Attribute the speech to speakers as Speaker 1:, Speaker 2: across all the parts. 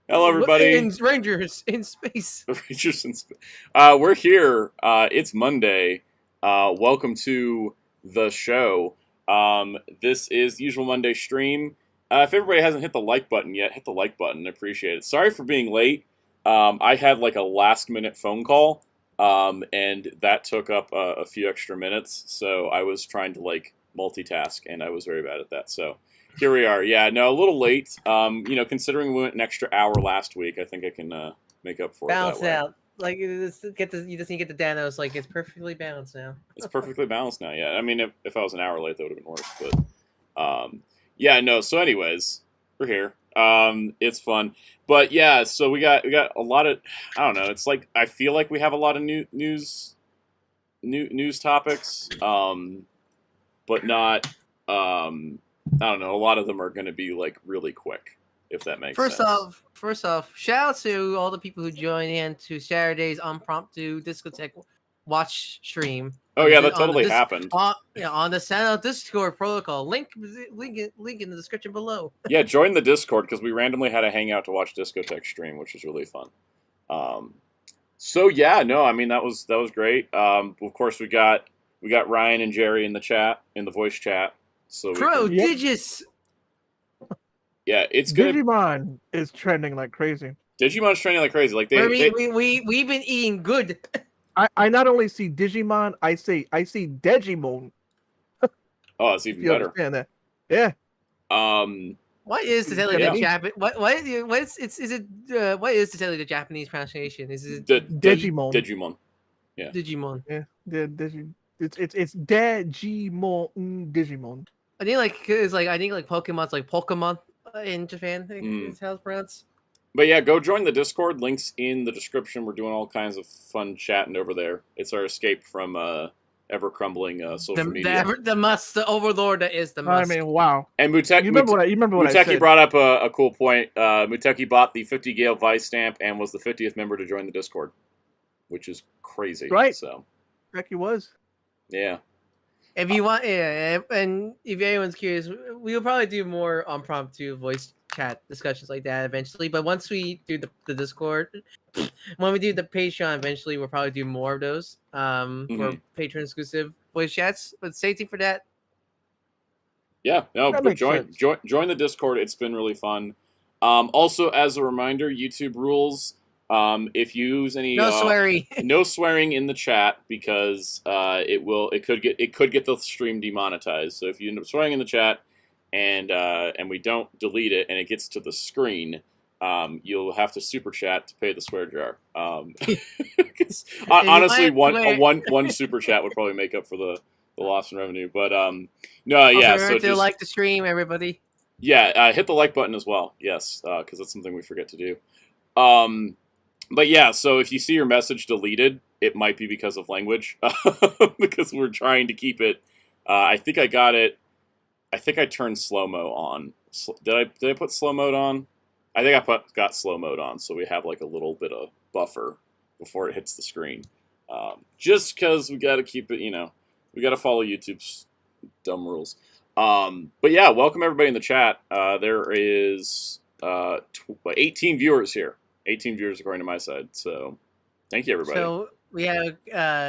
Speaker 1: Hello, everybody.
Speaker 2: Rangers in space.
Speaker 1: Rangers in we're here. It's Monday. Welcome to the show. This is the usual Monday stream. If everybody hasn't hit the like button yet, hit the like button. I appreciate it. Sorry for being late. I had like a last minute phone call, and that took up a few extra minutes. So I was trying to like multitask, and I was very bad at that. So here we are. Yeah, no, a little late. Considering we went an extra hour last week, I think I can make up for
Speaker 2: Balance
Speaker 1: it that way.
Speaker 2: out. Like you just need to get the Danos. Like it's perfectly balanced now.
Speaker 1: It's perfectly balanced now. Yeah, I mean, if I was an hour late, that would have been worse. But yeah, no. So, anyways, we're here. It's fun. But yeah, so we got a lot of. I don't know. It's like I feel like we have a lot of news topics. But not. I don't know. A lot of them are going to be like really quick, if that makes sense.
Speaker 2: First off, shout out to all the people who joined in to Saturday's impromptu Discotek watch stream.
Speaker 1: Oh yeah, that totally happened.
Speaker 2: On the Soundout Discord protocol. Link in the description below.
Speaker 1: Yeah, join the Discord because we randomly had a hangout to watch Discotek stream, which was really fun. So yeah, no, I mean that was great. Of course, we got Ryan and Jerry in the chat, in the voice chat. So
Speaker 2: Digis.
Speaker 1: Yeah, it's good.
Speaker 3: Digimon is trending like crazy.
Speaker 1: Digimon's trending like crazy. Like
Speaker 2: we've been eating good.
Speaker 3: I not only see Digimon, I see Digimon.
Speaker 1: Oh, it's even better.
Speaker 3: Understand that? Yeah.
Speaker 2: What is to tell you the Japanese? What is to tell you the Japanese pronunciation? Is it
Speaker 3: Digimon?
Speaker 1: Digimon. Yeah.
Speaker 2: Digimon.
Speaker 3: Yeah. It's Digimon.
Speaker 2: I think Pokemon's like Pokemon in Japan. Is how it's pronounced.
Speaker 1: But yeah, go join the Discord. Links in the description. We're doing all kinds of fun chatting over there. It's our escape from ever crumbling social media.
Speaker 2: The overlord that is the Misc.
Speaker 3: I mean, wow.
Speaker 1: And Muteki,
Speaker 3: you remember what I said.
Speaker 1: brought up a cool point. Muteki bought the 50 Gale Vice stamp and was the 50th member to join the Discord, which is crazy.
Speaker 3: Right.
Speaker 1: So,
Speaker 3: Becky was.
Speaker 1: Yeah.
Speaker 2: If you want, and if anyone's curious, we'll probably do more impromptu voice chat discussions like that eventually. But once we do the Discord, when we do the Patreon, eventually we'll probably do more of those for Patreon exclusive voice chats. But stay tuned for that.
Speaker 1: Yeah, no, but join the Discord. It's been really fun. Also, as a reminder, YouTube rules. If you use any no swearing in the chat because it could get the stream demonetized. So if you end up swearing in the chat and we don't delete it and it gets to the screen, you'll have to super chat to pay the swear jar. Honestly, one super chat would probably make up for the loss in revenue. But no, yeah. So
Speaker 2: just like the stream, everybody.
Speaker 1: Yeah, hit the like button as well. Yes, because that's something we forget to do. But yeah, so if you see your message deleted, it might be because of language, because we're trying to keep it. I think I got it. I think I turned slow mo on. Did I put slow mode on? I think I got slow mode on, so we have like a little bit of buffer before it hits the screen. Just because we got to keep it, we got to follow YouTube's dumb rules. But yeah, welcome everybody in the chat. There is 18 viewers here. 18 viewers according to my side, so thank you everybody.
Speaker 2: So we have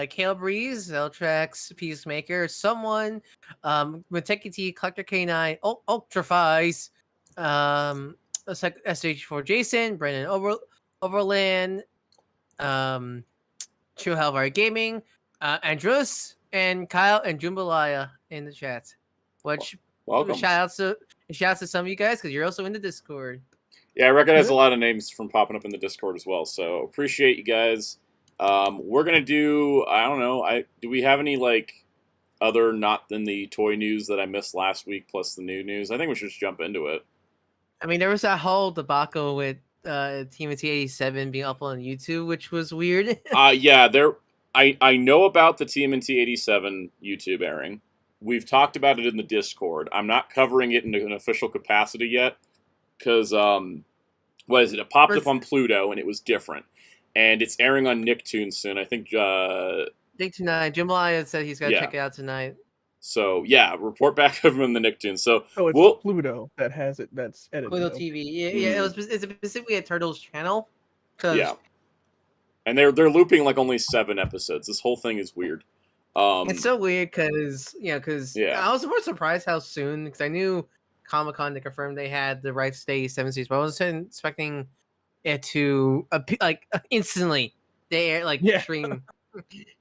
Speaker 2: Kale Breeze, Zeltrax, Peacemaker, someone, Mateki T, Collector K9, Ultra Fies, SH4 Jason, Brennan Overland, True Halvar Gaming, Andrus, and Kyle and Jambalaya in the chat. Which
Speaker 1: welcome.
Speaker 2: Shout out to some of you guys because you're also in the Discord.
Speaker 1: Yeah, I recognize a lot of names from popping up in the Discord as well, so appreciate you guys. We're gonna do, I don't know, do we have any like other not than the toy news that I missed last week plus the new news? I think we should just jump into it.
Speaker 2: I mean, there was that whole debacle with TMNT 87 being uploaded on YouTube, which was weird.
Speaker 1: Yeah, I know about the TMNT 87 YouTube airing. We've talked about it in the Discord. I'm not covering it in an official capacity yet. Because, what is it? It popped up on Pluto, and it was different. And it's airing on Nicktoons soon. I think,
Speaker 2: Nick tonight. Jambalaya said he's going to check it out tonight.
Speaker 1: So yeah, report back over in the Nicktoons. So
Speaker 3: So it's
Speaker 1: we'll
Speaker 3: Pluto that has it. That's edited.
Speaker 2: Pluto
Speaker 3: Okay.
Speaker 2: TV. Yeah, it's specifically a Turtles channel.
Speaker 1: yeah, and they're looping like only 7 episodes. This whole thing is weird.
Speaker 2: It's so weird because
Speaker 1: Yeah.
Speaker 2: I was more surprised how soon, because I knew Comic-Con to confirm they had the rights to stay 7 series, but I wasn't expecting it to instantly. They air
Speaker 3: Yeah.
Speaker 2: stream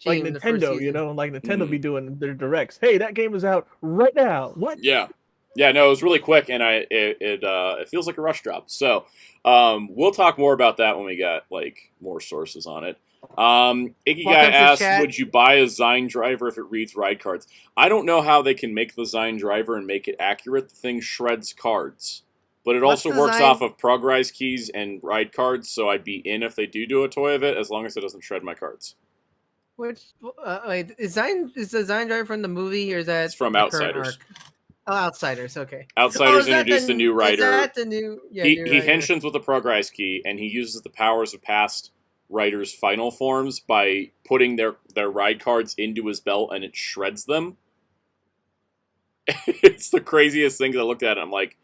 Speaker 3: Like
Speaker 2: the first
Speaker 3: Nintendo,
Speaker 2: season.
Speaker 3: like Nintendo be doing their directs. Hey, that game is out right now. What?
Speaker 1: Yeah. No, it was really quick, and it feels like a rush job. So, we'll talk more about that when we get like more sources on it. Icky Guy asked, "Would you buy a Zine driver if it reads ride cards?" I don't know how they can make the Zine driver and make it accurate. The thing shreds cards, but it also works off of ProgRise keys and ride cards. So I'd be in if they do a toy of it, as long as it doesn't shred my cards.
Speaker 2: Which wait, is the Zine driver from the movie, or is that
Speaker 1: It's from Outsiders?
Speaker 2: Oh, Outsiders. Okay.
Speaker 1: Outsiders introduced a new rider.
Speaker 2: Is that the new? Yeah,
Speaker 1: he henshins with the ProgRise key, and he uses the powers of past writers' final forms by putting their ride cards into his belt, and it shreds them. It's the craziest thing. I looked at it, I'm like,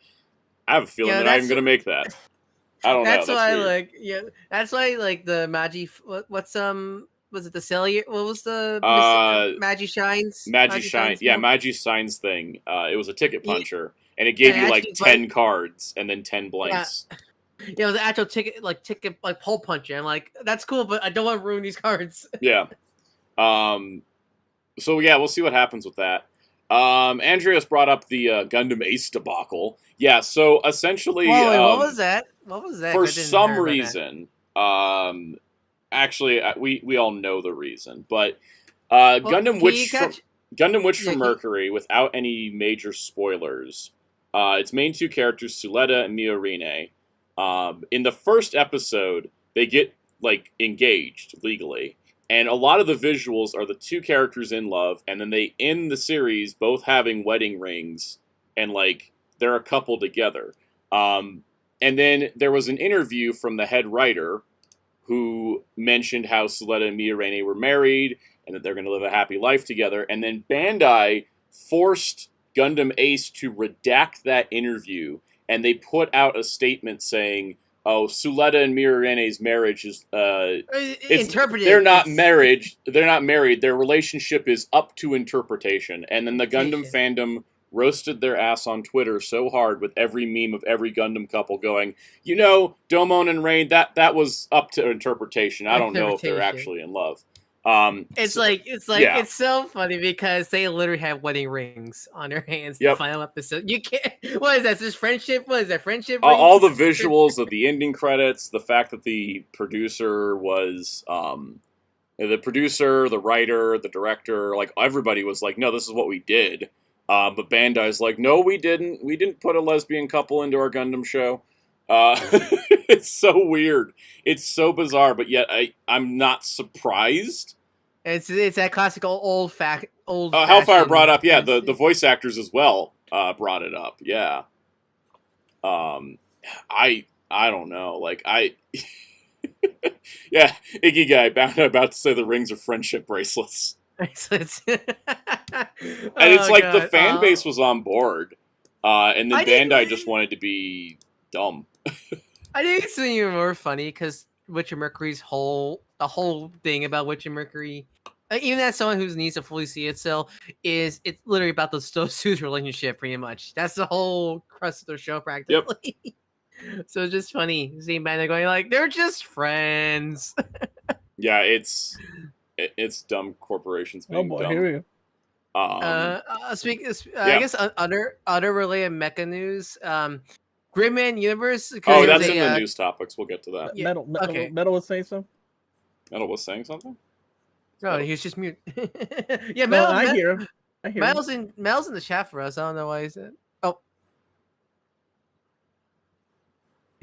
Speaker 1: I have a feeling that I'm going to make that. I don't know.
Speaker 2: That's why that's why the Magi. Was it the Cellular? What was the Magi Shines?
Speaker 1: Magi Shines. Yeah, Magi Shines thing. It was a ticket puncher, and it gave you like 10 cards and then 10 blanks.
Speaker 2: Yeah, it was an actual ticket hole puncher. I'm like, that's cool, but I don't want to ruin these cards.
Speaker 1: Yeah. So yeah, we'll see what happens with that. Andreas brought up the Gundam Ace debacle. Yeah, so essentially,
Speaker 2: what was that? What was that?
Speaker 1: For some reason, actually, we all know the reason, but Gundam Witch from Mercury, without any major spoilers, its main 2 characters, Suletta and Miorine, in the first episode, they get like engaged legally. And a lot of the visuals are the 2 characters in love, and then they end the series both having wedding rings, and like they're a couple together. And then there was an interview from the head writer who mentioned how Suletta and Miorine were married, and that they're going to live a happy life together. And then Bandai forced Gundam Ace to redact that interview, and they put out a statement saying, "Oh, Suletta and Miorine's marriage is
Speaker 2: interpreted.
Speaker 1: They're not married. They're not married. Their relationship is up to interpretation." And then the Gundam fandom roasted their ass on Twitter so hard with every meme of every Gundam couple going, Domon and Rain, that was up to interpretation. I don't know if they're actually in love.
Speaker 2: It's so funny because they literally have wedding rings on their hands in the final episode. You can't. What is that? This friendship? What is that? Friendship?
Speaker 1: All the visuals of the ending credits, the fact that the producer was the writer, the director, like everybody was like, "No, this is what we did." But Bandai's like, "No, we didn't. We didn't put a lesbian couple into our Gundam show." It's so weird. It's so bizarre, but yet I'm not surprised.
Speaker 2: It's that classical old fact.
Speaker 1: Hellfire brought up, the voice actors as well brought it up. Yeah. I don't know. Like yeah, Iggy Guy about to say the rings are friendship bracelets. And it's like the fan base was on board, and then Bandai just wanted to be dumb.
Speaker 2: I think it's even more funny because Witcher Mercury's the whole thing about Witcher Mercury, even as someone who needs to fully see itself, it's literally about the Stosu's relationship, pretty much. That's the whole crust of their show, practically. Yep. So it's just funny seeing Bandai going like, they're just friends.
Speaker 1: Yeah, it's dumb corporations being dumb.
Speaker 3: Here we go.
Speaker 2: I guess other related mecha news. Gridman Universe.
Speaker 1: That's in the news topics. We'll get to that.
Speaker 3: Yeah. Metal was saying something.
Speaker 1: Metal was saying something.
Speaker 2: No, he was just mute. Yeah,
Speaker 3: Metal. I hear him.
Speaker 2: Mel's in the chat for us. I don't know why he said. Oh,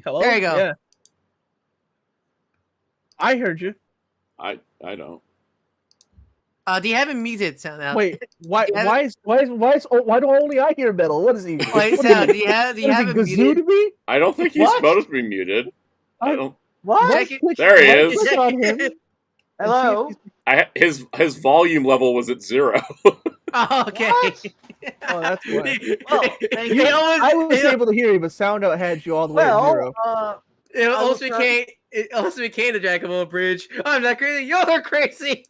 Speaker 3: hello.
Speaker 2: There you go.
Speaker 3: Yeah. I heard you.
Speaker 1: I don't.
Speaker 2: Do you have him muted, Soundout?
Speaker 3: Wait, why do only I hear Metal? What is he?
Speaker 2: Wait, Sound, do you have him muted?
Speaker 3: To me?
Speaker 1: I don't think he's supposed to be muted. I don't.
Speaker 3: What?
Speaker 1: There he is.
Speaker 3: Click on him.
Speaker 4: Hello.
Speaker 1: His volume level was at 0.
Speaker 2: Oh, okay.
Speaker 4: What?
Speaker 3: Oh, that's why.
Speaker 4: Well, thank
Speaker 3: You,
Speaker 4: you.
Speaker 3: I was able to hear you, but Soundout had you all the way at
Speaker 4: Well,
Speaker 3: 0.
Speaker 2: It
Speaker 4: I
Speaker 2: also
Speaker 4: will
Speaker 2: became the Jackable Bridge. I'm not crazy. You're crazy.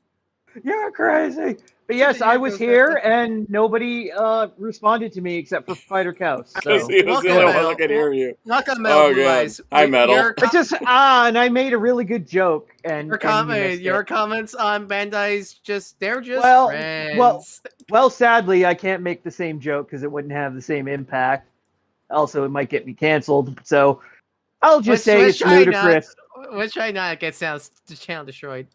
Speaker 4: You're crazy. But yes, I was here and nobody responded to me except for Fighter Cows.
Speaker 1: Because
Speaker 4: So
Speaker 1: he was the only one
Speaker 2: Metal.
Speaker 1: that could hear you.
Speaker 2: Welcome, Metal
Speaker 1: Oh,
Speaker 2: Blue
Speaker 1: God.
Speaker 2: Eyes.
Speaker 1: Hi, Metal.
Speaker 2: Your,
Speaker 4: but just and I made a really good joke and
Speaker 2: your,
Speaker 4: and you missed
Speaker 2: your
Speaker 4: it.
Speaker 2: comments on Bandai's they're just
Speaker 4: Well,
Speaker 2: friends.
Speaker 4: Well, sadly, I can't make the same joke because it wouldn't have the same impact. Also, it might get me canceled. So I'll just say it's ludicrous.
Speaker 2: Let's try not get the channel destroyed.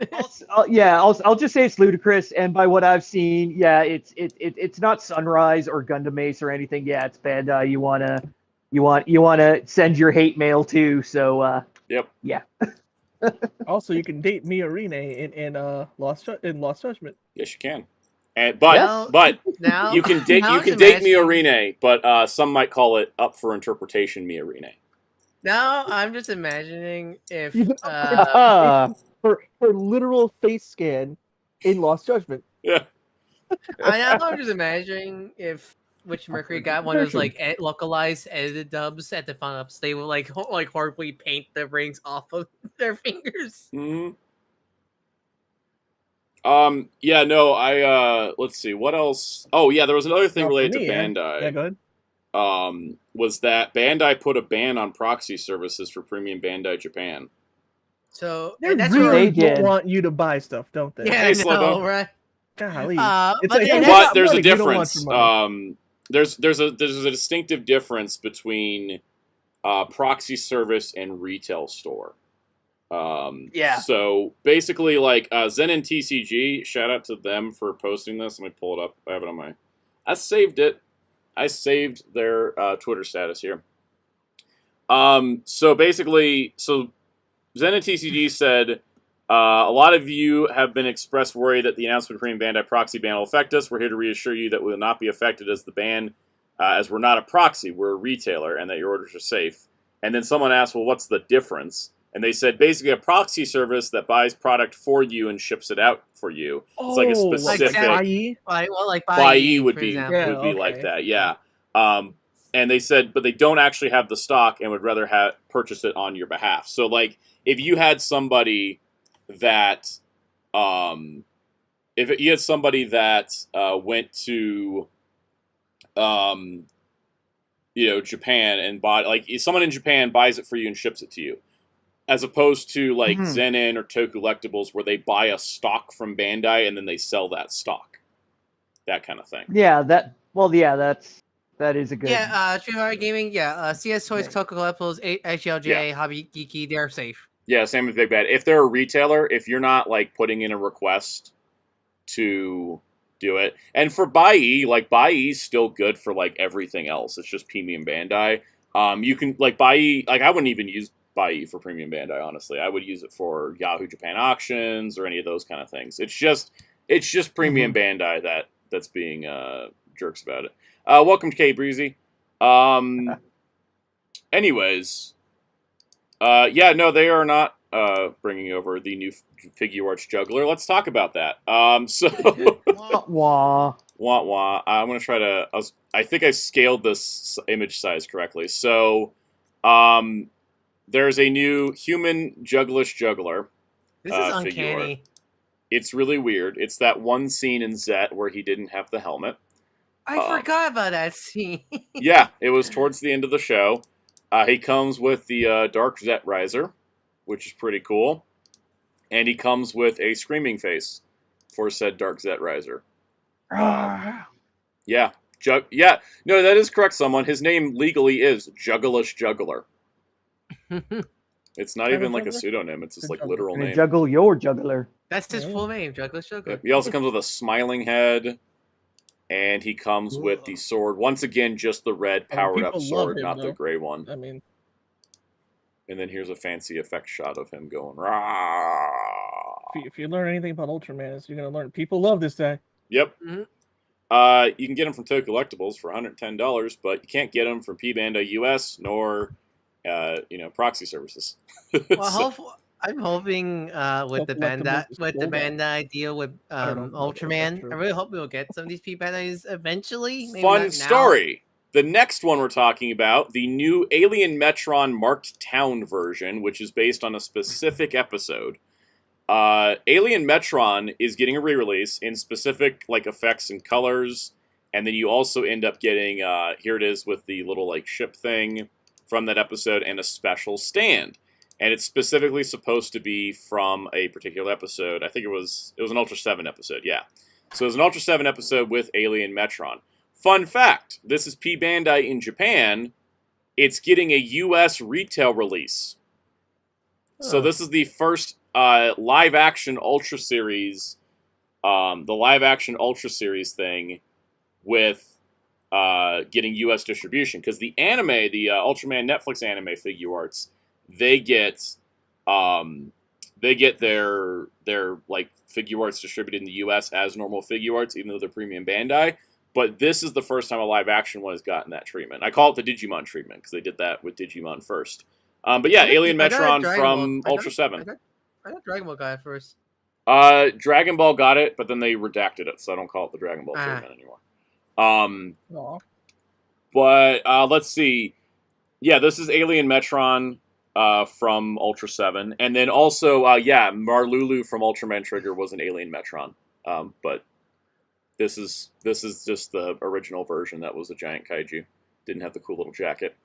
Speaker 4: I'll just say it's ludicrous, and by what I've seen, yeah, it's not Sunrise or Gundam Ace or anything. Yeah, it's Bandai. You wanna send your hate mail to. So
Speaker 1: Yep.
Speaker 4: Yeah.
Speaker 3: Also, you can date Miorine in Lost Judgment.
Speaker 1: Yes, you can. And but
Speaker 2: now
Speaker 1: you can date Miorine, but some might call it up for interpretation Miorine.
Speaker 2: Now I'm just imagining if
Speaker 3: Her literal face scan in Lost Judgment.
Speaker 1: Yeah.
Speaker 2: I'm just imagining if Witch Mercury got one of those like localized edited dubs at the fun ups, they will like horribly paint the rings off of their fingers.
Speaker 1: Mm-hmm. Yeah, no, let's see, what else? Oh, yeah, there was another thing related to Bandai.
Speaker 3: Yeah, go ahead.
Speaker 1: Was that Bandai put a ban on proxy services for Premium Bandai Japan.
Speaker 2: So
Speaker 3: They
Speaker 2: that's
Speaker 3: really
Speaker 4: did.
Speaker 3: don't want you to buy stuff, don't they?
Speaker 2: yeah, no, right?
Speaker 3: Golly.
Speaker 2: But
Speaker 1: There's a difference. There's a distinctive difference between proxy service and retail store.
Speaker 4: Yeah.
Speaker 1: So basically, like Zen and TCG, shout out to them for posting this. Let me pull it up. I have it on my. I saved it. I saved their Twitter status here. So basically, Zen and TCG said, a lot of you have been expressed worry that the announcement of Premium Bandai proxy ban will affect us. We're here to reassure you that we will not be affected as the ban, as we're not a proxy, we're a retailer, and that your orders are safe. And then someone asked, well, what's the difference? And they said, basically, a proxy service that buys product for you and ships it out for you. It's like a specific...
Speaker 2: Like
Speaker 1: Buyee would be
Speaker 2: example.
Speaker 1: like that, yeah. And they said, but they don't actually have the stock and would rather purchase it on your behalf. So, like, if you had somebody that, went to, Japan and bought, like, if someone in Japan buys it for you and ships it to you, as opposed to like Zenin or Tokulectables where they buy a stock from Bandai and then they sell that stock, that kind of thing.
Speaker 4: Yeah, that is a good.
Speaker 2: Yeah, True Heart Gaming. Yeah, CS Toys, Tokulectables, HLJ, Hobby Geeky, they're safe.
Speaker 1: Yeah, same with Big Bad. If they're a retailer, if you're not like putting in a request to do it, and for Buyee, like Buyee's still good for like everything else. It's just Premium Bandai. You can like Buyee, like I wouldn't even use Buyee for Premium Bandai, honestly. I would use it for Yahoo Japan auctions or any of those kind of things. It's just Premium Bandai that's being jerks about it. Welcome to K Breezy. Anyways, yeah, no, they are not bringing over the new Figuarts juggler. Let's talk about that. So
Speaker 4: wah.
Speaker 1: wah wah. I'm gonna try to. I think I scaled this image size correctly. So, there's a new human jugglish juggler.
Speaker 2: This is uncanny.
Speaker 1: Figuart. It's really weird. It's that one scene in Zet where he didn't have the helmet.
Speaker 2: I forgot about that scene.
Speaker 1: Yeah, it was towards the end of the show. He comes with the Dark Zet Riser, which is pretty cool. And he comes with a screaming face for said Dark Zet Riser. Yeah. Yeah. No, that is correct, someone. His name legally is Jugglish Juggler. It's not even like a pseudonym. It's just like literal name.
Speaker 4: Juggle your juggler.
Speaker 2: That's his full name, Jugglish Juggler.
Speaker 1: He also comes with a smiling head. And he comes with the sword. Once again, just the red powered-up sword, not the gray one.
Speaker 3: I mean...
Speaker 1: And then here's a fancy effect shot of him going, rah!
Speaker 3: If you learn anything about Ultraman, you're going to learn people love this guy.
Speaker 1: Yep. Mm-hmm. You can get them from Tokulectables for $110, but you can't get them from P-Bandai US, nor, proxy services.
Speaker 2: Well, I'm hoping with the
Speaker 3: Self-collectibles is sold out.
Speaker 2: Bandai deal with
Speaker 3: I don't know if that's
Speaker 2: Ultraman,
Speaker 3: true.
Speaker 2: I really hope we'll get some of these P Bandais eventually. Maybe
Speaker 1: Fun
Speaker 2: not now.
Speaker 1: story. The next one we're talking about, the new Alien Metron Marked Town version, which is based on a specific episode. Alien Metron is getting a re-release in specific like effects and colors, and then you also end up getting here it is with the little like ship thing from that episode and a special stand. And it's specifically supposed to be from a particular episode. I think it was an Ultra 7 episode, yeah. So it was an Ultra 7 episode with Alien Metron. Fun fact, this is P Bandai in Japan. It's getting a US retail release. So this is the first live-action Ultra Series, the live-action Ultra Series thing with getting US distribution. Because the anime, the Ultraman Netflix anime Figuarts, they get their like Figuarts distributed in the US as normal Figuarts, even though they're premium Bandai. But this is the first time a live-action one has gotten that treatment. I call it the Digimon treatment, because they did that with Digimon first. But yeah, Alien Metron from Ultra 7.
Speaker 2: I got Dragon Ball guy first.
Speaker 1: Dragon Ball got it, but then they redacted it, so I don't call it the Dragon Ball treatment anymore.
Speaker 3: Aw.
Speaker 1: But let's see. Yeah, this is Alien Metron from Ultra 7. And then also, Marlulu from Ultraman Trigger was an Alien Metron. But this is just the original version that was a giant kaiju. Didn't have the cool little jacket.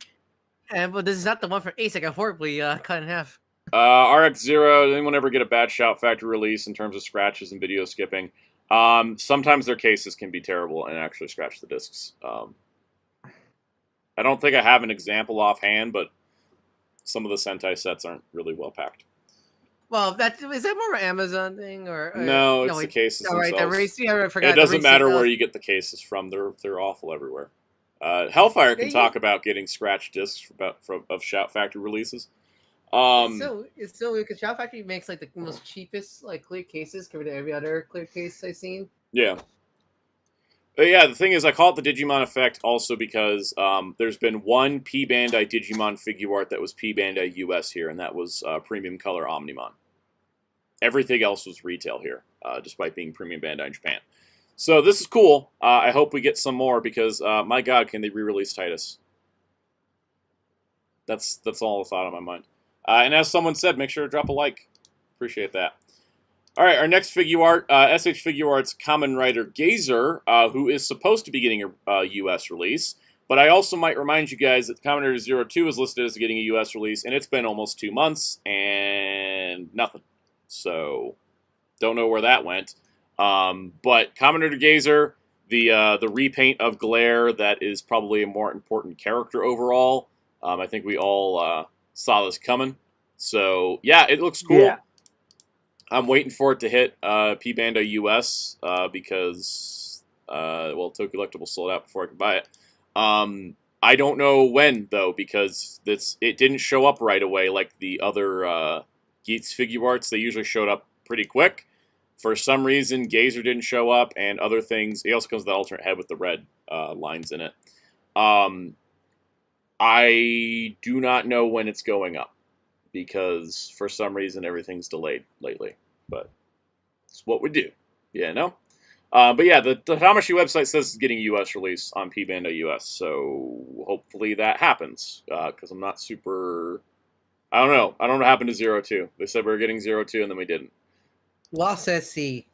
Speaker 2: But this is not the one for Ace. I got horribly cut in half.
Speaker 1: RX-0, did anyone ever get a bad Shout Factory release in terms of scratches and video skipping? Sometimes their cases can be terrible and actually scratch the discs. I don't think I have an example offhand, but some of the Sentai sets aren't really well packed.
Speaker 2: Well, is that more of an Amazon thing or
Speaker 1: no? It's the cases themselves.
Speaker 2: I forgot.
Speaker 1: It doesn't matter where you get the cases from; they're awful everywhere. Hellfire can talk about getting scratched discs of Shout Factory releases.
Speaker 2: It's still weird because Shout Factory makes like the most cheapest like clear cases compared to every other clear case I've seen.
Speaker 1: Yeah. But yeah, the thing is, I call it the Digimon effect also because there's been one P Bandai Digimon Figuart that was P Bandai US here, and that was Premium Color Omnimon. Everything else was retail here, despite being Premium Bandai in Japan. So this is cool. I hope we get some more because, my God, can they re-release Titus? That's all the thought on my mind. And as someone said, make sure to drop a like. Appreciate that. All right, our next Figuart, SH Figuarts Kamen Rider Gazer, who is supposed to be getting a US release. But I also might remind you guys that Kamen Rider 02 is listed as getting a US release, and it's been almost 2 months, and nothing. So, don't know where that went. But Kamen Rider Gazer, the repaint of Glare, that is probably a more important character overall. I think we all saw this coming. So, yeah, it looks cool.
Speaker 4: Yeah.
Speaker 1: I'm waiting for it to hit P Bandai US because, Tokyo Electable sold out before I could buy it. I don't know when, though, because it didn't show up right away like the other Geats Figuarts. They usually showed up pretty quick. For some reason, Gazer didn't show up, and other things. He also comes with the alternate head with the red lines in it. I do not know when it's going up, because for some reason everything's delayed lately. But it's what we do. Yeah, no? But yeah, the Tamashii website says it's getting a US release on P Bandai US, so hopefully that happens, because I'm not super... I don't know what happened to 02. They said we were getting 02, and then we didn't.
Speaker 2: Lost SC.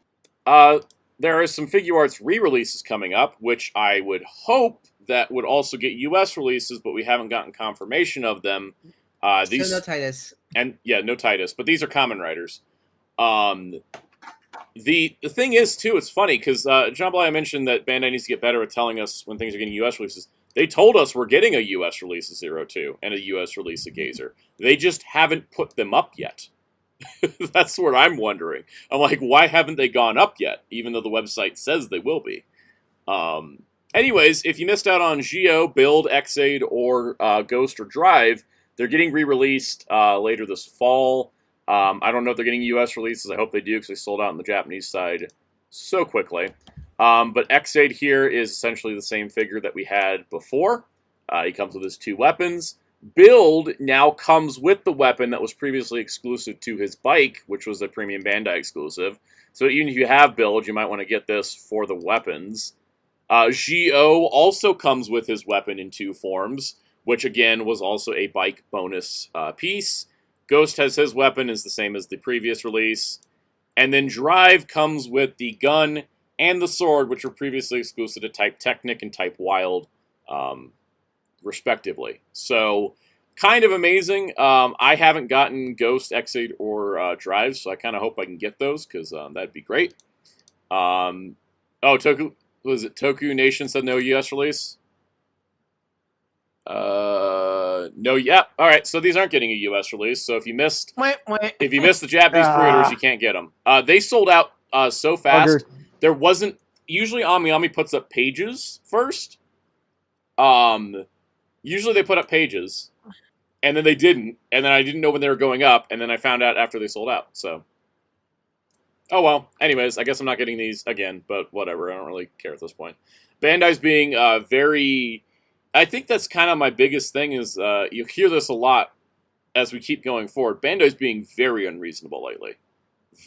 Speaker 1: There are some Figuarts re-releases coming up, which I would hope that would also get US releases, but we haven't gotten confirmation of them. These,
Speaker 2: no Titus.
Speaker 1: And yeah, no Titus, but these are Kamen Riders. The thing is, too, it's funny, because John Bly mentioned that Bandai needs to get better at telling us when things are getting US releases. They told us we're getting a US release of 02 and a US release of Gazer. They just haven't put them up yet. That's what I'm wondering. I'm like, why haven't they gone up yet, even though the website says they will be? Anyways, if you missed out on Geo, Build, Xaid, or Ghost or Drive, they're getting re-released later this fall. I don't know if they're getting US releases. I hope they do, because they sold out on the Japanese side so quickly. But Xaid here is essentially the same figure that we had before. He comes with his 2 weapons. Build now comes with the weapon that was previously exclusive to his bike, which was a Premium Bandai exclusive. So even if you have Build, you might want to get this for the weapons. Gio also comes with his weapon in 2 forms, which again was also a bike bonus piece. Ghost has his weapon, is the same as the previous release. And then Drive comes with the gun and the sword, which were previously exclusive to Type Technic and Type Wild, respectively. So, kind of amazing. I haven't gotten Ghost, X8, or Drive, so I kind of hope I can get those, because that'd be great. Toku Nation said no US release? No, yeah. All right, so these aren't getting a US release. So if you missed the Japanese pre-orders, you can't get them. They sold out so fast. There wasn't usually Ami puts up pages first. Usually they put up pages, and then they didn't, and then I didn't know when they were going up, and then I found out after they sold out. So, oh well. Anyways, I guess I'm not getting these again, but whatever. I don't really care at this point. Bandai's being very. I think that's kind of my biggest thing is you hear this a lot as we keep going forward. Bandai's being very unreasonable lately.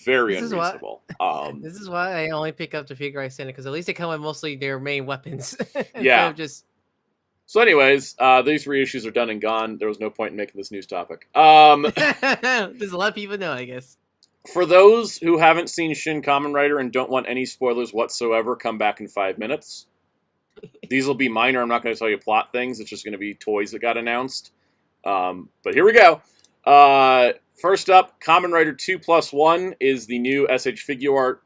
Speaker 1: Very unreasonable.
Speaker 2: This is why I only pick up the Figuarts Center, because at least they come with mostly their main weapons.
Speaker 1: Yeah.
Speaker 2: Just...
Speaker 1: So anyways, these reissues are done and gone. There was no point in making this news topic.
Speaker 2: There's a lot of people know, I guess.
Speaker 1: For those who haven't seen Shin Kamen Rider and don't want any spoilers whatsoever, come back in 5 minutes. These will be minor. I'm not going to tell you plot things. It's just going to be toys that got announced. But here we go. First up, Kamen Rider 2+1 is the new SH Figuart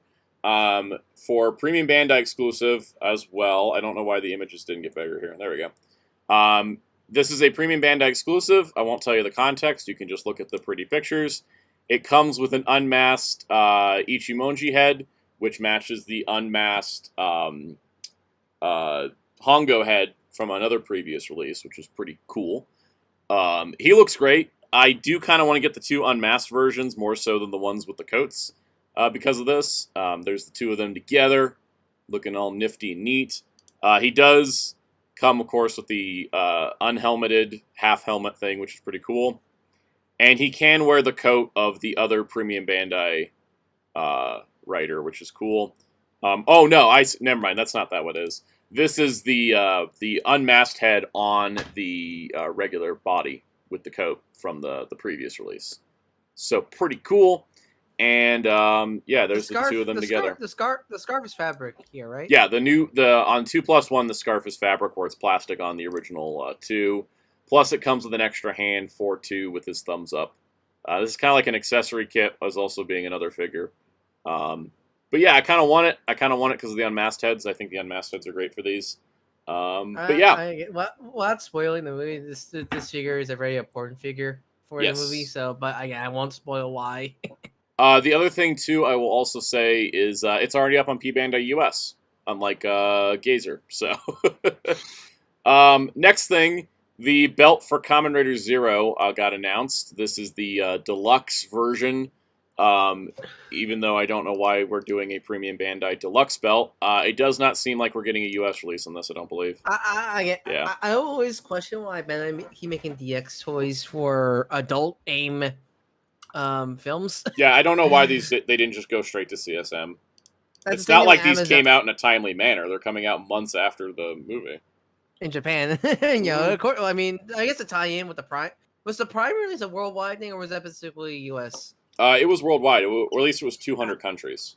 Speaker 1: for Premium Bandai exclusive as well. I don't know why the images didn't get bigger here. There we go. This is a Premium Bandai exclusive. I won't tell you the context. You can just look at the pretty pictures. It comes with an unmasked Ichimonji head, which matches the unmasked Hongo head from another previous release, which is pretty cool. He looks great. I do kind of want to get the 2 unmasked versions more so than the ones with the coats because of this. There's the 2 of them together, looking all nifty and neat. He does come, of course, with the unhelmeted half-helmet thing, which is pretty cool. And he can wear the coat of the other Premium Bandai Rider, which is cool. Oh, no, never mind. That's not that what it is. This is the unmasked head on the regular body with the coat from the previous release. So pretty cool. And yeah, there's the 2 of them together.
Speaker 2: The scarf is fabric here, right?
Speaker 1: Yeah, on 2+1, the scarf is fabric, where it's plastic on the original 2. Plus, it comes with an extra hand for 2 with his thumbs up. This is kind of like an accessory kit, as also being another figure. But yeah, I kind of want it. I kind of want it because of the unmasked heads. I think the unmasked heads are great for these. But yeah.
Speaker 2: Without spoiling the movie, this figure is a very important figure for the movie. So, but I won't spoil why.
Speaker 1: The other thing, too, I will also say is it's already up on P Bandai US, unlike Gazer. So, next thing, the belt for Kamen Rider Zero got announced. This is the deluxe version. Even though I don't know why we're doing a Premium Bandai Deluxe belt, it does not seem like we're getting a US release on this, I don't believe.
Speaker 2: I always question why Bandai keep making DX toys for adult AIM films.
Speaker 1: Yeah, I don't know why they didn't just go straight to CSM. It's not like these came out in a timely manner. They're coming out months after the movie.
Speaker 2: In Japan. Of course, I mean, I guess to tie in with the Prime. Was the Prime release a worldwide thing, or was that specifically US?
Speaker 1: It was worldwide, or at least it was 200 countries.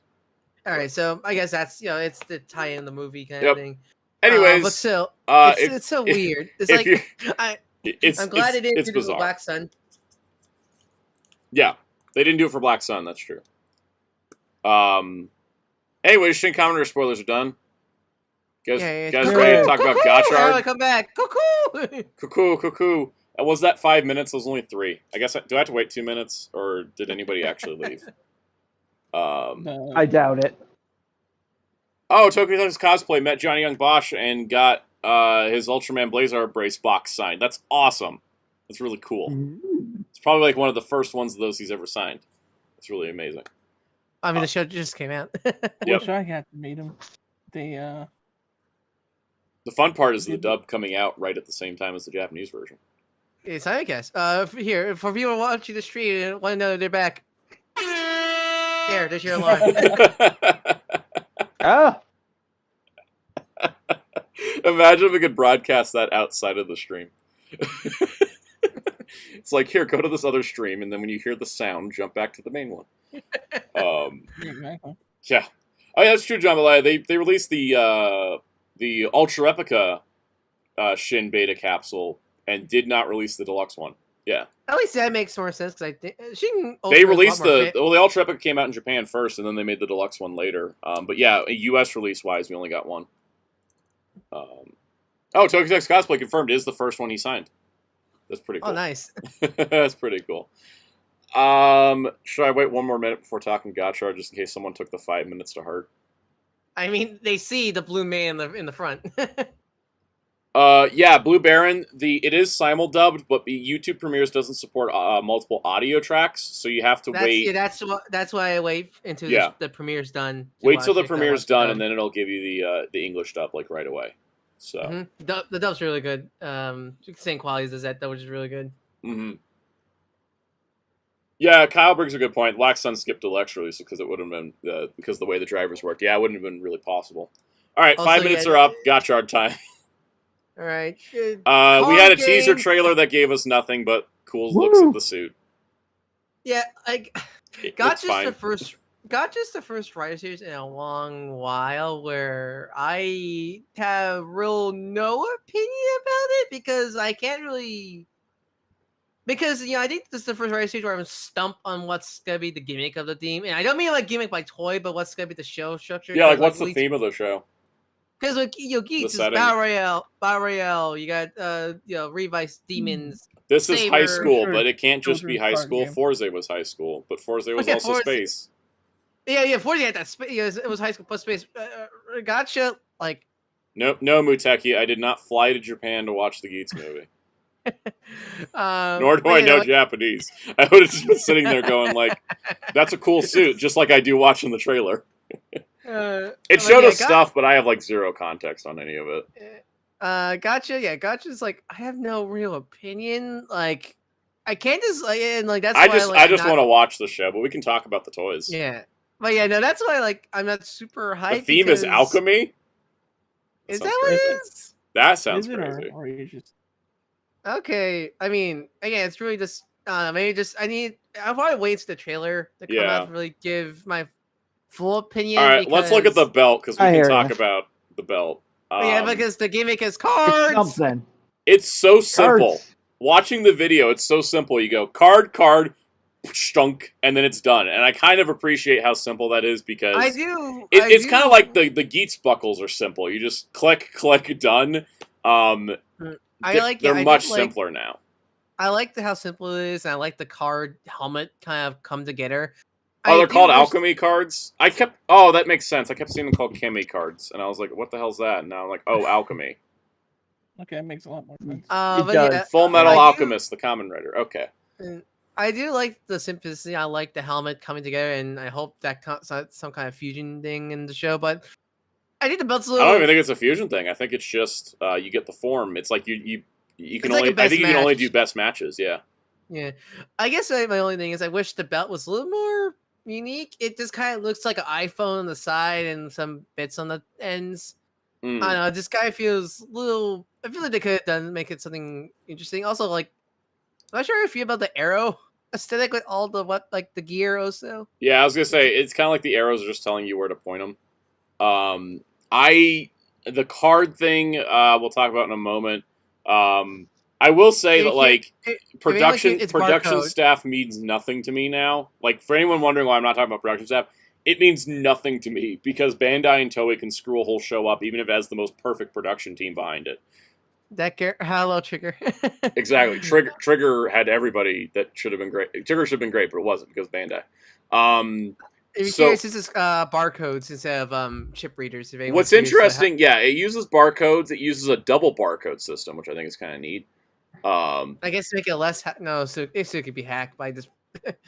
Speaker 2: All right, so I guess that's it's the tie in the movie kind of thing.
Speaker 1: Anyways,
Speaker 2: but still, it's so weird. It's I'm glad they didn't do it with Black Sun.
Speaker 1: Yeah, they didn't do it for Black Sun. That's true. Anyways, Shin Kamen Rider spoilers are done. Guys ready to talk about Gotchard?
Speaker 2: Come back,
Speaker 1: Cuckoo. Was that 5 minutes? It was only 3. I guess. Do I have to wait 2 minutes, or did anybody actually leave?
Speaker 3: No.
Speaker 4: I doubt it.
Speaker 1: Oh, Tokusatsu Cosplay met Johnny Young Bosch and got his Ultraman Blazar Brace box signed. That's awesome. That's really cool. It's probably like one of the first ones of those he's ever signed. It's really amazing.
Speaker 2: I mean, the show just came out.
Speaker 3: Wish I had to meet him.
Speaker 1: The fun part is the dub coming out right at the same time as the Japanese version.
Speaker 2: It's simulcast. Here for people watching the stream and want to know they're back. There's your alarm.
Speaker 4: Ah,
Speaker 1: Imagine if we could broadcast that outside of the stream. It's like, here, go to this other stream, and then when you hear the sound, jump back to the main one. Yeah. Oh, yeah, that's true, John Malaya. They released the Ultra Epica Shin Beta capsule and did not release the deluxe one. Yeah.
Speaker 2: At least that makes more sense because I think
Speaker 1: They released the Ultra Epica came out in Japan first, and then they made the deluxe one later. But yeah, US release wise, we only got one. Oh, Tokusatsu Cosplay confirmed is the first one he signed. That's pretty cool.
Speaker 2: Oh, nice.
Speaker 1: That's pretty cool. Should I wait one more minute before talking Gotchard just in case someone took the 5 minutes to heart?
Speaker 2: I mean, they see the blue man in the front.
Speaker 1: Yeah, Blue Baron. It is simul-dubbed, but the YouTube Premieres doesn't support multiple audio tracks, so you have to wait.
Speaker 2: Yeah, that's why I wait until the premiere's done.
Speaker 1: Wait till the premiere's done, and then it'll give you the English dub like right away. So
Speaker 2: the dub's really good. Same qualities as that, which is really good.
Speaker 1: Mm-hmm. Yeah, Kyle brings a good point. Black Sun skipped deluxe release because it would have been because the way the drivers worked. Yeah, it wouldn't have been really possible. All right, also, 5 minutes are up. Gotchard time.
Speaker 2: All right.
Speaker 1: We had a teaser trailer that gave us nothing but cool looks at the suit.
Speaker 2: Yeah, Gotcha's the first Rider series in a long while where I have no opinion about it because I can't really. Because I think this is the first Rider series where I'm stumped on what's gonna be the gimmick of the theme, and I don't mean like gimmick like toy, but what's gonna be the show structure.
Speaker 1: Yeah, like what's the theme of the show?
Speaker 2: Because Geeks is Battle Royale. You got Revice Demons.
Speaker 1: This is high school, but it can't just be high school. Forza was high school, but Forza was also space.
Speaker 2: Yeah, Forza had that space. It was high school plus space. Gotcha. Like,
Speaker 1: no, Muteki. I did not fly to Japan to watch the Geats movie. Nor do I know Japanese. I would have just been sitting there going like, "That's a cool suit," just like I do watching the trailer. It showed us stuff, but I have like zero context on any of it.
Speaker 2: Gotcha. Yeah, Gotcha's like I have no real opinion. Like I can't just like that's.
Speaker 1: I just want to watch the show, but we can talk about the toys.
Speaker 2: Yeah, but yeah, no, that's why I'm not super hyped.
Speaker 1: The theme is alchemy.
Speaker 2: Is that what it is?
Speaker 1: That sounds crazy.
Speaker 3: Or you just...
Speaker 2: Okay, I mean, again, it's really just maybe I'll probably wait for the trailer to come out to really give my full opinion.
Speaker 1: All right, let's look at the belt because we can talk about the belt.
Speaker 2: Yeah, because the gimmick is cards.
Speaker 1: It's so simple. Watching the video, it's so simple. You go card, stunk, and then it's done. And I kind of appreciate how simple that is because
Speaker 2: I do.
Speaker 1: It's kind of like the Geats buckles are simple. You just click, done. They're much simpler now.
Speaker 2: I like how simple it is, and I like the card helmet kind of come together.
Speaker 1: Oh, they're called alchemy cards? That makes sense. I kept seeing them called chemi cards, and I was like, what the hell's that? And now I'm like, oh, alchemy.
Speaker 3: Okay, that makes a lot more sense.
Speaker 1: Full Metal Alchemist, the Kamen Rider. Okay.
Speaker 2: I do like the simplicity. I like the helmet coming together, and I hope that some kind of fusion thing in the show, but I think the belt's a little...
Speaker 1: I don't even think it's a fusion thing. I think it's just you get the form. It's like you can only... I think you can only do best matches, yeah.
Speaker 2: Yeah. I guess my only thing is I wish the belt was a little more unique. It just kind of looks like an iPhone on the side and some bits on the ends. I don't know. This guy feels a little... I feel like they could have make it something interesting. Also, like, I'm not sure how you feel about the arrow aesthetic with all the the gear also. Yeah,
Speaker 1: I was gonna say it's kind of like the arrows are just telling you where to point them. The card thing we'll talk about in a moment. I will say that production staff means nothing to me now. Like for anyone wondering why I'm not talking about production staff, it means nothing to me because Bandai and Toei can screw a whole show up even if it has the most perfect production team behind it.
Speaker 2: Hello, Trigger.
Speaker 1: Exactly. Trigger had everybody that should have been great. Trigger should have been great, but it wasn't because Bandai.
Speaker 2: If you're curious, this is barcodes instead of chip readers.
Speaker 1: What's interesting, it uses barcodes. It uses a double barcode system, which I think is kind of neat.
Speaker 2: I guess to make it less so it could be hacked by this.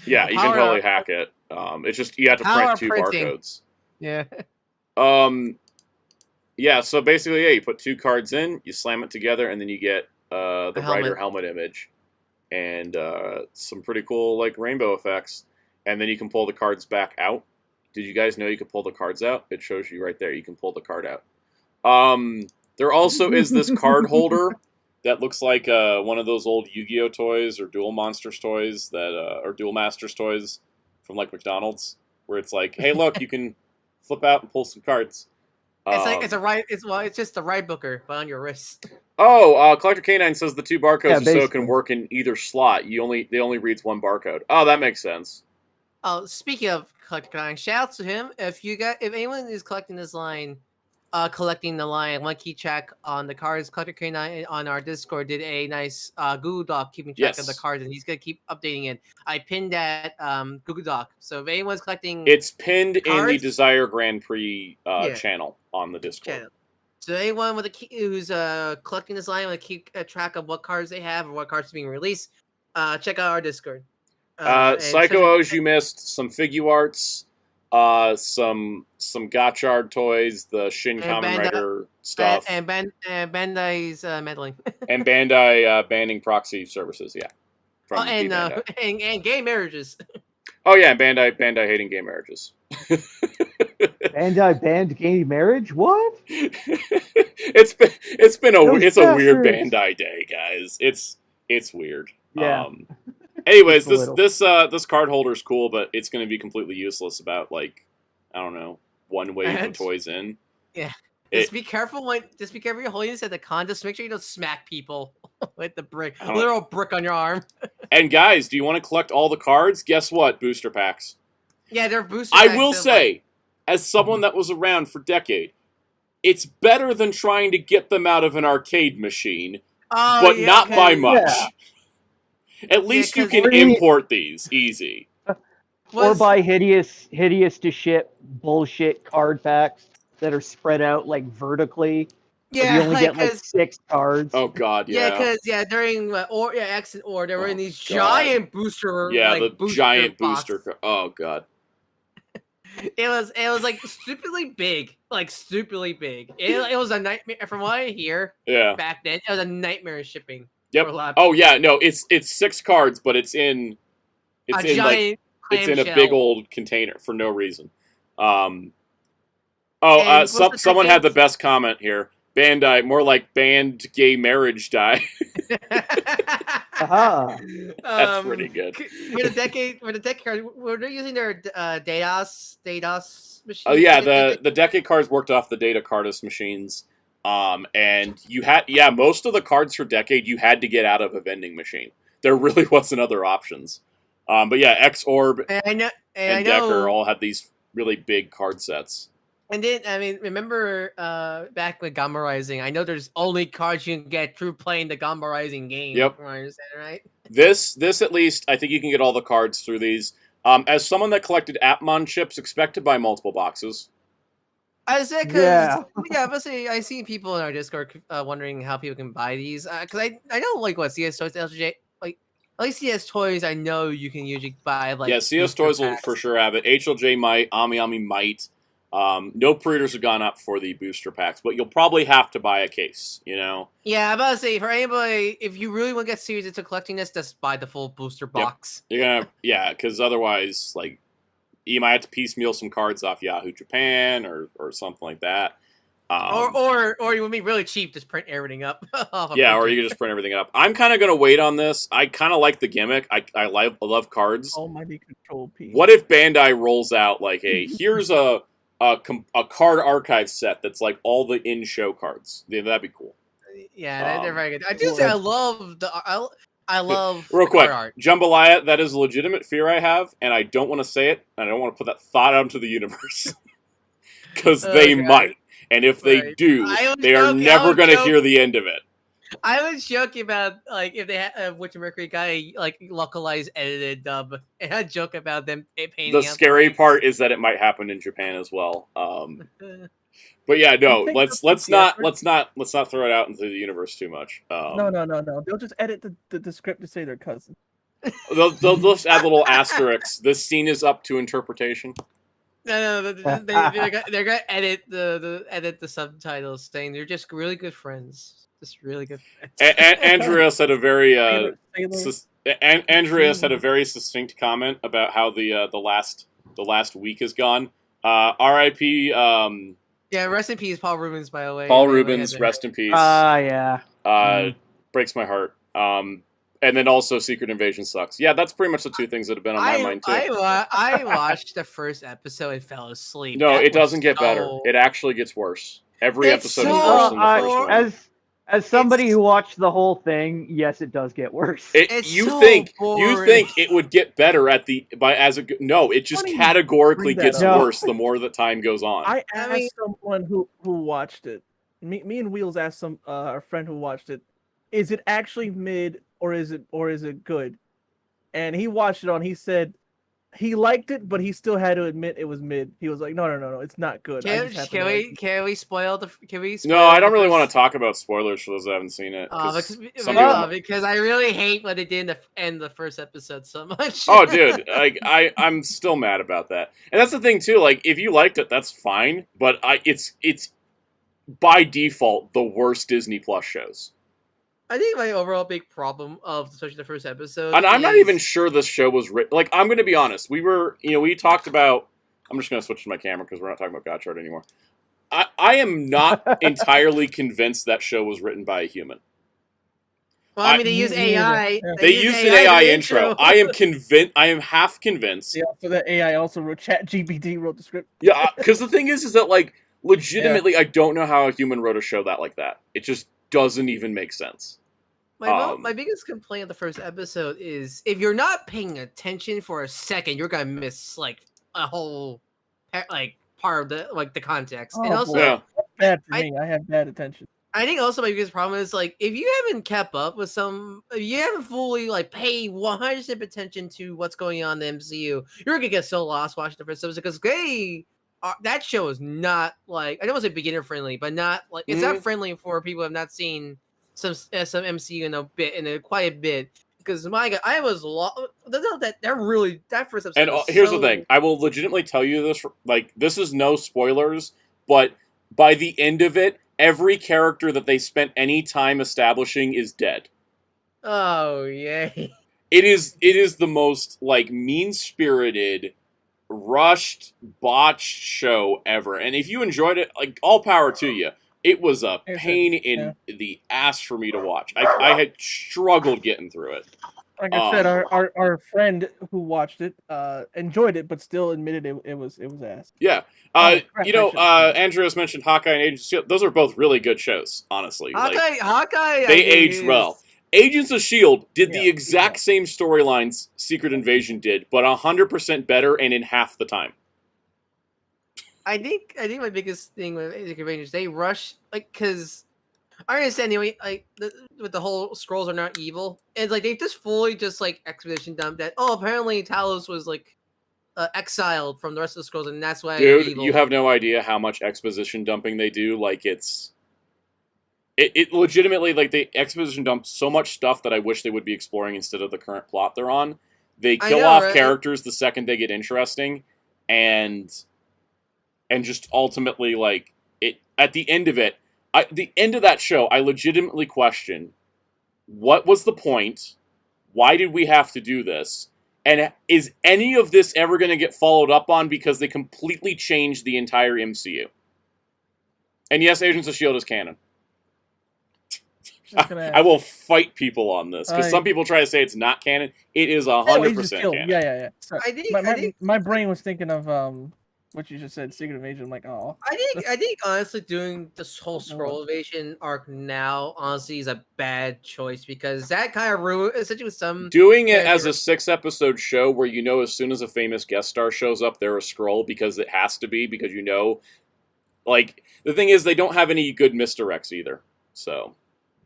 Speaker 1: Yeah, you can totally hack it. It's just you have to print two barcodes.
Speaker 2: Yeah.
Speaker 1: Yeah. So basically, you put two cards in, you slam it together, and then you get the Rider helmet image. and some pretty cool like rainbow effects. And then you can pull the cards back out. Did you guys know you could pull the cards out? It shows you right there. You can pull the card out. There also is this card holder that looks like one of those old Yu-Gi-Oh toys or Duel Monsters toys that or Duel Masters toys from like McDonald's, where it's like, hey, look, you can flip out and pull some cards.
Speaker 2: It's like it's just the ride booker, but on your wrist.
Speaker 1: Oh, Collector K9 says the two barcodes
Speaker 4: Yeah,
Speaker 1: so it
Speaker 4: basically.
Speaker 1: can work in either slot. They only reads one barcode. Oh, that makes sense.
Speaker 2: Oh, speaking of Collector Con, shout out to him. If anyone is collecting this line, collecting the line, want to keep track on the cards. Collector K9 on our Discord did a nice Google Doc keeping track of the cards, and he's gonna keep updating it. I pinned that Google Doc, so if anyone's collecting,
Speaker 1: It's pinned in the
Speaker 2: cards?
Speaker 1: Desire Grand Prix
Speaker 2: Yeah.
Speaker 1: channel on the Discord.
Speaker 2: channel. So anyone with who's collecting this line, want to keep track of what cards they have or what cards are being released, check out our Discord. And
Speaker 1: Psycho O's, you missed some Figuarts, some Gotchard toys, the Shin
Speaker 2: And
Speaker 1: Kamen
Speaker 2: Bandai-
Speaker 1: Rider stuff,
Speaker 2: and Bandai's meddling.
Speaker 1: and Bandai banning proxy services. Yeah, from
Speaker 2: and
Speaker 1: Bandai.
Speaker 2: and gay marriages.
Speaker 1: Oh yeah, Bandai hating gay marriages.
Speaker 4: Bandai banned gay marriage? What?
Speaker 1: it's been a
Speaker 4: Those
Speaker 1: weird
Speaker 4: bastards.
Speaker 1: Bandai day, guys. It's weird.
Speaker 4: Yeah.
Speaker 1: Anyways,
Speaker 4: Just a
Speaker 1: this card holder is cool, but it's going to be completely useless about like, I don't know, one wave of
Speaker 2: And-
Speaker 1: toys in.
Speaker 2: Yeah.
Speaker 1: It-
Speaker 2: Just be careful you're holding this at the con. Just make sure you don't smack people with the brick,
Speaker 1: I don't-
Speaker 2: literal brick on your arm.
Speaker 1: And guys, do you want to collect all the cards? Guess what? Booster packs.
Speaker 2: Yeah, they're boosted.
Speaker 1: I will say, as someone that was around for a decade, it's better than trying to get them out of an arcade machine, but not by much.
Speaker 4: Yeah.
Speaker 1: At least you
Speaker 2: 'cause
Speaker 1: can
Speaker 4: we-
Speaker 1: import these easy.
Speaker 4: Or buy hideous to ship bullshit card packs that are spread out like vertically. But
Speaker 2: Yeah,
Speaker 4: you only get like
Speaker 2: 'cause-
Speaker 4: 6 cards.
Speaker 1: Oh God,
Speaker 2: yeah,
Speaker 1: yeah,
Speaker 2: because during X and Or, there were
Speaker 1: Oh,
Speaker 2: in these
Speaker 1: God.
Speaker 2: giant booster,
Speaker 1: yeah,
Speaker 2: like,
Speaker 1: the
Speaker 2: booster
Speaker 1: giant
Speaker 2: box.
Speaker 1: booster. Oh God,
Speaker 2: It was like stupidly big, like stupidly big. It was a nightmare. From what I hear
Speaker 1: yeah,
Speaker 2: back then, it was a nightmare shipping.
Speaker 1: yep.
Speaker 2: For a lot of
Speaker 1: Oh yeah, no, it's 6 cards, but it's in
Speaker 2: a
Speaker 1: like
Speaker 2: giant.
Speaker 1: it's in a
Speaker 2: clamshell.
Speaker 1: big old container for no reason.
Speaker 2: And what's the
Speaker 1: Someone had the
Speaker 2: tickets?
Speaker 1: best comment here. Bandai, more like banned gay marriage die.
Speaker 4: Aha.
Speaker 1: That's pretty good.
Speaker 2: For the decade card, were they using their Dados machine?
Speaker 1: Oh yeah, the decade cards worked off the Data Cardist machines. And you had most of the cards for decade you had to get out of a vending machine. There really wasn't other options. But yeah, X Orb
Speaker 2: And I know,
Speaker 1: and Decker all had these really big card sets.
Speaker 2: And then, I mean, remember back with Gamma Rising, I know there's only cards you can get through playing the Gamma Rising game.
Speaker 1: Yep.
Speaker 2: If I understand right?
Speaker 1: This at least, I think you can get all the cards through these. As someone that collected Appmon chips, expect to buy multiple boxes.
Speaker 2: I said, because,
Speaker 4: Yeah.
Speaker 2: but see, I see people in our Discord wondering how people can buy these. Because I know, like, what, CS Toys, LJ, like, at least CS Toys, I know you can usually buy, like,
Speaker 1: Yeah, CS
Speaker 2: booster
Speaker 1: Toys will
Speaker 2: packs.
Speaker 1: for sure have it. HLJ might, Ami might. No pre-orders have gone up for the booster packs, but you'll probably have to buy a case, you know?
Speaker 2: Yeah, I'm about to say, for anybody, if you really want to get serious into collecting this, just buy the full booster box.
Speaker 1: You're gonna, yeah, because otherwise, like, you might have to piecemeal some cards off Yahoo Japan or something like that.
Speaker 2: Or you would be really cheap, just print everything up. off of
Speaker 1: Yeah, or
Speaker 2: printing.
Speaker 1: you can just print everything up. I'm kind of going to wait on this. I kind of like the gimmick. I love cards.
Speaker 3: Almighty control piece.
Speaker 1: What if Bandai rolls out, like, here's a card archive set that's, like, all the in-show cards? Yeah, that'd be cool.
Speaker 2: Yeah, they're very good. I do
Speaker 4: well,
Speaker 2: say I love the I love
Speaker 1: Real
Speaker 2: the
Speaker 1: quick,
Speaker 2: card art.
Speaker 1: Jambalaya, that is a legitimate fear I have, and I don't want to say it, and I don't want to put that thought out into the universe. Because they
Speaker 2: God.
Speaker 1: might. And if they
Speaker 2: Right.
Speaker 1: do,
Speaker 2: I was
Speaker 1: they are
Speaker 2: joking, I
Speaker 1: never
Speaker 2: was
Speaker 1: going to
Speaker 2: joking.
Speaker 1: hear the end of it.
Speaker 2: I was joking about like if they had Witcher Mercury guy like localized edited dub, and I joke about them painting.
Speaker 1: The
Speaker 2: out
Speaker 1: scary part is that it might happen in Japan as well. But yeah, no,
Speaker 3: I think
Speaker 1: let's
Speaker 3: that's the
Speaker 1: not
Speaker 3: effort.
Speaker 1: let's not throw it out into the universe too much.
Speaker 3: No. They'll just edit the script to say they're cousins.
Speaker 1: They'll just add little asterisks. This scene is up to interpretation.
Speaker 2: No, they're gonna edit the subtitles, saying they're just really good friends, just really good friends.
Speaker 1: Andrea said a very
Speaker 3: Sailor.
Speaker 1: And Andreas had a very succinct comment about how the last week has gone. R.I.P.
Speaker 2: Yeah, rest in peace, Paul Rubens. By the way,
Speaker 1: Paul Rubens, rest in peace.
Speaker 4: Yeah.
Speaker 1: Breaks my heart. And then also Secret Invasion sucks. Yeah, that's pretty much the two things that have been on my mind too.
Speaker 2: I watched the first episode and fell asleep.
Speaker 1: No,
Speaker 2: That
Speaker 1: it doesn't
Speaker 2: was
Speaker 1: get better.
Speaker 2: so-
Speaker 1: It actually gets worse. Every
Speaker 2: It's
Speaker 1: episode is
Speaker 2: so
Speaker 1: worse than the first one.
Speaker 4: As somebody
Speaker 2: It's-
Speaker 4: who watched the whole thing, yes, it does get worse.
Speaker 2: It's
Speaker 1: You
Speaker 2: so
Speaker 1: think
Speaker 2: boring.
Speaker 1: it would get better no, it just
Speaker 3: Funny you
Speaker 1: categorically
Speaker 3: bring that
Speaker 1: gets
Speaker 4: up.
Speaker 1: worse the more that time goes on.
Speaker 3: I asked
Speaker 2: mean-
Speaker 3: someone who watched it. Me and Wheels asked a friend who watched it, is it actually mid or is it good? And he watched it he said he liked it, but he still had to admit it was mid. He was like, no, it's not good.
Speaker 2: Can we spoil the? Can we?
Speaker 1: No, I don't really want to talk about spoilers for those that haven't seen it.
Speaker 2: Because I really hate what they did in the end the first episode so much.
Speaker 1: Oh, dude, I'm still mad about that. And that's the thing too. Like, if you liked it, that's fine. But it's by default the worst Disney Plus shows.
Speaker 2: I think my overall big problem of especially the first episode.
Speaker 1: And I'm not even sure this show was written. Like, I'm going to be honest. We talked about. I'm just going to switch to my camera because we're not talking about Gotchard anymore. I am not entirely convinced that show was written by a human.
Speaker 2: Well, I mean, they use AI.
Speaker 1: They used an AI intro. I am convinced. I am half convinced.
Speaker 3: Yeah, so that AI also wrote ChatGPT wrote the script.
Speaker 1: Yeah, because the thing is that like legitimately, I don't know how a human wrote a show like that. It just doesn't even make sense.
Speaker 2: My biggest complaint of the first episode is if you're not paying attention for a second, you're gonna miss like a whole part of the context. And also,
Speaker 1: yeah.
Speaker 3: Bad for me. I have bad attention.
Speaker 2: I think also my biggest problem is like if you haven't kept up with if you haven't fully like paid 100% attention to what's going on in the MCU, you're gonna get so lost watching the first episode because that show is not like I don't want to say beginner friendly, but not like it's not friendly for people who have not seen some MCU in quite a bit. Because my God, I was that first episode.
Speaker 1: And here's the thing: I will legitimately tell you this. Like, this is no spoilers, but by the end of it, every character that they spent any time establishing is dead.
Speaker 2: Oh yay!
Speaker 1: It is the most like mean-spirited, rushed, botched show ever. And if you enjoyed it, like all power to you. It was a pain in the ass for me to watch. I had struggled getting through it.
Speaker 3: Like I said, our friend who watched it enjoyed it, but still admitted it was ass.
Speaker 1: Yeah. Andreas mentioned Hawkeye and Agents of S.H.I.E.L.D. Those are both really good shows, honestly.
Speaker 2: Hawkeye.
Speaker 1: They aged well. Agents of S.H.I.E.L.D. did the exact same storylines Secret Invasion did, but 100% better and in half the time.
Speaker 2: I think my biggest thing with Secret Invasion is they rush because I understand with the whole Skrulls are not evil. It's like they just fully exposition dump that apparently Talos was exiled from the rest of the Skrulls and that's why they're evil.
Speaker 1: You have no idea how much exposition dumping they do. Like it legitimately they exposition dump so much stuff that I wish they would be exploring instead of the current plot they're on. They kill off characters the second they get interesting and just ultimately, at the end of it, the end of that show, I legitimately question, what was the point? Why did we have to do this? And is any of this ever going to get followed up on because they completely changed the entire MCU? And yes, Agents of S.H.I.E.L.D. is canon. I will fight people on this, because some people try to say it's not canon. It is 100% canon.
Speaker 3: Yeah. Sorry.
Speaker 2: I think
Speaker 3: my brain was thinking of what you just said, Secret Invasion. I'm like, oh.
Speaker 2: I think honestly doing this whole Skrull Invasion arc now honestly is a bad choice because that kind of ruined essentially with some
Speaker 1: doing it as a 6-episode show where as soon as a famous guest star shows up, they're a Skrull because it has to be because the thing is they don't have any good misdirects either. So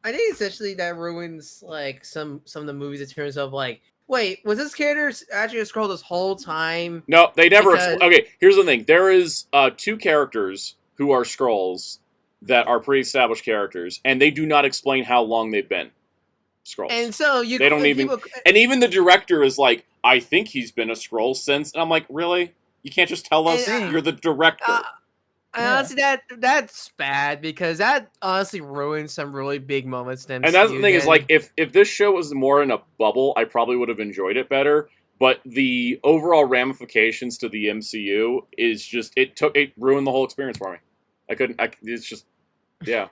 Speaker 2: I think essentially that ruins some of the movies in terms of wait, was this character actually a Skrull this whole time?
Speaker 1: No, they never. Okay, here's the thing. There is 2 characters who are Skrulls that are pre-established characters, and they do not explain how long they've been Skrulls.
Speaker 2: And so
Speaker 1: they don't even. And even the director is like, I think he's been a Skrull since. And I'm like, really? You can't just tell us you're the director.
Speaker 2: Honestly, that's bad because that honestly ruins some really big moments. In
Speaker 1: And that's the
Speaker 2: MCU
Speaker 1: thing is,
Speaker 2: then.
Speaker 1: like, if this show was more in a bubble, I probably would have enjoyed it better. But the overall ramifications to the MCU is just it ruined the whole experience for me. It's just, yeah.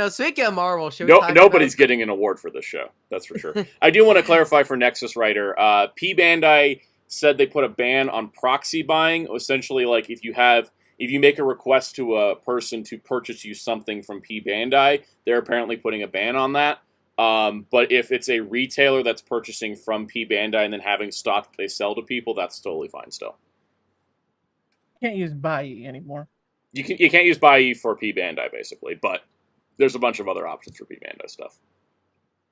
Speaker 2: Speaking of Marvel, should we talk
Speaker 1: Nobody's
Speaker 2: about...
Speaker 1: getting an award for this show. That's for sure. I do want to clarify for Nexus Rider. P Bandai said they put a ban on proxy buying. Essentially, like if you make a request to a person to purchase you something from P Bandai, they're apparently putting a ban on that. But if it's a retailer that's purchasing from P Bandai and then having stock they sell to people, that's totally fine still.
Speaker 3: Can't use Bai anymore.
Speaker 1: You can't use Bai for P Bandai basically, but there's a bunch of other options for P Bandai stuff.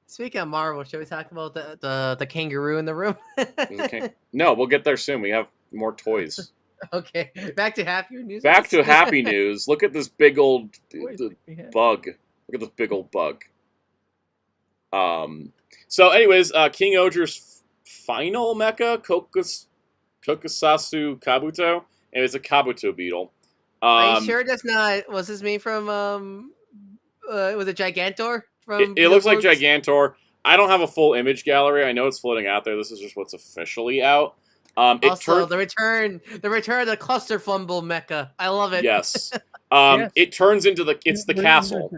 Speaker 2: Speaking of Marvel, should we talk about the kangaroo in the room?
Speaker 1: Okay. No, we'll get there soon. We have more toys.
Speaker 2: Okay, back to happier news.
Speaker 1: Back to happy news. Look at this big old bug. Look at this big old bug. So anyways, King-Ohger's final mecha, Tokusatsu Kabuto, and it's a Kabuto beetle.
Speaker 2: Are you sure that's not... Was this made from... was it Gigantor?
Speaker 1: It looks like Gigantor. I don't have a full image gallery. I know it's floating out there. This is just what's officially out.
Speaker 2: Also, the return of the cluster fumble mecha. I love it.
Speaker 1: Yes.
Speaker 3: Yes.
Speaker 1: It turns into the castle.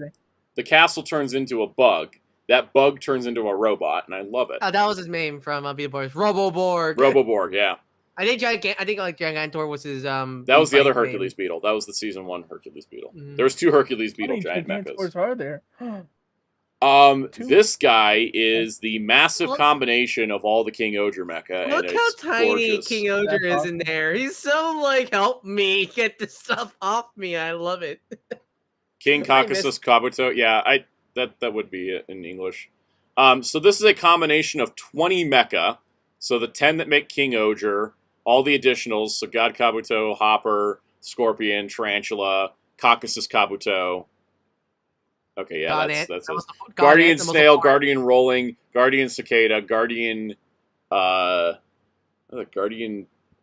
Speaker 1: The castle turns into a bug. That bug turns into a robot, and I love it.
Speaker 2: That was his name from Beetleborgs. Roboborg.
Speaker 1: Roboborg, yeah.
Speaker 2: I think Gigantor was his
Speaker 1: That was the other Hercules beetle. That was the season 1 Hercules beetle.
Speaker 2: Mhm.
Speaker 1: There was 2 Hercules
Speaker 3: How
Speaker 1: beetle
Speaker 3: many
Speaker 1: giant
Speaker 3: Gigantors
Speaker 1: mechas.
Speaker 3: are there?
Speaker 1: This guy is the massive combination of all the King-Ohger mecha.
Speaker 2: Look
Speaker 1: and
Speaker 2: how
Speaker 1: it's
Speaker 2: tiny
Speaker 1: gorgeous.
Speaker 2: King-Ohger is
Speaker 3: That's
Speaker 2: in there. He's so like, help me get this stuff off me. I love it.
Speaker 1: King Caucasus Kabuto. Yeah, that would be it in English. So this is a combination of 20 mecha. So the 10 that make King-Ohger, all the additionals. So God Kabuto, Hopper, Scorpion, Tarantula, Caucasus Kabuto. Okay, yeah, that's it. Guardian Snail, Guardian Rolling, Guardian Cicada, Guardian Guardian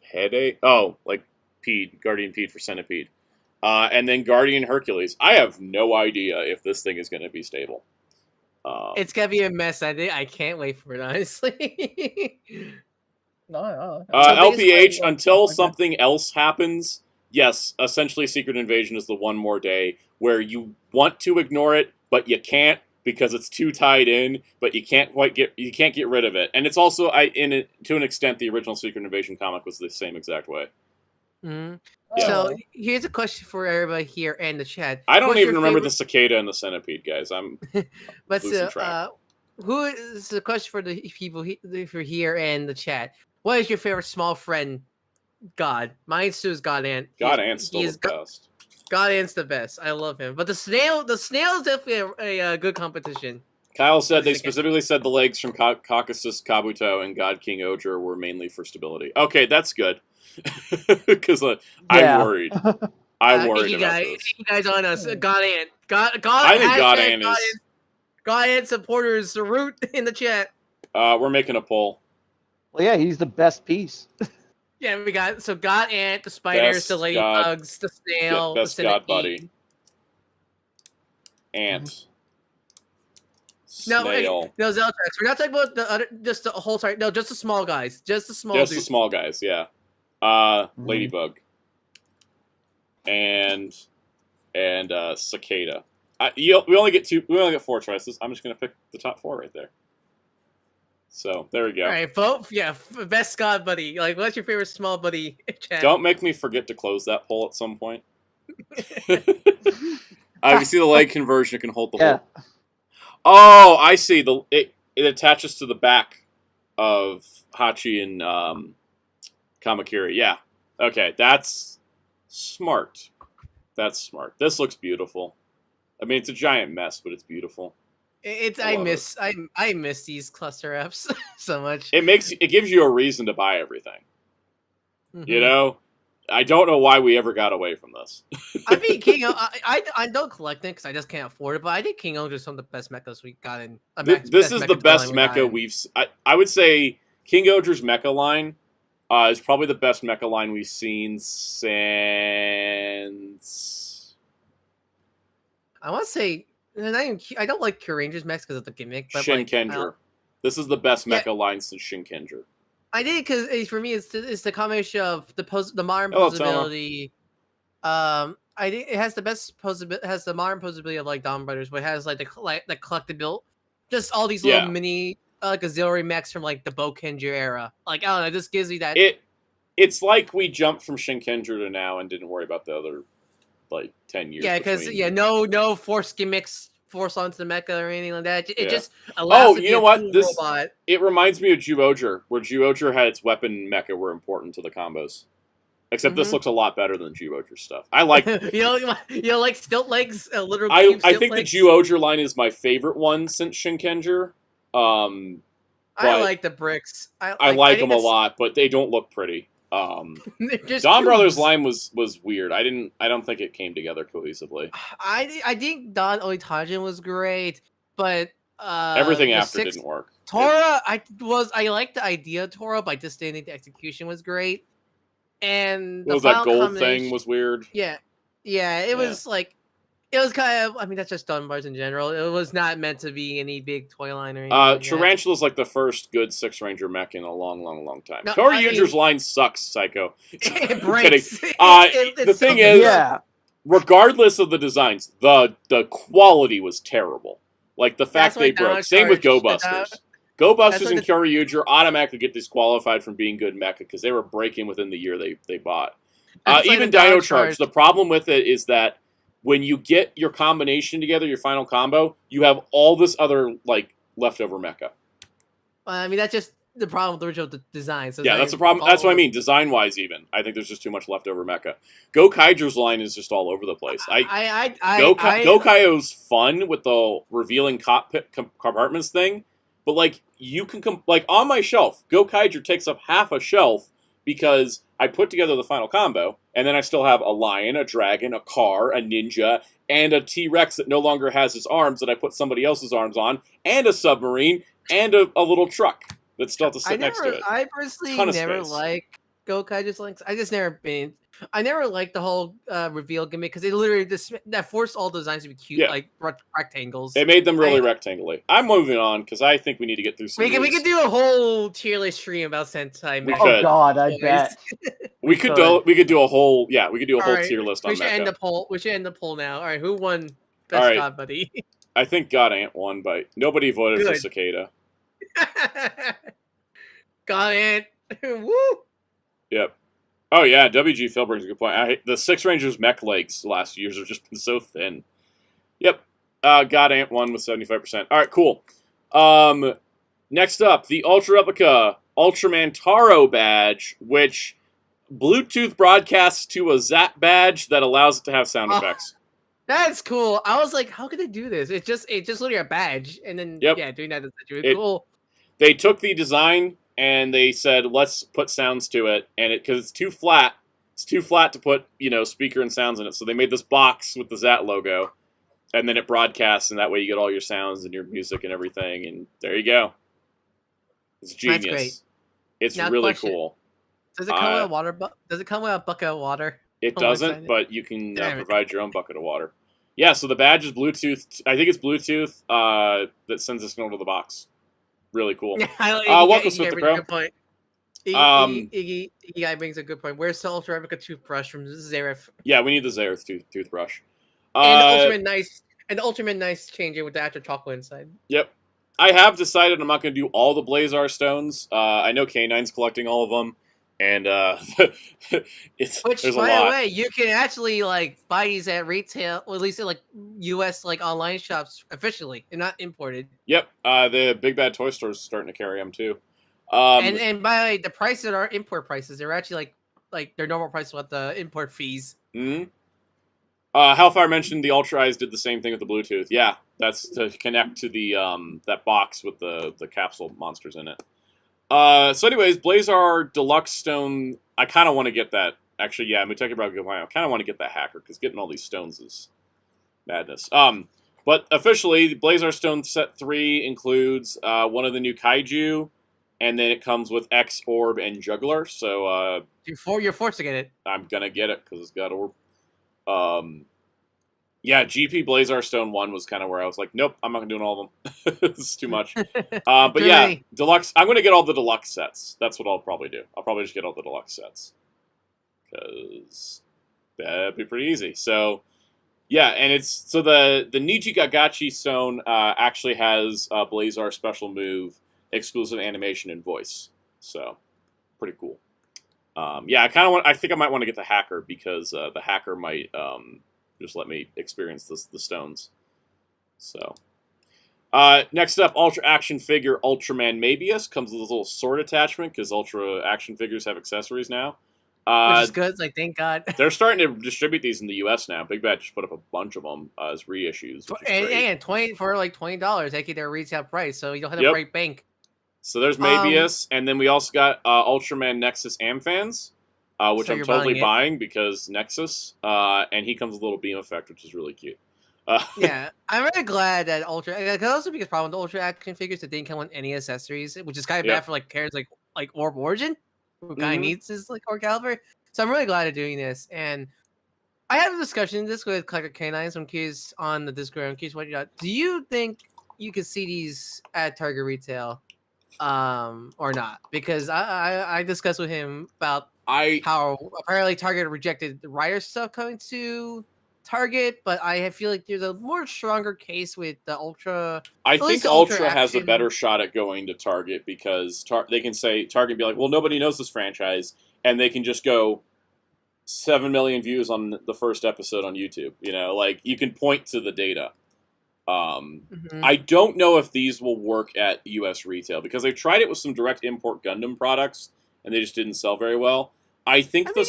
Speaker 1: Headache. Oh, like Guardian Pede for Centipede. And then Guardian Hercules. I have no idea if this thing is going to be stable.
Speaker 2: It's gonna be a mess. I can't wait for it, honestly.
Speaker 3: No.
Speaker 1: LPH, until something else happens, yes, essentially Secret Invasion is the one more day where you want to ignore it, but you can't because it's too tied in, but you can't get rid of it. And it's also to an extent the original Secret Invasion comic was the same exact way.
Speaker 2: Mm-hmm.
Speaker 1: Yeah.
Speaker 2: So here's a question for everybody here and the chat.
Speaker 1: I don't even remember the cicada and the centipede, guys. I'm
Speaker 2: but
Speaker 1: losing track.
Speaker 2: Who is the question for the people for here and the chat? What is your favorite small friend god? Mine too is God Ant.
Speaker 1: God Ant's still the best.
Speaker 2: God Ant's the best. I love him. But the snail is definitely a good competition.
Speaker 1: Kyle said they specifically said the legs from Caucasus Kabuto and God King-Ohger were mainly for stability. Okay, that's good. Because I'm worried. I'm worried about this.
Speaker 2: You guys on us. God Ant.
Speaker 1: I think God Ant is...
Speaker 2: God Ant supporters, the root in the chat.
Speaker 1: We're making a poll.
Speaker 4: Well, yeah, he's the best piece.
Speaker 2: Yeah, we got God Ant, the spiders, the ladybugs, the snail,
Speaker 1: best
Speaker 2: the
Speaker 1: god buddy. Ant.
Speaker 2: No,
Speaker 1: Snail.
Speaker 2: no, Zeltrax. We're not talking about the other, just the whole time. No, just the small guys. Just the small dudes.
Speaker 1: The small guys, yeah. Ladybug. And cicada. We only get 4 choices. I'm just gonna pick the top 4 right there. So there we go.
Speaker 2: All right, vote. Yeah, best god buddy. Like, what's your favorite small buddy? Chat?
Speaker 1: Don't make me forget to close that poll at some point. You see the leg conversion. It can hold the whole. Oh, I see. It attaches to the back of Hachi and Kamakiri. Yeah. Okay, that's smart. That's smart. This looks beautiful. I mean, it's a giant mess, but it's beautiful.
Speaker 2: I miss these cluster apps so much.
Speaker 1: It gives you a reason to buy everything. Mm-hmm. You know, I don't know why we ever got away from this.
Speaker 2: I mean, I don't collect it because I just can't afford it. But I think King-Ohger is some of the best mechas we got in.
Speaker 1: This is the best mecha we've. I would say King-Ohger's mecha line It's probably the best mecha line we've seen since.
Speaker 2: I want to say, I don't like Kyuranger's mechs because of the gimmick, but
Speaker 1: Shin
Speaker 2: like,
Speaker 1: Kamen. This is the best
Speaker 2: Yeah.
Speaker 1: mecha line since Shin Kamen.
Speaker 2: I did because for me it's the combination of the modern
Speaker 1: Hello, Toma.
Speaker 2: posability. I think it has the best has the modern posability of like Dawn Brothers, but it has like the collectible, just all these little
Speaker 1: Yeah.
Speaker 2: mini like auxiliary mechs from like the Bokenger era. Like, I don't know, this gives me that.
Speaker 1: It's like we jumped from Shin Kamen to now and didn't worry about the other like 10 years.
Speaker 2: Yeah, because
Speaker 1: between.
Speaker 2: no force gimmicks force onto the mecha or anything like that. It
Speaker 1: Yeah.
Speaker 2: just allows.
Speaker 1: Oh, you know what?
Speaker 2: Cool robot.
Speaker 1: It reminds me of King-Ohger, where King-Ohger had its weapon mecha were important to the combos. Except this looks a lot better than King-Ohger stuff. I like
Speaker 2: you know, like stilt legs, literal.
Speaker 1: I
Speaker 2: legs.
Speaker 1: think the King-Ohger line is my favorite one since Shin Kamen.
Speaker 2: I like the bricks.
Speaker 1: I like them a lot, but they don't look pretty. Dawn Brothers line was weird. I don't think it came together cohesively.
Speaker 2: I think Don Oitajin was great, but
Speaker 1: everything after didn't work.
Speaker 2: Tora, I liked the idea of Tora, but I just didn't think the execution was great. And
Speaker 1: What was that gold thing was weird.
Speaker 2: Yeah, it was like. It was kind of, I mean, that's just Dawn Brothers in general. It was not meant to be any big toy line or anything.
Speaker 1: Tarantula's like the first good Six Ranger mech in a long, long, long time.
Speaker 2: No,
Speaker 1: Kyoryuger's line sucks, Psycho.
Speaker 2: It breaks.
Speaker 1: The thing is, regardless of the designs, the quality was terrible. Like the fact they broke. Same with Go Busters. Go Busters and Kyoryuger automatically get disqualified from being good mecha because they were breaking within the year they bought. Even Dino Charge. The problem with it is that when you get your combination together, your final combo, you have all this other like leftover mecha.
Speaker 2: I mean, that's just the problem with the original design. So
Speaker 1: yeah, that's the problem. That's what I mean. Design-wise, even I think there's just too much leftover mecha. Go Kaiju's line is just all over the place. Go Kaio's fun with the revealing cockpit compartments thing, but like you can like on my shelf, Go Kaiju takes up half a shelf because I put together the final combo, and then I still have a lion, a dragon, a car, a ninja, and a T-Rex that no longer has his arms that I put somebody else's arms on, and a submarine, and a little truck that still has to sit next to it.
Speaker 2: I personally never liked Go Kaiju's links. I never liked the whole reveal gimmick because it literally that forced all designs to be cute, like rectangles.
Speaker 1: It made them really rectangular. I'm moving on because I think we need to get through some.
Speaker 2: We could do a whole tier list stream about Sentai.
Speaker 4: Oh God, I bet.
Speaker 1: we could do a whole tier list on
Speaker 2: We should end the poll. We should end the poll now. All right, who won best God Buddy?
Speaker 1: I think God Ant won, but nobody voted for Cicada.
Speaker 2: God Ant. Woo!
Speaker 1: Yep. Oh yeah, WG Phil brings a good point. The Six Rangers mech legs the last few years have just been so thin. Yep. God Ant won with 75%. All right, cool. Next up, the Ultra Replica Ultraman Taro badge, which Bluetooth broadcasts to a Zap badge that allows it to have sound effects.
Speaker 2: That's cool. I was like, how could they do this? It's just literally a badge, and then doing that is really cool.
Speaker 1: They took the design and they said, let's put sounds to it, and because it's too flat to put speaker and sounds in it. So they made this box with the Zat logo, and then it broadcasts, and that way you get all your sounds and your music and everything, and there you go. It's genius.
Speaker 2: That's great.
Speaker 1: It's really cool.
Speaker 2: Does it come with a water? Does it come with a bucket of water?
Speaker 1: It doesn't, but you can provide your own bucket of water. Yeah, so the badge is Bluetooth. I think it's Bluetooth that sends a signal to the box. Really cool. Welcome, Smith the Pro.
Speaker 2: Iggy guy brings a good point. Where's the Ultra Replica toothbrush from Zareth?
Speaker 1: Yeah, we need the Zareth toothbrush.
Speaker 2: And the Ultraman Nice changer with the actual chocolate inside.
Speaker 1: Yep. I have decided I'm not going to do all the Blazar stones. I know K9's collecting all of them, and there's a lot.
Speaker 2: By the way, you can actually buy these at retail, or at least at U.S. online shops officially, and not imported.
Speaker 1: Yep, the Big Bad Toy Store is starting to carry them too.
Speaker 2: And by the way, the prices are import prices. They're actually like their normal price with the import fees.
Speaker 1: Mm-hmm. Hellfire mentioned the Ultra Eyes did the same thing with the Bluetooth. Yeah, that's to connect to the that box with the capsule monsters in it. So anyways, Blazar Deluxe Stone, I kind of want to get that. Actually, yeah, Muteki brought a good point. I kind of want to get that hacker, because getting all these stones is madness. But officially, the Blazar Stone Set 3 includes one of the new Kaiju, and then it comes with X, Orb, and Juggler. So
Speaker 2: You're forced to get it.
Speaker 1: I'm gonna get it because it's got Orb. Yeah, GP Blazar Stone 1 was kind of where I was like, nope, I'm not doing all of them. It's too much. But
Speaker 2: Too
Speaker 1: yeah,
Speaker 2: many.
Speaker 1: deluxe. I'm gonna get all the deluxe sets. That's what I'll probably do. I'll probably just get all the deluxe sets because that'd be pretty easy. So yeah, and it's so the Niji Gagachi Stone actually has Blazar special move, exclusive animation and voice. So pretty cool. Yeah, I think I might want to get the hacker because the hacker might just let me experience the stones. So next up, Ultra Action Figure Ultraman Mabius comes with a little sword attachment because Ultra Action Figures have accessories now.
Speaker 2: Which is good. It's like, thank God.
Speaker 1: They're starting to distribute these in the U.S. now. Big Bad just put up a bunch of them as reissues, which is great.
Speaker 2: And $20, they get their retail price, so you don't have to break bank.
Speaker 1: So there's Mabius, and then we also got Ultraman Nexus Amphans, which
Speaker 2: So
Speaker 1: I'm
Speaker 2: you're
Speaker 1: totally
Speaker 2: buying it?
Speaker 1: buying because Nexus, and he comes with a little beam effect, which is really cute.
Speaker 2: Yeah, I'm really glad that Ultra. Because also because problem with the Ultra Action figures that didn't come with any accessories, which is kind of bad for like characters like Orb Origin, who kind of needs his like Orb Caliber. So I'm really glad they're doing this, and I had a discussion this with Collector Canines. I'm curious on the Discord. I'm curious what you got. Do you think you could see these at Target retail, or not? Because I discussed with him about how apparently Target rejected the Rider stuff coming to Target, but I feel like there's a more stronger case with the Ultra.
Speaker 1: I think Ultra has a
Speaker 2: Action.
Speaker 1: better shot at going to Target because they can say Target can be like, well, nobody knows this franchise, and they can just go 7 million views on the first episode on YouTube. You know, like you can point to the data. I don't know if these will work at U.S. retail because they tried it with some direct import Gundam products and they just didn't sell very well. I think the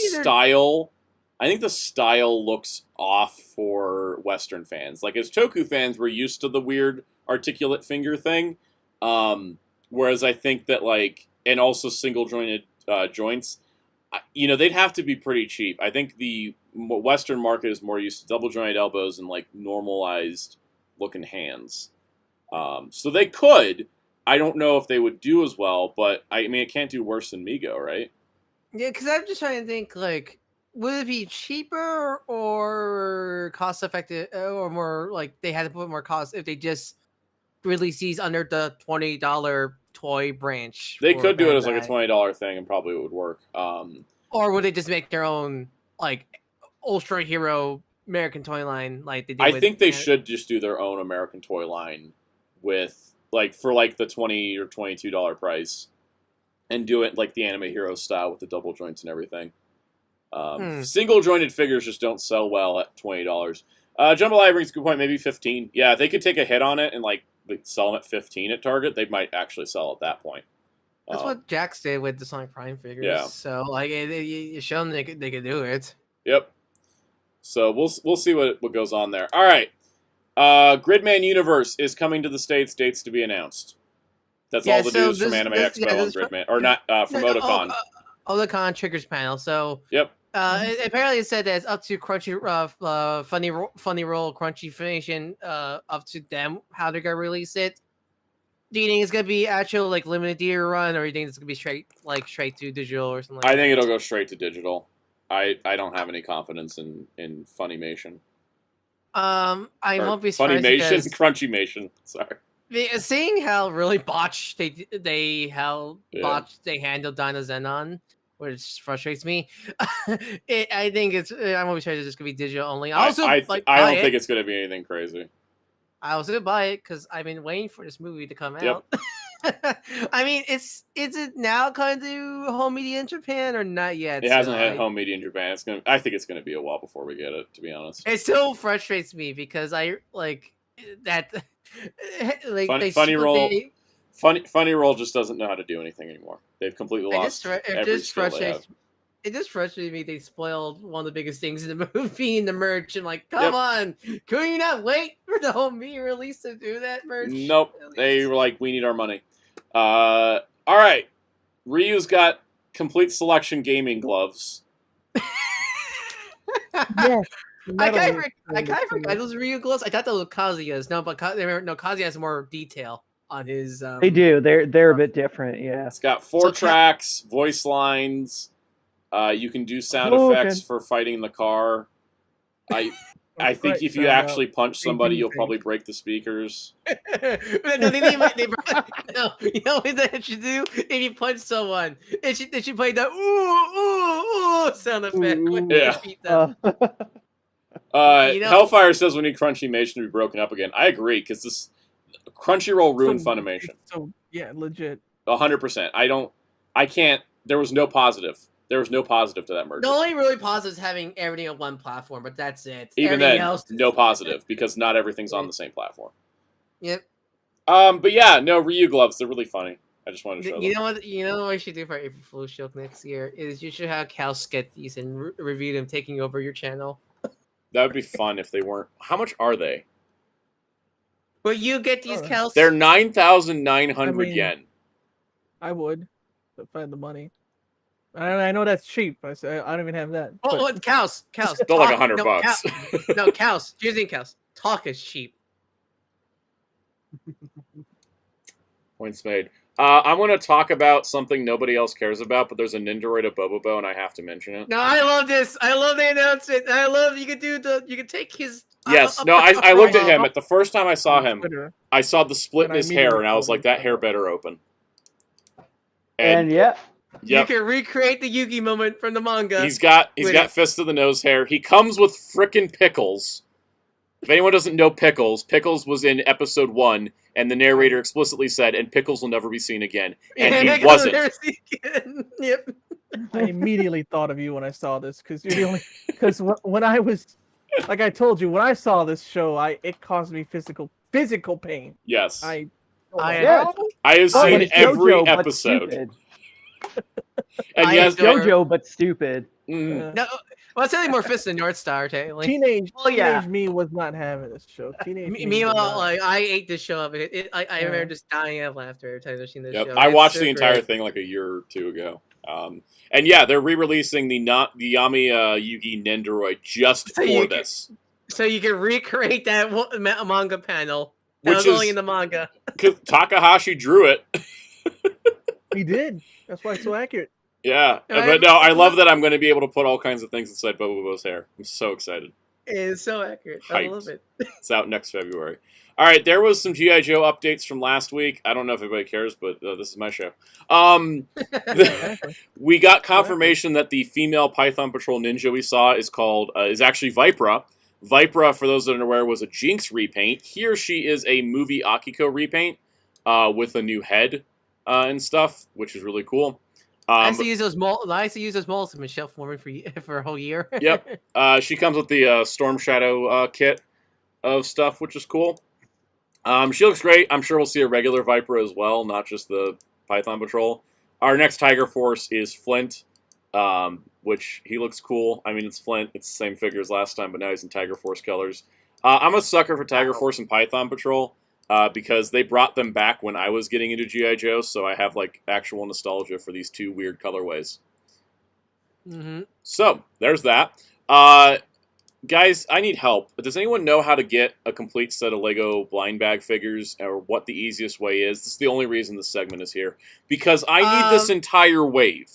Speaker 1: style looks off for Western fans. Like as Toku fans, we're used to the weird articulate finger thing, whereas I think that and also single jointed joints. You know, they'd have to be pretty cheap. I think the Western market is more used to double jointed elbows and like normalized looking hands. So they could. I don't know if they would do as well, but I mean, it can't do worse than Mego, right?
Speaker 2: Yeah, because I'm just trying to think, like, would it be cheaper or cost effective, or more like they had to put more cost if they just release these under the $20 toy branch?
Speaker 1: They could do it as like a $20 thing, and probably it would work.
Speaker 2: Or would they just make their own like Ultra Hero American toy line like they did?
Speaker 1: I think they should just do their own American toy line with for the $20 or $22 price, and do it like the Anime Hero style with the double joints and everything. Single jointed figures just don't sell well at $20. Jambalaya brings a good point, maybe 15. Yeah, they could take a hit on it and sell them at 15 at Target. They might actually sell at that point.
Speaker 2: That's what Jax did with the Sonic Prime figures.
Speaker 1: Yeah.
Speaker 2: So you show them they could do it.
Speaker 1: Yep. So we'll see what goes on there. All right. Gridman Universe is coming to the States. Dates to be announced. That's all the news from Anime Expo and Gridman, or not from Otakon.
Speaker 2: Otakon Triggers panel. So
Speaker 1: yep.
Speaker 2: Apparently it said that it's up to Funny Roll, Crunchy Funimation, up to them how they're gonna release it. Do you think it's gonna be actual limited theater run, or do you think it's gonna be straight to digital or something?
Speaker 1: I think it'll go straight to digital. I don't have any confidence in Funimation.
Speaker 2: I won't be surprised.
Speaker 1: Funimation, Crunchymation. Sorry.
Speaker 2: Seeing how really botched they handled Dino Zenon, which frustrates me. I think I'm always sure it's just gonna be digital only. I don't think
Speaker 1: it's gonna be anything crazy.
Speaker 2: I was gonna buy it because I've been waiting for this movie to come out. I mean, is it now coming to home media in Japan or not yet?
Speaker 1: It hasn't hit home media in Japan. I think it's gonna be a while before we get it. To be honest,
Speaker 2: it still frustrates me because I like that.
Speaker 1: Funny Roll just doesn't know how to do anything anymore. They've completely lost every skill they have.
Speaker 2: It just frustrated me. They spoiled one of the biggest things in the movie and the merch. And come on, could you not wait for the home media release to do that merch?
Speaker 1: Nope. They were like, we need our money. All right. Ryu's got complete selection gaming gloves.
Speaker 3: Yes.
Speaker 2: I kind of forgot those Ryu gloves. I thought those were Kazuya's. No, but Kazuya has more detail. on his.
Speaker 4: They do. They're a bit different. Yeah.
Speaker 1: It's got 4
Speaker 2: So,
Speaker 1: tracks, voice lines. You can do sound
Speaker 4: Hadouken.
Speaker 1: effects for fighting in the car. I think
Speaker 3: Right,
Speaker 1: if you
Speaker 3: shout out.
Speaker 1: actually punch
Speaker 3: They
Speaker 1: somebody,
Speaker 3: do
Speaker 1: you'll
Speaker 3: things.
Speaker 1: probably break the speakers.
Speaker 2: no, you know what that should do? If you punch someone, it should play the ooh sound effect when you
Speaker 1: Yeah.
Speaker 2: defeat them. You know-
Speaker 1: Hellfire says we need Crunchy-Mation to be broken up again. I agree, because this Crunchyroll ruined
Speaker 3: So-
Speaker 1: Funimation.
Speaker 3: So yeah, legit.
Speaker 1: 100%. I can't. There was no positive. There was no positive to that merger.
Speaker 2: The only really positive is having everything on one platform, but that's it.
Speaker 1: Even
Speaker 2: Everything
Speaker 1: then,
Speaker 2: else is-
Speaker 1: no positive, because not everything's on the same platform.
Speaker 2: Yep.
Speaker 1: But yeah, no, Ryu gloves, they're really funny. I just wanted to show
Speaker 2: You
Speaker 1: them.
Speaker 2: know what? You know what I should do for April Fool's joke next year is you should have Cal get these and review them, taking over your channel.
Speaker 1: That would be fun if they weren't. How much are they?
Speaker 2: But you get these
Speaker 3: Alright.
Speaker 2: Cal.
Speaker 1: They're 9,900
Speaker 3: I mean-
Speaker 1: yen.
Speaker 3: I would if I had the money. I know that's cheap. I say I don't even have that.
Speaker 2: Oh,
Speaker 3: but-
Speaker 2: oh, Cows.
Speaker 1: Still like $100.
Speaker 2: No, Cows. Here's the thing, Cows. Talk is cheap.
Speaker 1: Points made. I'm going to talk about something nobody else cares about, but there's a Nindoroid of Bobobo, and I have to mention it.
Speaker 2: No, I love this. I love the announcement. I love you could take his.
Speaker 1: Yes, no, I looked at him. At the first time I saw
Speaker 3: on
Speaker 1: him,
Speaker 3: Twitter.
Speaker 1: I saw the split in
Speaker 3: And I
Speaker 1: his hair,
Speaker 3: immediately
Speaker 1: and I was
Speaker 3: told
Speaker 1: like,
Speaker 3: him
Speaker 1: that
Speaker 3: to
Speaker 1: hair
Speaker 3: shut up.
Speaker 1: better open.
Speaker 4: And yeah,
Speaker 1: Yep.
Speaker 2: You can recreate the Yugi moment from the manga.
Speaker 1: He's got
Speaker 2: with
Speaker 1: got
Speaker 2: it.
Speaker 1: fist of the nose hair. He comes with frickin' Pickles. If anyone doesn't know Pickles, Pickles was in episode 1, and the narrator explicitly said, "And Pickles will never be seen again." And he
Speaker 2: Nicholas
Speaker 1: wasn't.
Speaker 2: Harrison. Yep.
Speaker 3: I immediately thought of you when I saw this because you're the only. Because when I was, like I told you, when I saw this show, it caused me physical pain.
Speaker 1: Yes,
Speaker 3: I
Speaker 4: Yeah.
Speaker 1: I have
Speaker 4: Oh,
Speaker 1: seen
Speaker 4: it's
Speaker 1: every
Speaker 4: JoJo, but
Speaker 1: episode,
Speaker 4: stupid.
Speaker 1: and
Speaker 2: I
Speaker 1: yes,
Speaker 2: adore-
Speaker 4: JoJo, but stupid.
Speaker 1: mm,
Speaker 2: No, well, it's only more Fist than North Star, technically.
Speaker 3: teenage
Speaker 4: yeah.
Speaker 3: me was not having this show. Teenage me.
Speaker 2: Meanwhile,
Speaker 3: was not.
Speaker 2: like I ate this show up. I
Speaker 3: Yeah.
Speaker 2: remember just dying of laughter every time I've seen this
Speaker 1: yep.
Speaker 2: show.
Speaker 1: I
Speaker 2: It's
Speaker 1: watched
Speaker 2: so
Speaker 1: the entire
Speaker 2: great.
Speaker 1: thing like a year or two ago. And yeah, they're re-releasing the Yami Yugi Nendoroid just
Speaker 2: So
Speaker 1: for
Speaker 2: you can-
Speaker 1: this.
Speaker 2: So you can recreate that manga panel. That
Speaker 1: Which
Speaker 2: was only
Speaker 1: is-
Speaker 2: in the manga.
Speaker 1: 'Cause Takahashi drew it.
Speaker 3: He did. That's why it's so accurate.
Speaker 1: Yeah,
Speaker 2: Right.
Speaker 1: but no, I love that I'm going to be able to put all kinds of things inside Bobo's hair. I'm so excited.
Speaker 2: It is so accurate. I
Speaker 1: Hyped.
Speaker 2: love it.
Speaker 1: It's out next February. All right, there was some G.I. Joe updates from last week. I don't know if anybody cares, but this is my show.
Speaker 3: Exactly.
Speaker 1: We got confirmation that the female Python Patrol ninja we saw is actually Vipra. Vipra, for those that aren't aware, was a Jinx repaint. Here she is a movie Akiko repaint with a new head and stuff, which is really cool.
Speaker 2: I used to use those molds in Michelle Foreman for a whole year.
Speaker 1: Yep. She comes with the Storm Shadow kit of stuff, which is cool. She looks great. I'm sure we'll see a regular Viper as well, not just the Python Patrol. Our next Tiger Force is Flint, which he looks cool. I mean, it's Flint. It's the same figure as last time, but now he's in Tiger Force colors. I'm a sucker for Tiger Force and Python Patrol because they brought them back when I was getting into G.I. Joe, so I have like actual nostalgia for these two weird colorways.
Speaker 2: Mm-hmm.
Speaker 1: So, there's that. Guys, I need help. Does anyone know how to get a complete set of Lego blind bag figures, or what the easiest way is? This is the only reason this segment is here. Because I need this entire wave.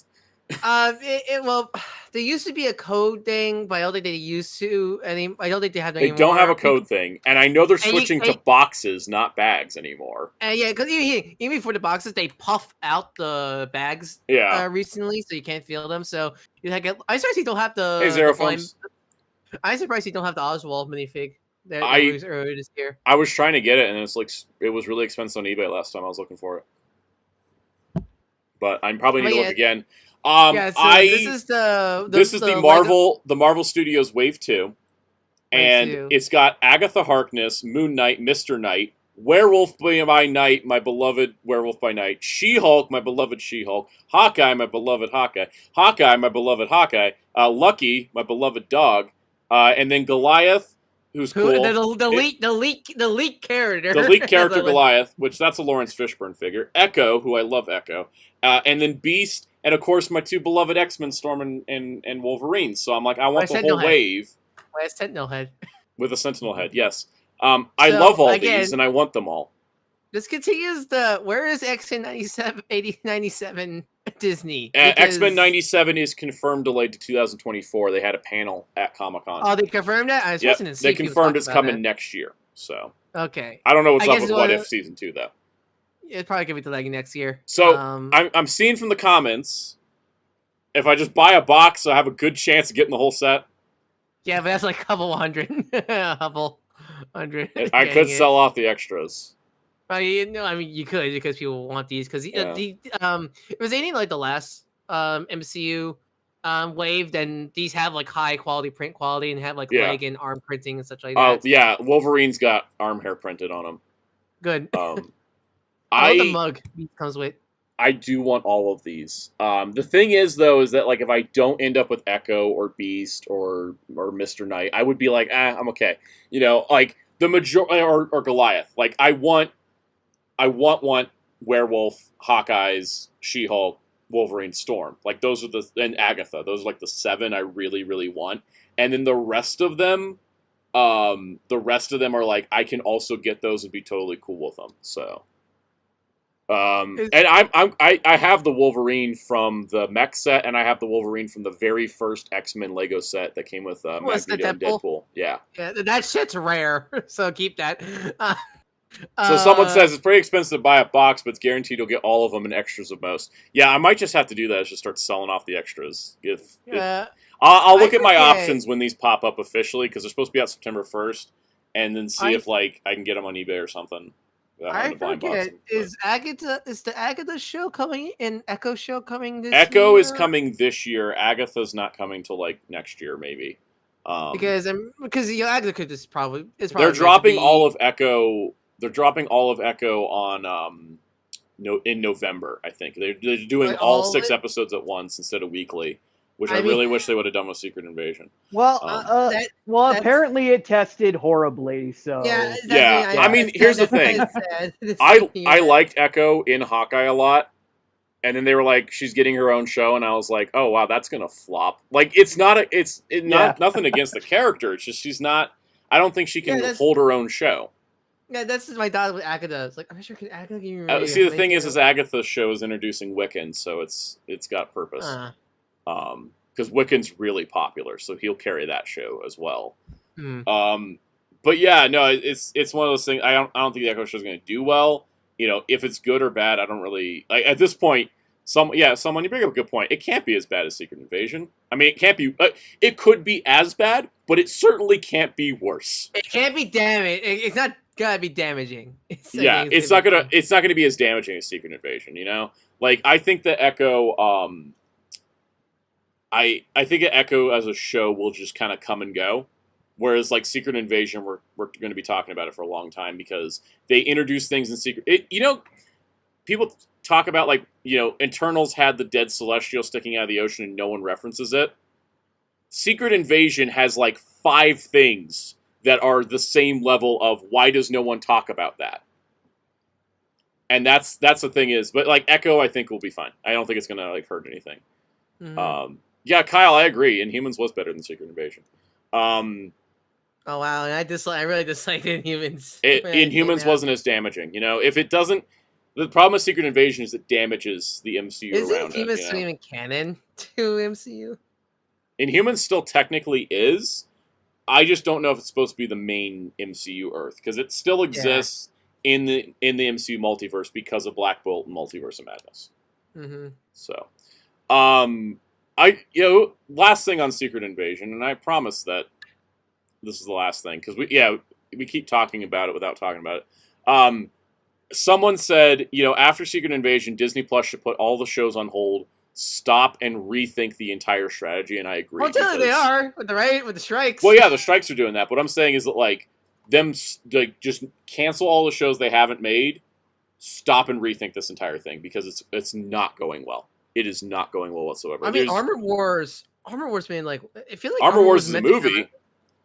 Speaker 2: Well, there used to be a code thing, but I don't think they used to. I don't think they have that
Speaker 1: They
Speaker 2: anymore.
Speaker 1: don't have a code thing. And I know they're
Speaker 2: And you-
Speaker 1: switching to boxes, not bags anymore.
Speaker 2: Yeah, because even before the boxes, they puff out the bags
Speaker 1: Yeah.
Speaker 2: recently, so you can't feel them. So you get. I'm surprised you don't have the.
Speaker 1: Hey, Zero
Speaker 2: the blind-
Speaker 1: Films.
Speaker 2: I'm surprised you don't have the Oswald minifig. That
Speaker 1: I-
Speaker 2: was earlier this year.
Speaker 1: I was trying to get it, and it was really expensive on eBay last time I was looking for it. But I'm probably need to look again.
Speaker 2: Yeah, so this is the
Speaker 1: Marvel Studios Wave 2. And
Speaker 2: Wave 2.
Speaker 1: it's got Agatha Harkness, Moon Knight, Mr. Knight, Werewolf by Night, my beloved Werewolf by Night, She-Hulk, my beloved She-Hulk, Hawkeye, my beloved Hawkeye, Hawkeye, my beloved Hawkeye, Lucky, my beloved dog, and then Goliath, who's cool.
Speaker 2: The leak character.
Speaker 1: The lead character Goliath, which that's a Lawrence Fishburne figure. Echo, who I love Echo. And then Beast, and of course my two beloved X-Men, Storm and Wolverine. So I'm like, I want the whole wave
Speaker 2: My Sentinel head.
Speaker 1: with a Sentinel head, yes. I
Speaker 2: So,
Speaker 1: love all
Speaker 2: again-
Speaker 1: these, and I want them all.
Speaker 2: This continues where is X-Men 97 Disney?
Speaker 1: X-Men 97 is confirmed delayed to 2024. They had a panel at Comic-Con.
Speaker 2: Oh, they confirmed that? I was
Speaker 1: Yep,
Speaker 2: supposed to see
Speaker 1: they
Speaker 2: if he was
Speaker 1: confirmed
Speaker 2: talking
Speaker 1: it's
Speaker 2: about
Speaker 1: coming
Speaker 2: it.
Speaker 1: next year. So
Speaker 2: Okay.
Speaker 1: I don't know what's
Speaker 2: I
Speaker 1: up
Speaker 2: guess
Speaker 1: with
Speaker 2: it's
Speaker 1: What
Speaker 2: one of
Speaker 1: If Season 2, though.
Speaker 2: It's probably going to be delaying next year.
Speaker 1: So I'm seeing from the comments, if I just buy a box, I have a good chance of getting the whole set.
Speaker 2: Yeah, but that's like a couple hundred. A couple hundred.
Speaker 1: I could sell off the extras.
Speaker 2: I mean, you could because people want these because it was anything like the last MCU wave, then these have like high quality print quality and have like leg and arm printing and such like that.
Speaker 1: Yeah, Wolverine's got arm hair printed on him.
Speaker 2: Good.
Speaker 1: I
Speaker 2: love the mug he comes with.
Speaker 1: I do want all of these. The thing is, though, is that like if I don't end up with Echo or Beast or Mr. Knight, I would be like, I'm okay. You know, like the majority or Goliath. Like I want Werewolf, Hawkeyes, She-Hulk, Wolverine, Storm. Like those are and Agatha. Those are like the 7 I really, really want. And then the rest of them are like I can also get those and be totally cool with them. So. And I have the Wolverine from the mech set, and I have the Wolverine from the very first X-Men Lego set that came with Magneto and Deadpool. Yeah,
Speaker 2: that shit's rare, so keep that.
Speaker 1: So someone says it's pretty expensive to buy a box, but it's guaranteed you'll get all of them and extras of most. Yeah, I might just have to do that. Is just start selling off the extras. I'll look at my options when these pop up officially because they're supposed to be out September 1st, and then see if like I can get them on eBay or something.
Speaker 2: I forget. Is the Agatha show coming in? Echo show coming this
Speaker 1: Echo
Speaker 2: year?
Speaker 1: is coming this year. Agatha's not coming till like next year, maybe.
Speaker 2: Because Agatha is probably
Speaker 1: they're dropping all of Echo. They're dropping all of Echo on in November. I think they're doing like all 6 episodes at once instead of weekly, which I really wish they would have done with Secret Invasion.
Speaker 4: Well, apparently it tested horribly. So
Speaker 1: yeah. I mean, here's the thing. I liked Echo in Hawkeye a lot, and then they were like, she's getting her own show, and I was like, oh wow, that's gonna flop. Like, it's not nothing against the character. It's just she's not. I don't think she can hold her own show.
Speaker 2: Yeah, that's my thought with Agatha. It's like, I'm not sure Agatha can
Speaker 1: see, the thing is Agatha's show is introducing Wiccan, so it's got purpose. Because Wiccan's really popular, so he'll carry that show as well. But yeah, no, it's one of those things. I don't think the Echo show is going to do well. You know, if it's good or bad, I don't really like at this point. Someone you bring up a good point. It can't be as bad as Secret Invasion. I mean, it can't be. It could be as bad, but it certainly can't be worse.
Speaker 2: It can't be damaged. It's not gonna be damaging.
Speaker 1: It's not gonna be as damaging as Secret Invasion. You know, like I think the Echo. I think Echo as a show will just kind of come and go, whereas like Secret Invasion, we're going to be talking about it for a long time because they introduce things in Secret. People talk about like Eternals had the dead Celestial sticking out of the ocean and no one references it. Secret Invasion has like 5 things that are the same level of why does no one talk about that? And that's the thing is, but like Echo, I think will be fine. I don't think it's going to like hurt anything. Yeah, Kyle, I agree. Inhumans was better than Secret Invasion.
Speaker 2: Oh wow, and I really disliked Inhumans.
Speaker 1: Inhumans wasn't as damaging. You know, if it doesn't, the problem with Secret Invasion is it damages the MCU around it.
Speaker 2: Is Inhumans even canon to MCU?
Speaker 1: Inhumans still technically is. I just don't know if it's supposed to be the main MCU Earth because it still exists in the MCU multiverse because of Black Bolt and Multiverse of Madness. So, last thing on Secret Invasion, and I promise that this is the last thing because we keep talking about it without talking about it. Someone said, after Secret Invasion, Disney Plus should put all the shows on hold, stop and rethink the entire strategy, and I agree.
Speaker 2: Well, they are with the strikes.
Speaker 1: Well, yeah, the strikes are doing that. But what I'm saying is that like them just cancel all the shows they haven't made, stop and rethink this entire thing because it's not going well. It is not going well whatsoever.
Speaker 2: I mean, Armor Wars being like, I feel like
Speaker 1: Armor Wars is a movie,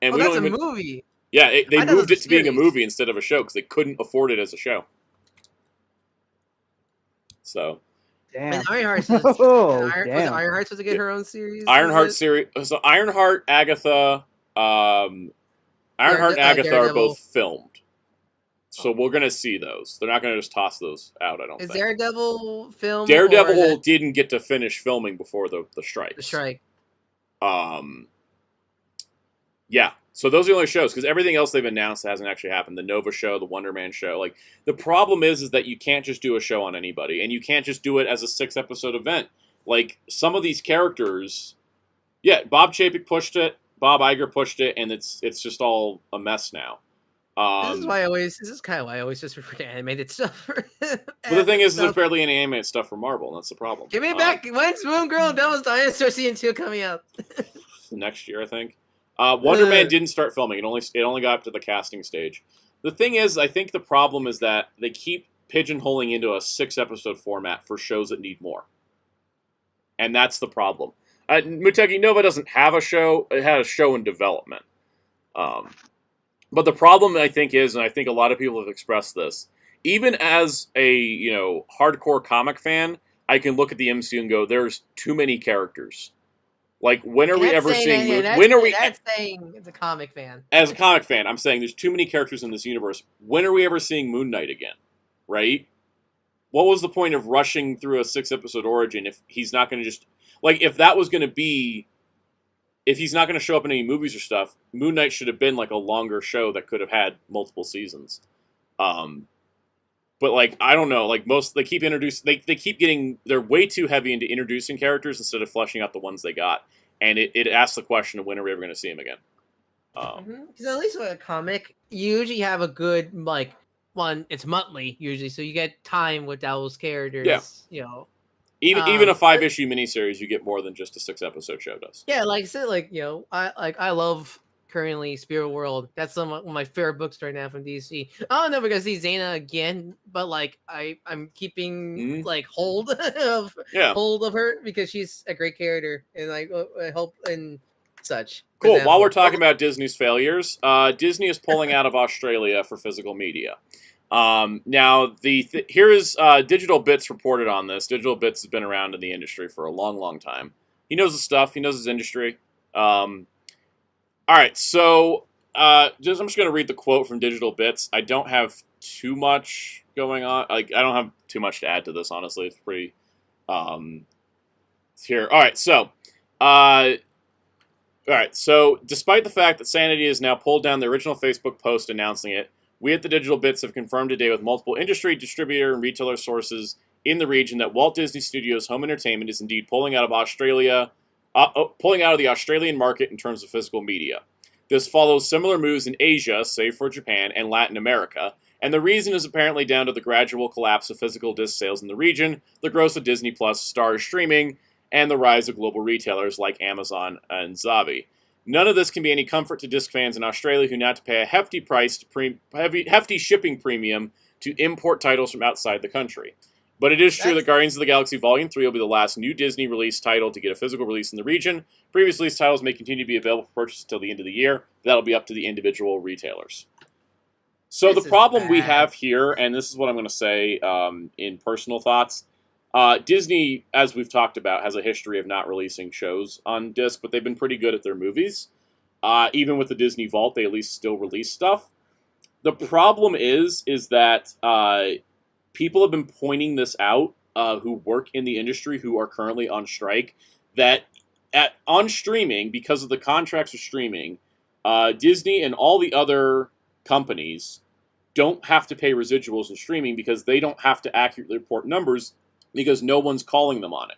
Speaker 1: and we don't even.
Speaker 2: Movie.
Speaker 1: Yeah, they moved it to being a movie instead of a show because they couldn't afford it as a show. So,
Speaker 2: damn. And Ironheart was supposed to get her own series.
Speaker 1: Ironheart series. So Ironheart, Agatha, Ironheart and Agatha are both filmed. So we're gonna see those. They're not gonna just toss those out. I don't
Speaker 2: Is
Speaker 1: think.
Speaker 2: Daredevil film?
Speaker 1: Daredevil didn't get to finish filming before the strikes.
Speaker 2: The strike.
Speaker 1: Yeah. So those are the only shows, because everything else they've announced hasn't actually happened. The Nova show, the Wonder Man show. Like, the problem is that you can't just do a show on anybody, and you can't just do it as a 6-episode event. Like, some of these characters, yeah, Bob Chapek pushed it, Bob Iger pushed it, and it's just all a mess now.
Speaker 2: This is kind of why I always just refer to animated stuff.
Speaker 1: But the thing is, there's barely any animated stuff for Marvel, and that's the problem.
Speaker 2: Give me back. When's Moon Girl and Devil's Dinosaur Season 2 coming out?
Speaker 1: Next year, I think. Wonder Man didn't start filming. It only got up to the casting stage. The thing is, I think the problem is that they keep pigeonholing into a 6-episode format for shows that need more. And that's the problem. Muteki Nova doesn't have a show. It had a show in development. But the problem, I think, is, and I think a lot of people have expressed this, even as a hardcore comic fan, I can look at the MCU and go, there's too many characters. Like, when are we ever seeing...
Speaker 2: That's saying it's a comic fan.
Speaker 1: As a comic fan, I'm saying there's too many characters in this universe. When are we ever seeing Moon Knight again? Right? What was the point of rushing through a 6-episode origin if he's not going to just... Like, if that was going to be... If he's not going to show up in any movies or stuff, Moon Knight should have been, like, a longer show that could have had multiple seasons. But, like, I don't know. Like, they keep introducing... They keep getting... They're way too heavy into introducing characters instead of fleshing out the ones they got. And it asks the question of when are we ever going to see him again?
Speaker 2: Because at least with a comic, you usually have a good, like, one, it's monthly, usually, so you get time with those characters,
Speaker 1: Even a 5-issue miniseries, you get more than just a 6-episode show does.
Speaker 2: Yeah, like I said, I love currently Spirit World. That's one of my favorite books right now from DC. I don't know if we're gonna see Xena again, but like I'm keeping like hold of her because she's a great character, and like I hope and such.
Speaker 1: Cool. While we're talking about Disney's failures, Disney is pulling out of Australia for physical media. Now, here is Digital Bits reported on this. Digital Bits has been around in the industry for a long, long time. He knows his stuff. He knows his industry. All right, so I'm just going to read the quote from Digital Bits. I don't have too much going on. Like, I don't have too much to add to this, honestly. It's pretty here. All right, so despite the fact that Sanity has now pulled down the original Facebook post announcing it, we at the Digital Bits have confirmed today with multiple industry, distributor, and retailer sources in the region that Walt Disney Studios Home Entertainment is indeed pulling out of Australia, pulling out of the Australian market in terms of physical media. This follows similar moves in Asia, save for Japan, and Latin America, and the reason is apparently down to the gradual collapse of physical disc sales in the region, the growth of Disney Plus, Star streaming, and the rise of global retailers like Amazon and Zavi. None of this can be any comfort to disc fans in Australia who now have to pay a hefty hefty shipping premium to import titles from outside the country. But it is true that Guardians of the Galaxy Volume 3 will be the last new Disney release title to get a physical release in the region. Previous release titles may continue to be available for purchase until the end of the year. That'll be up to the individual retailers. So the problem we have here, and this is what I'm going to say in personal thoughts, Disney, as we've talked about, has a history of not releasing shows on disc, but they've been pretty good at their movies. Even with the Disney Vault, they at least still release stuff. The problem is that people have been pointing this out who work in the industry who are currently on strike, that on streaming, because of the contracts of streaming, Disney and all the other companies don't have to pay residuals in streaming because they don't have to accurately report numbers because no one's calling them on it.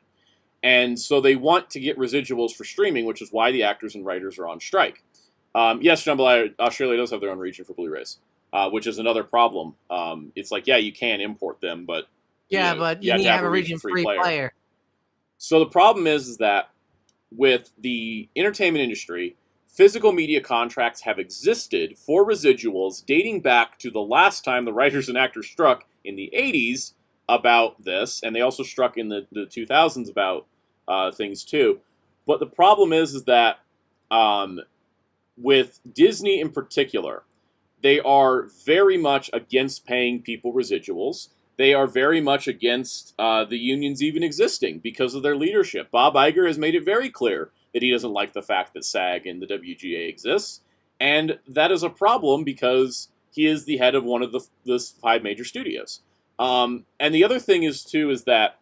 Speaker 1: And so they want to get residuals for streaming, which is why the actors and writers are on strike. Yes, Jambalaya, Australia does have their own region for Blu-rays, which is another problem. It's like, yeah, you can import them, but
Speaker 2: but you need to have a region-free player.
Speaker 1: So the problem is that with the entertainment industry, physical media contracts have existed for residuals dating back to the last time the writers and actors struck in the 80s about this, and they also struck in the 2000s about things too. But the problem is that with Disney in particular, they are very much against paying people residuals. They are very much against the unions even existing because of their leadership. Bob Iger has made it very clear that he doesn't like the fact that SAG and the WGA exists, and that is a problem because he is the head of one of the 5 major studios. And the other thing is that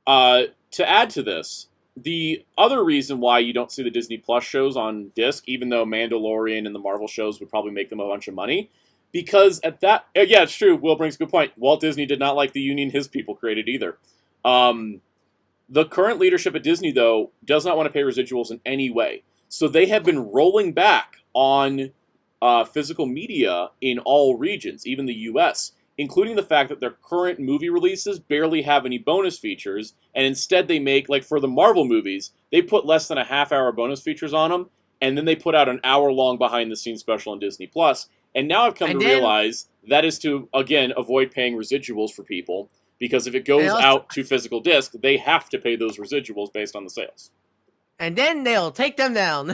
Speaker 1: to add to this, the other reason why you don't see the Disney Plus shows on disc, even though Mandalorian and the Marvel shows would probably make them a bunch of money, because yeah, it's true. Will brings a good point. Walt Disney did not like the union his people created either. The current leadership at Disney, though, does not want to pay residuals in any way. So they have been rolling back on physical media in all regions, even the U.S., including the fact that their current movie releases barely have any bonus features, and instead they make, like for the Marvel movies, they put less than a half-hour bonus features on them, and then they put out an hour-long behind-the-scenes special on Disney+. And now I've come to realize that is to, again, avoid paying residuals for people, because if it goes out to physical disc, they have to pay those residuals based on the sales.
Speaker 2: And then they'll take them down.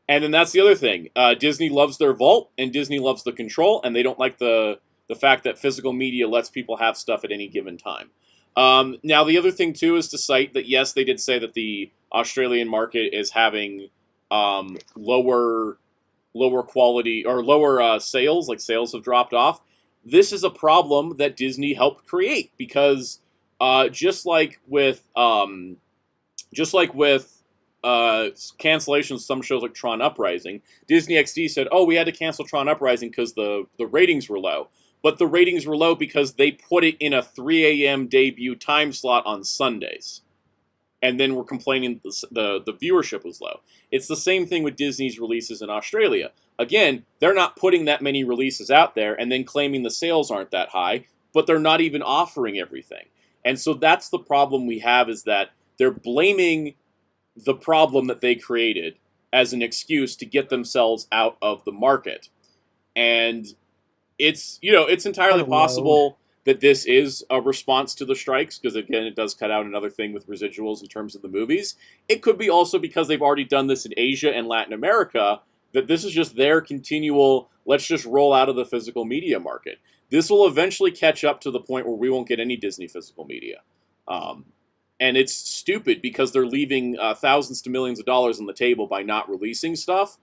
Speaker 1: And then that's the other thing. Disney loves their vault, and Disney loves the control, and they don't like the fact that physical media lets people have stuff at any given time. Now, the other thing, too, is to cite that, yes, they did say that the Australian market is having lower quality, or lower sales, like sales have dropped off. This is a problem that Disney helped create, because just like with cancellations of some shows like Tron Uprising, Disney XD said, oh, we had to cancel Tron Uprising because the ratings were low. But the ratings were low because they put it in a 3 a.m. debut time slot on Sundays. And then we're complaining the viewership was low. It's the same thing with Disney's releases in Australia. Again, they're not putting that many releases out there and then claiming the sales aren't that high, but they're not even offering everything. And so that's the problem we have, is that they're blaming the problem that they created as an excuse to get themselves out of the market. And it's entirely possible that this is a response to the strikes, because again, it does cut out another thing with residuals in terms of the movies. It could be also because they've already done this in Asia and Latin America, that this is just their continual, let's just roll out of the physical media market. This will eventually catch up to the point where we won't get any Disney physical media. And it's stupid because they're leaving thousands to millions of dollars on the table by not releasing stuff.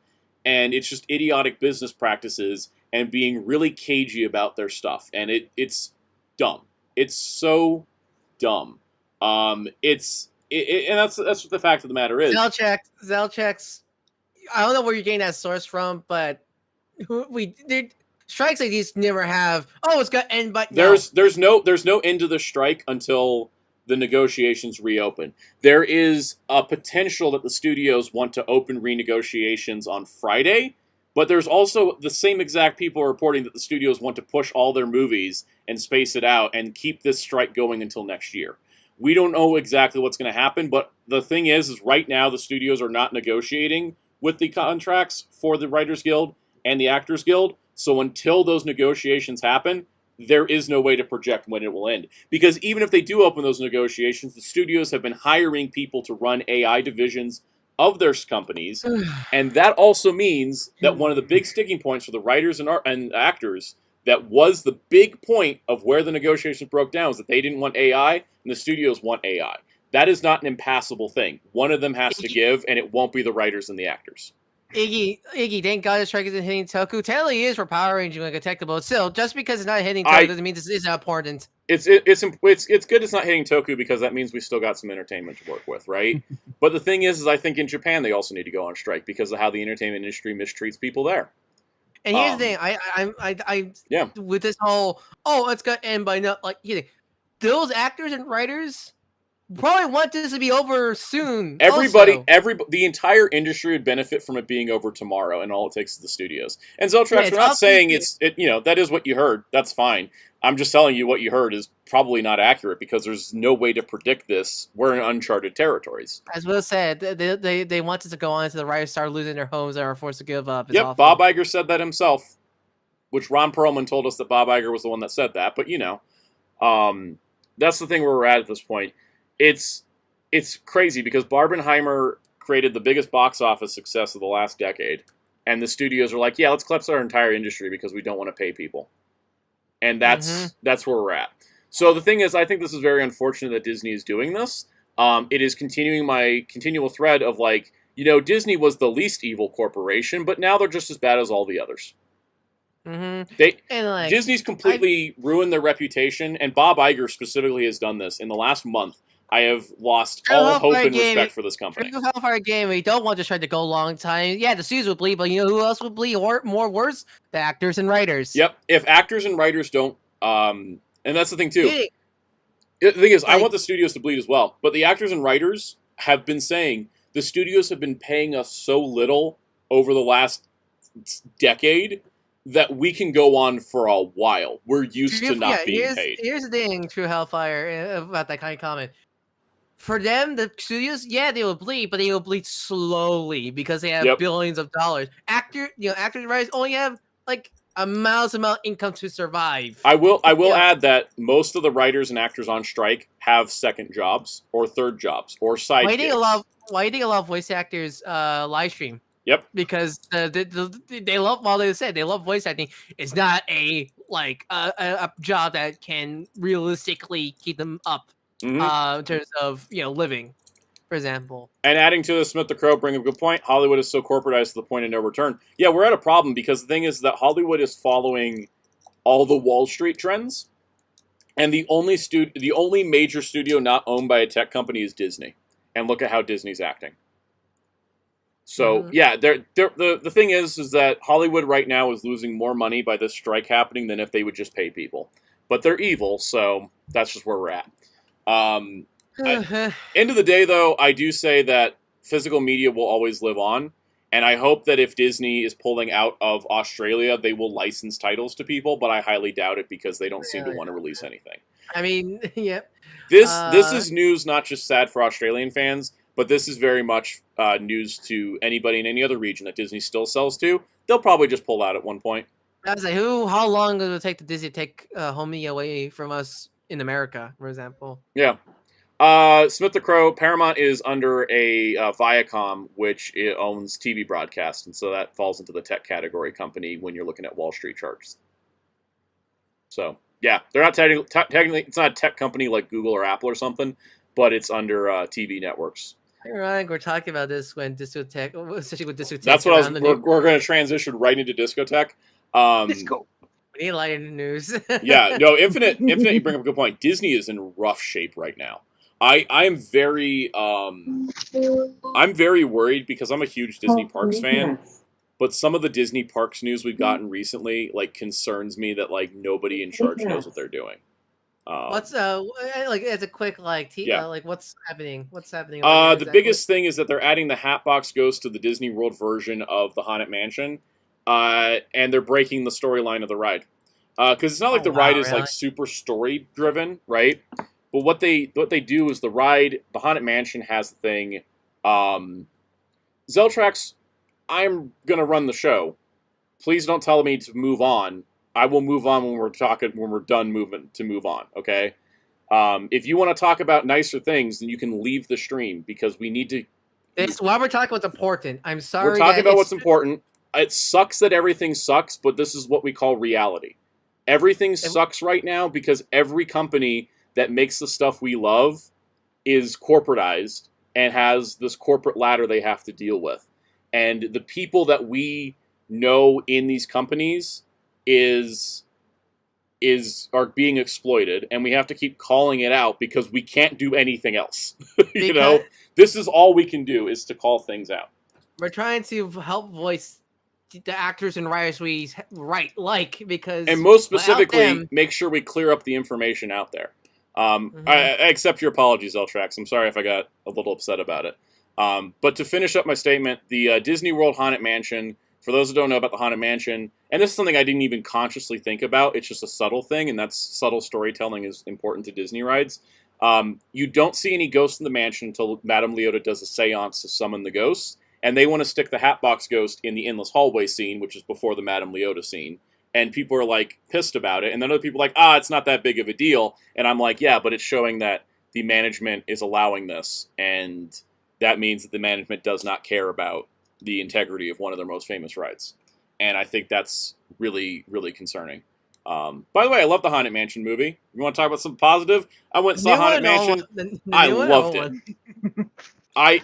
Speaker 1: And it's just idiotic business practices and being really cagey about their stuff. And it's dumb. It's so dumb. And that's what the fact of the matter is.
Speaker 2: Zelchek's. I don't know where you're getting that source from, but strikes like these never have. Oh, it's got end, but
Speaker 1: there's no end to the strike until the negotiations reopen. There is a potential that the studios want to open renegotiations on Friday, but there's also the same exact people reporting that the studios want to push all their movies and space it out and keep this strike going until next year. We don't know exactly what's going to happen, but the thing is right now the studios are not negotiating with the contracts for the Writers Guild and the Actors Guild, so until those negotiations happen, there is no way to project when it will end. Because even if they do open those negotiations, the studios have been hiring people to run AI divisions of their companies, and that also means that one of the big sticking points for the writers and actors, that was the big point of where the negotiations broke down, was that they didn't want AI, and the studios want AI. That is not an impassable thing. One of them has to give, and it won't be the writers and the actors.
Speaker 2: Iggy, thank God the strike isn't hitting Toku. Technically, it is for Power Rangers like a technical. Still, just because it's not hitting Toku doesn't mean this is important.
Speaker 1: It's good it's not hitting Toku, because that means we still got some entertainment to work with, right? But the thing is I think in Japan they also need to go on strike because of how the entertainment industry mistreats people there.
Speaker 2: And here's the thing, I with this whole it's gonna end by no, like, those actors and writers probably want this to be over soon.
Speaker 1: The entire industry would benefit from it being over tomorrow, and all it takes is the studios. And Zeltrax, we're not saying that is what you heard. That's fine. I'm just telling you what you heard is probably not accurate, because there's no way to predict this. We're in uncharted territories.
Speaker 2: As Will said, they want this to go on until the writers start losing their homes and are forced to give up.
Speaker 1: Yep, Bob Iger said that himself, which Ron Perlman told us that Bob Iger was the one that said that. But that's the thing where we're at this point. It's crazy because Barbenheimer created the biggest box office success of the last decade, and the studios are like, yeah, let's collapse our entire industry because we don't want to pay people. And that's where we're at. So the thing is, I think this is very unfortunate that Disney is doing this. It is continuing my continual thread of Disney was the least evil corporation, but now they're just as bad as all the others. They
Speaker 2: And like
Speaker 1: Disney's completely ruined their reputation, and Bob Iger specifically has done this. In the last month, I have lost
Speaker 2: True
Speaker 1: all
Speaker 2: Hellfire
Speaker 1: hope and
Speaker 2: Gaming-
Speaker 1: respect for this company.
Speaker 2: True Hellfire Game, we don't want to try to go a long time. Yeah, the studios would bleed, but you know who else would bleed more worse? The actors and writers.
Speaker 1: Yep. If actors and writers don't, and that's the thing too.
Speaker 2: Yeah.
Speaker 1: The thing is, I
Speaker 2: Like-
Speaker 1: want the studios to bleed as well, but the actors and writers have been saying the studios have been paying us so little over the last decade that we can go on for a while. We're used to not being paid.
Speaker 2: Here's the thing, True Hellfire, about that kind of comment. For them, the studios, yeah, they will bleed, but they will bleed slowly because they have
Speaker 1: Yep.
Speaker 2: billions of dollars. Actors and writers only have like a mouse amount income to survive.
Speaker 1: I will
Speaker 2: Yeah.
Speaker 1: add that most of the writers and actors on strike have second jobs or third jobs or side
Speaker 2: Why do you
Speaker 1: gigs.
Speaker 2: think a lot of voice actors live stream?
Speaker 1: Yep.
Speaker 2: Because they love, while they said they love voice acting, it's not a job that can realistically keep them up
Speaker 1: Mhm.
Speaker 2: in terms of living, for example.
Speaker 1: And adding to this, Smith the Crow bring up a good point. Hollywood is so corporatized to the point of no return. Yeah, we're at a problem because the thing is that Hollywood is following all the Wall Street trends, and the only major studio not owned by a tech company is Disney. And look at how Disney's acting. So yeah, the thing is that Hollywood right now is losing more money by this strike happening than if they would just pay people. But they're evil, so that's just where we're at. End of the day, though, I do say that physical media will always live on, and I hope that if Disney is pulling out of Australia, they will license titles to people, but I highly doubt it because they don't seem to want to release anything.
Speaker 2: I mean, yep.
Speaker 1: This is news, not just sad for Australian fans, but this is very much news to anybody in any other region that Disney still sells to. They'll probably just pull out at one point.
Speaker 2: I was like, how long does it take the Disney to take homie away from us in America, for example?
Speaker 1: Yeah. Smith the Crow, Paramount is under a Viacom, which it owns TV broadcast, and so that falls into the tech category company when you're looking at Wall Street charts. So, yeah, they're not technically, it's not a tech company like Google or Apple or something, but it's under TV networks.
Speaker 2: I think we're talking about this when Discotek, especially with Discotek.
Speaker 1: That's what we're going to transition right into Discotek.
Speaker 4: Disco.
Speaker 2: We need lighter news.
Speaker 1: Yeah, no, Infinite, you bring up a good point. Disney is in rough shape right now. I'm very worried because I'm a huge Disney Parks fan, but some of the Disney Parks news we've gotten recently concerns me that nobody in charge knows what they're doing.
Speaker 2: What's as a quick what's happening? What's happening?
Speaker 1: The biggest thing is that they're adding the Hatbox Ghost to the Disney World version of the Haunted Mansion, and they're breaking the storyline of the ride. Because it's not like the ride is super story driven, right? But what they do is the Haunted Mansion has the thing. Zeltrax, I'm gonna run the show. Please don't tell me to move on. I will move on when we're done to move on. Okay. If you want to talk about nicer things, then you can leave the stream because we need to.
Speaker 2: While we're talking what's important, I'm sorry.
Speaker 1: We're talking about what's important. It sucks that everything sucks, but this is what we call reality. Everything sucks right now because every company that makes the stuff we love is corporatized and has this corporate ladder they have to deal with. And the people that we know in these companies are being exploited, and we have to keep calling it out because we can't do anything else. This is all we can do is to call things out.
Speaker 2: We're trying to help voice the actors and writers we because
Speaker 1: and most specifically make sure we clear up the information out there. I accept your apologies, Eltrax. I'm sorry if I got a little upset about it. But to finish up my statement, the Disney World Haunted Mansion, for those who don't know about the Haunted Mansion, and this is something I didn't even consciously think about, it's just a subtle thing, and that's subtle storytelling is important to Disney rides. You don't see any ghosts in the mansion until Madame Leota does a seance to summon the ghosts, and they want to stick the Hatbox Ghost in the Endless Hallway scene, which is before the Madame Leota scene. And people are pissed about it, and then other people are it's not that big of a deal. And I'm yeah, but it's showing that the management is allowing this, and that means that the management does not care about the integrity of one of their most famous rides. And I think that's really, really concerning. By the way, I love the Haunted Mansion movie. You want to talk about something positive? I went and saw Haunted Mansion. I loved it. I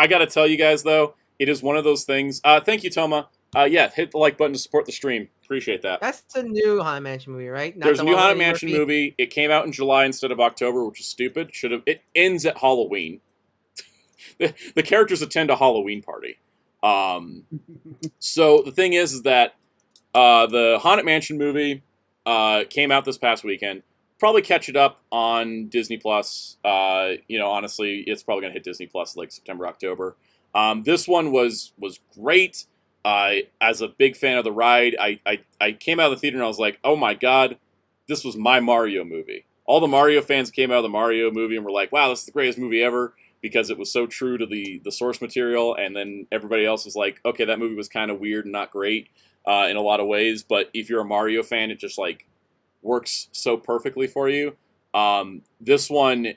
Speaker 1: got to tell you guys, though, it is one of those things. Thank you, Toma. Yeah, hit the like button to support the stream. Appreciate that.
Speaker 2: That's the new Haunted Mansion movie, right? Not
Speaker 1: There's
Speaker 2: the
Speaker 1: a new
Speaker 2: one with
Speaker 1: Haunted
Speaker 2: Eddie
Speaker 1: Mansion
Speaker 2: Murphy?
Speaker 1: movie. It came out in July instead of October, which is stupid. It ends at Halloween. The characters attend a Halloween party. So the thing is that the Haunted Mansion movie came out this past weekend. Probably catch it up on Disney Plus. Honestly, it's probably gonna hit Disney Plus like September, October. This one was great. As a big fan of the ride, I came out of the theater and I was like, oh my god, this was my Mario movie. All the Mario fans came out of the Mario movie and were like, wow, this is the greatest movie ever, because it was so true to the source material. And then everybody else was like, okay, that movie was kind of weird and not great in a lot of ways, but if you're a Mario fan, it just like works so perfectly for you. This one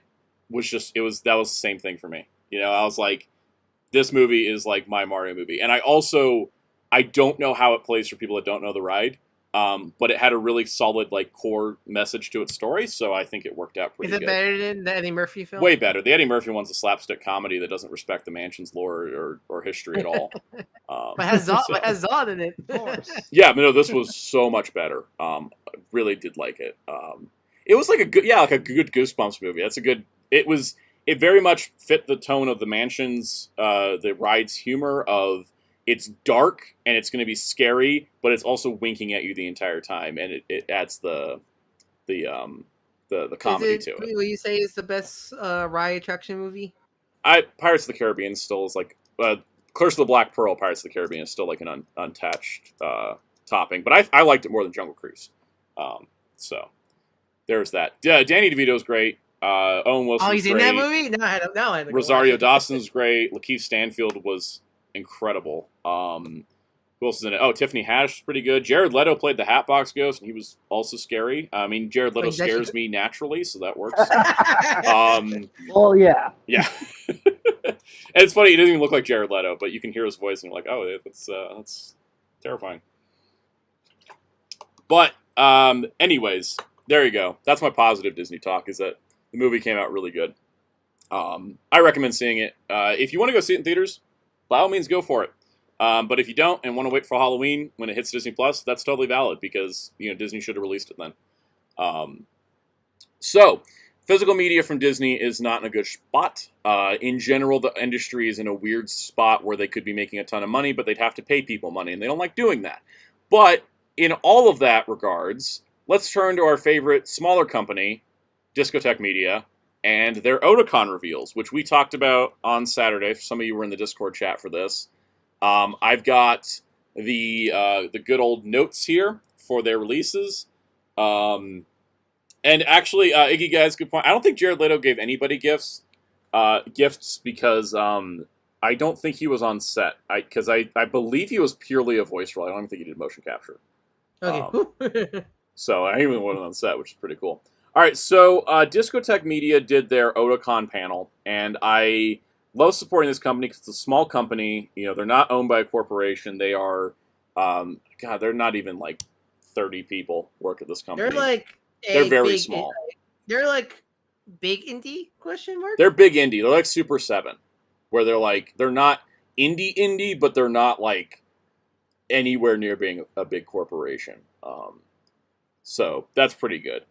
Speaker 1: was that was the same thing for me. I was like, this movie is like my Mario movie. And I don't know how it plays for people that don't know the ride, but it had a really solid like core message to its story, so I think it worked out pretty good.
Speaker 2: Is it better than the Eddie Murphy film?
Speaker 1: Way better. The Eddie Murphy one's a slapstick comedy that doesn't respect the mansion's lore or history at all.
Speaker 2: But has Zod in it.
Speaker 4: Of course.
Speaker 1: Yeah, but no, this was so much better. I really did like it. It was like a good Goosebumps movie. It very much fit the tone of the mansion's, the ride's humor of, it's dark and it's going to be scary, but it's also winking at you the entire time, and it adds the comedy to it.
Speaker 2: Will you say it's the best ride attraction movie?
Speaker 1: Pirates of the Caribbean still is like Curse of the Black Pearl. Pirates of the Caribbean is still like an untouched topping, but I liked it more than Jungle Cruise. So there's that. Danny DeVito's great. Owen Wilson's
Speaker 2: he's
Speaker 1: great.
Speaker 2: in that movie? No, I had to go
Speaker 1: Rosario
Speaker 2: watch it.
Speaker 1: Dawson's great. Lakeith Stanfield was incredible. Who else is in it? Oh, Tiffany Haddish is pretty good. Jared Leto played the Hatbox Ghost, and he was also scary. I mean, Jared Leto scares me naturally, so that works.
Speaker 4: Well, yeah.
Speaker 1: Yeah. And it's funny, he doesn't even look like Jared Leto, but you can hear his voice, and you're like, oh, that's terrifying. But, anyways, there you go. That's my positive Disney talk, is that the movie came out really good. I recommend seeing it. If you want to go see it in theaters, by all means, go for it. But if you don't and want to wait for Halloween when it hits Disney Plus, that's totally valid, because Disney should have released it then. So, physical media from Disney is not in a good spot. In general, the industry is in a weird spot where they could be making a ton of money, but they'd have to pay people money, and they don't like doing that. But in all of that regards, let's turn to our favorite smaller company, Discotek Media, and their Otakon reveals, which we talked about on Saturday. Some of you were in the Discord chat for this. I've got the good old notes here for their releases. And actually, Iggy, guys, good point. I don't think Jared Leto gave anybody gifts because I don't think he was on set. Because I believe he was purely a voice role. I don't even think he did motion capture.
Speaker 2: Okay.
Speaker 1: So I even wasn't on set, which is pretty cool. All right, so Discotek Media did their Otakon panel, and I love supporting this company because it's a small company. They're not owned by a corporation. They are, they're not even like 30 people work at this company.
Speaker 2: They're
Speaker 1: very small.
Speaker 2: They're like big indie ?
Speaker 1: They're big indie. They're like Super 7, where they're not indie, but they're not like anywhere near being a big corporation. So that's pretty good.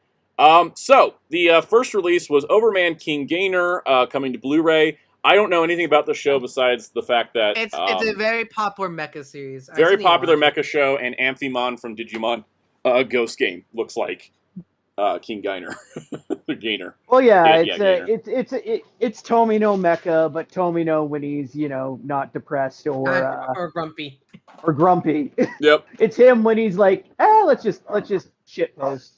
Speaker 1: So the first release was Overman King-Ohger coming to Blu-ray. I don't know anything about the show besides the fact that
Speaker 2: it's a very popular mecha series.
Speaker 1: Very popular mecha show, and Amphimon from Digimon Ghost Game looks like King-Ohger. The Gainer.
Speaker 4: Well, yeah, it's Tomino mecha, but Tomino when he's not depressed
Speaker 2: or grumpy.
Speaker 4: Or grumpy.
Speaker 1: Yep.
Speaker 4: It's him when he's like, let's just shit post.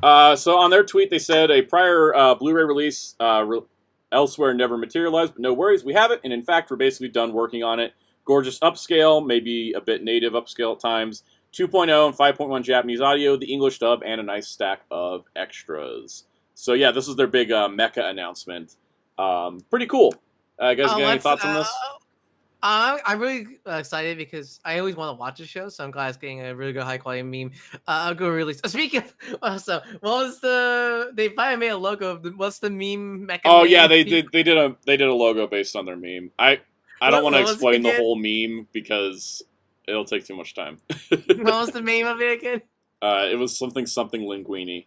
Speaker 1: So on their tweet, they said a prior Blu-ray release elsewhere never materialized, but no worries, we have it, and in fact, we're basically done working on it. Gorgeous upscale, maybe a bit native upscale at times, 2.0 and 5.1 Japanese audio, the English dub, and a nice stack of extras. So yeah, this is their big mecha announcement. Pretty cool. Guys, got any thoughts on this?
Speaker 2: I'm really excited because I always want to watch the show, so I'm glad it's getting a really good high quality meme. Good release. Speaking of, they finally made a logo of what's the meme mecha?
Speaker 1: Oh yeah, they did a logo based on their meme. I don't want to explain the whole meme because It'll take too much time.
Speaker 2: What was the name of it again?
Speaker 1: It was something Linguini.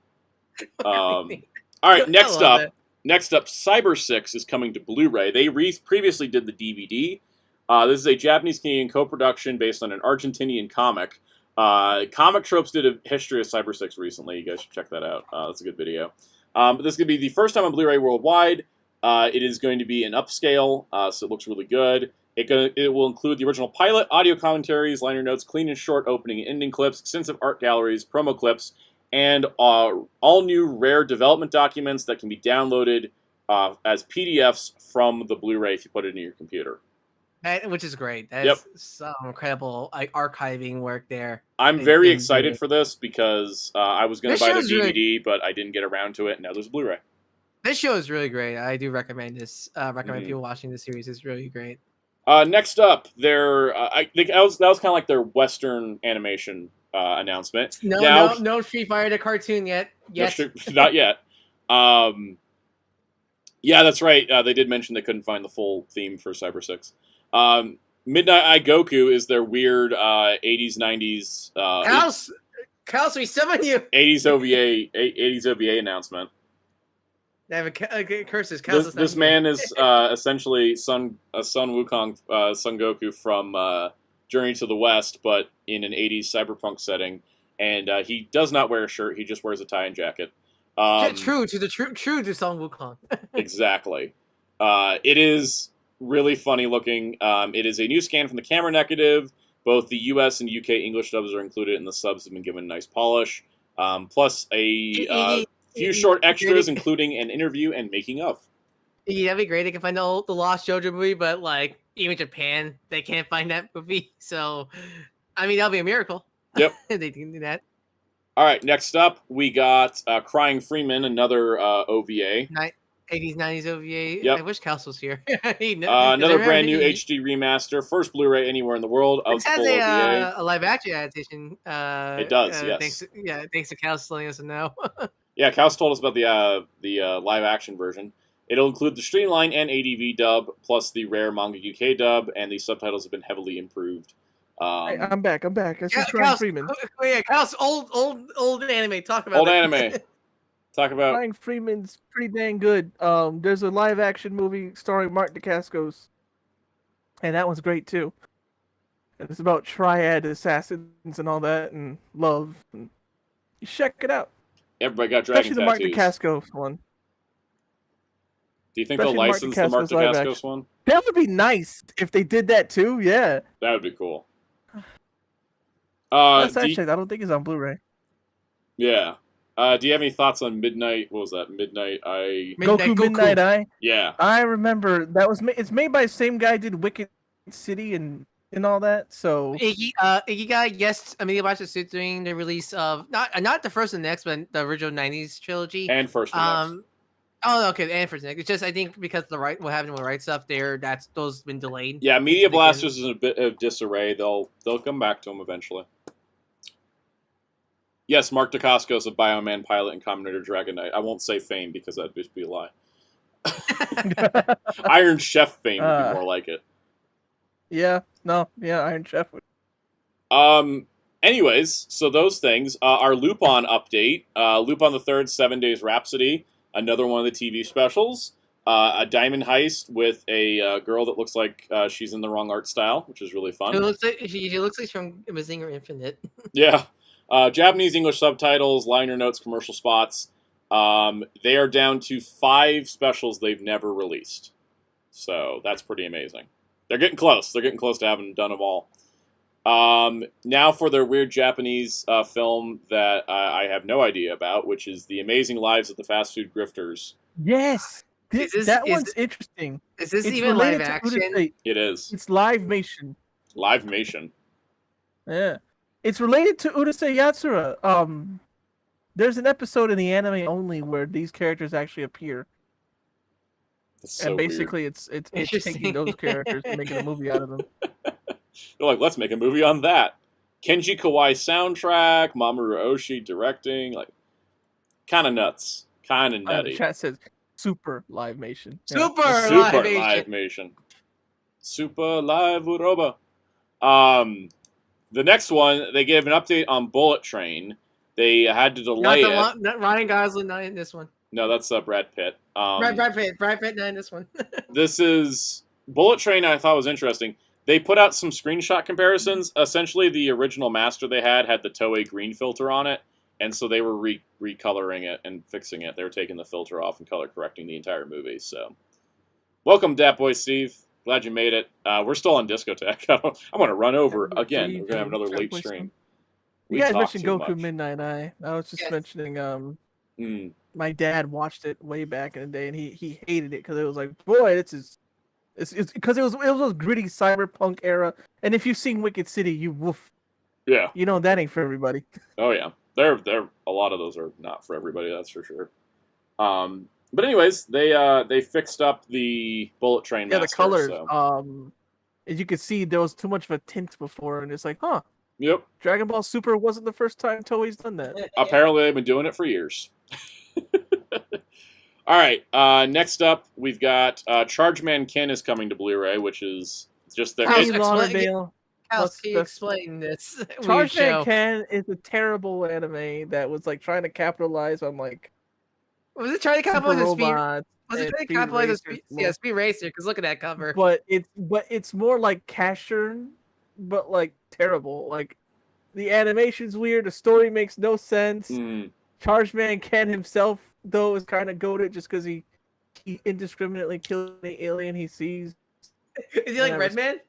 Speaker 1: All right, next
Speaker 2: love
Speaker 1: up,
Speaker 2: it.
Speaker 1: Cyber 6 is coming to Blu-ray. They previously did the DVD. This is a Japanese-Canadian co-production based on an Argentinian comic. Comic Tropes did a history of Cyber 6 recently. You guys should check that out. That's a good video. But this is going to be the first time on Blu-ray worldwide. It is going to be an upscale, so it looks really good. It will include the original pilot, audio commentaries, liner notes, clean and short opening and ending clips, extensive art galleries, promo clips, and all new rare development documents that can be downloaded as PDFs from the Blu-ray if you put it in your computer.
Speaker 2: Which is great. That's some incredible archiving work there.
Speaker 1: I'm very excited for this because I was going to buy the DVD,
Speaker 2: really...
Speaker 1: but I didn't get around to it, and now there's a Blu-ray.
Speaker 2: This show is really great. I do recommend this. Recommend people watching this series. It's really great.
Speaker 1: Next up, I think that was kind of like their Western animation announcement.
Speaker 2: No Street Fighter cartoon yet. Yes,
Speaker 1: not yet. Yeah, that's right. They did mention they couldn't find the full theme for Cyber 6. Midnight Eye Goku is their weird 80s, 90s...
Speaker 2: Kels, we summon you!
Speaker 1: 80s OVA announcement.
Speaker 2: Curses.
Speaker 1: This man is essentially Sun Wukong, Son Goku from Journey to the West, but in an 80s cyberpunk setting. And he does not wear a shirt, he just wears a tie and jacket.
Speaker 2: True to Son Wukong.
Speaker 1: Exactly. It is really funny looking. It is a new scan from the camera negative. Both the US and UK English dubs are included, and the subs have been given a nice polish. Plus a few short extras, including an interview and making of.
Speaker 2: Yeah, that'd be great. They can find the Lost JoJo movie, but like even Japan, they can't find that movie. So, I mean, that'll be a miracle.
Speaker 1: Yep,
Speaker 2: they can do that.
Speaker 1: All right, next up we got Crying Freeman, another OVA.
Speaker 2: 80s, 90s OVA.
Speaker 1: Yep.
Speaker 2: I wish Kels was here.
Speaker 1: Another brand new HD remaster, first Blu-ray anywhere in the world of full OVA.
Speaker 2: A live action adaptation.
Speaker 1: It does, yes.
Speaker 2: Thanks to Kels letting us know.
Speaker 1: Yeah, Kels told us about the live action version. It'll include the Streamline and ADV dub, plus the rare manga UK dub, and the subtitles have been heavily improved.
Speaker 3: I'm back. This is Crying Freeman.
Speaker 2: Yeah, Kels, old anime. Talk about
Speaker 1: old anime. Talk about
Speaker 3: Crying Freeman's pretty dang good. There's a live action movie starring Mark Dacascos, and that one's great too. And it's about triad assassins and all that, and love. And you check it out.
Speaker 1: Everybody got dragon
Speaker 3: Especially
Speaker 1: tattoos.
Speaker 3: The Mark Dacascos one.
Speaker 1: Do you think they'll license the Mark Dacascos one?
Speaker 3: That would be nice if they did that too. Yeah,
Speaker 1: that would be cool.
Speaker 3: Last I checked, I don't think it's on Blu-ray.
Speaker 1: Yeah. Do you have any thoughts on Midnight? What was that? Midnight Eye.
Speaker 3: Goku Midnight Eye.
Speaker 1: Yeah.
Speaker 3: I remember that was. It's made by the same guy who did Wicked City and all that. So
Speaker 2: Iggy guy, yes. I mean, they watched it during the release of not the first and next, but the original '90s trilogy.
Speaker 1: And first and next.
Speaker 2: Oh, okay, and first and next. It's just I think because what happened with the right stuff there, those been delayed.
Speaker 1: Yeah, Media Blasters is in a bit of disarray. They'll come back to them eventually. Yes, Mark Dacascos, a Bioman pilot and Kamen Rider Dragon Knight. I won't say fame because that'd just be a lie. Iron Chef fame would be more like it.
Speaker 3: Yeah, Iron Chef would.
Speaker 1: Anyways, so those things. Our Lupin update. Lupin the Third, 7 Days Rhapsody. Another one of the TV specials. A diamond heist with a girl that looks like she's in the wrong art style, which is really fun.
Speaker 2: She looks like she's from Mazinger Infinite.
Speaker 1: Yeah. Japanese English subtitles, liner notes, commercial spots. They are down to 5 specials they've never released. So that's pretty amazing. They're getting close. They're getting close to having done them all. Now for their weird Japanese film that I have no idea about, which is The Amazing Lives of the Fast Food Grifters.
Speaker 3: Yes! That one's interesting.
Speaker 2: Is this even live action?
Speaker 1: It is.
Speaker 3: It's live-mation.
Speaker 1: Live-mation.
Speaker 3: Yeah. It's related to Urusei Yatsura. There's an episode in the anime only where these characters actually appear.
Speaker 1: So
Speaker 3: and basically
Speaker 1: weird.
Speaker 3: it's taking those characters and making a movie out of them.
Speaker 1: They're like, let's make a movie on that. Kenji Kawai soundtrack, Mamoru Oshii directing, like, kind of nuts. Kind of nutty.
Speaker 3: The chat says, super live-mation.
Speaker 2: Super
Speaker 1: live-mation. Super live Uroba. The next one, they gave an update on Bullet Train. They had to delay it.
Speaker 2: Not Ryan Gosling, not in this one.
Speaker 1: No, that's Brad Pitt.
Speaker 2: Brad Pitt, not in this one.
Speaker 1: This is Bullet Train. I thought was interesting. They put out some screenshot comparisons. Essentially, the original master they had the Toei green filter on it, and so they were recoloring it and fixing it. They were taking the filter off and color correcting the entire movie. So, welcome, Dat Boy Steve. Glad you made it. We're still on Discotek. I'm going to run over again. We're going to have another late stream.
Speaker 3: You guys mentioned Goku Midnight Eye. I was just mentioning my dad watched it way back in the day, and he hated it because it was like, boy, it's because it was those gritty cyberpunk era. And if you've seen Wicked City,
Speaker 1: yeah,
Speaker 3: you know that ain't for everybody.
Speaker 1: Oh yeah, they're a lot of those are not for everybody. That's for sure. But anyways, they fixed up the Bullet Train.
Speaker 3: Yeah,
Speaker 1: master,
Speaker 3: the colors.
Speaker 1: So.
Speaker 3: As you could see, there was too much of a tint before, and it's like, huh.
Speaker 1: Yep.
Speaker 3: Dragon Ball Super wasn't the first time Toei's done that.
Speaker 1: Apparently, they've been doing it for years. All right. Next up, we've got Chargeman Ken is coming to Blu-ray, which is just their.
Speaker 3: Hey, Lauderdale.
Speaker 2: How can you explain this?
Speaker 3: Chargeman Ken is a terrible anime that was like trying to capitalize on like.
Speaker 2: Was it trying to capitalize on speed? Was it trying to capitalize on speed? Yeah, Speed Racer. Because look at that cover.
Speaker 3: But it's more like Casher, but like terrible. Like the animation's weird. The story makes no sense. Chargeman Ken himself, though, is kind of goated just because he indiscriminately kills the alien he sees.
Speaker 2: Is he like Redman?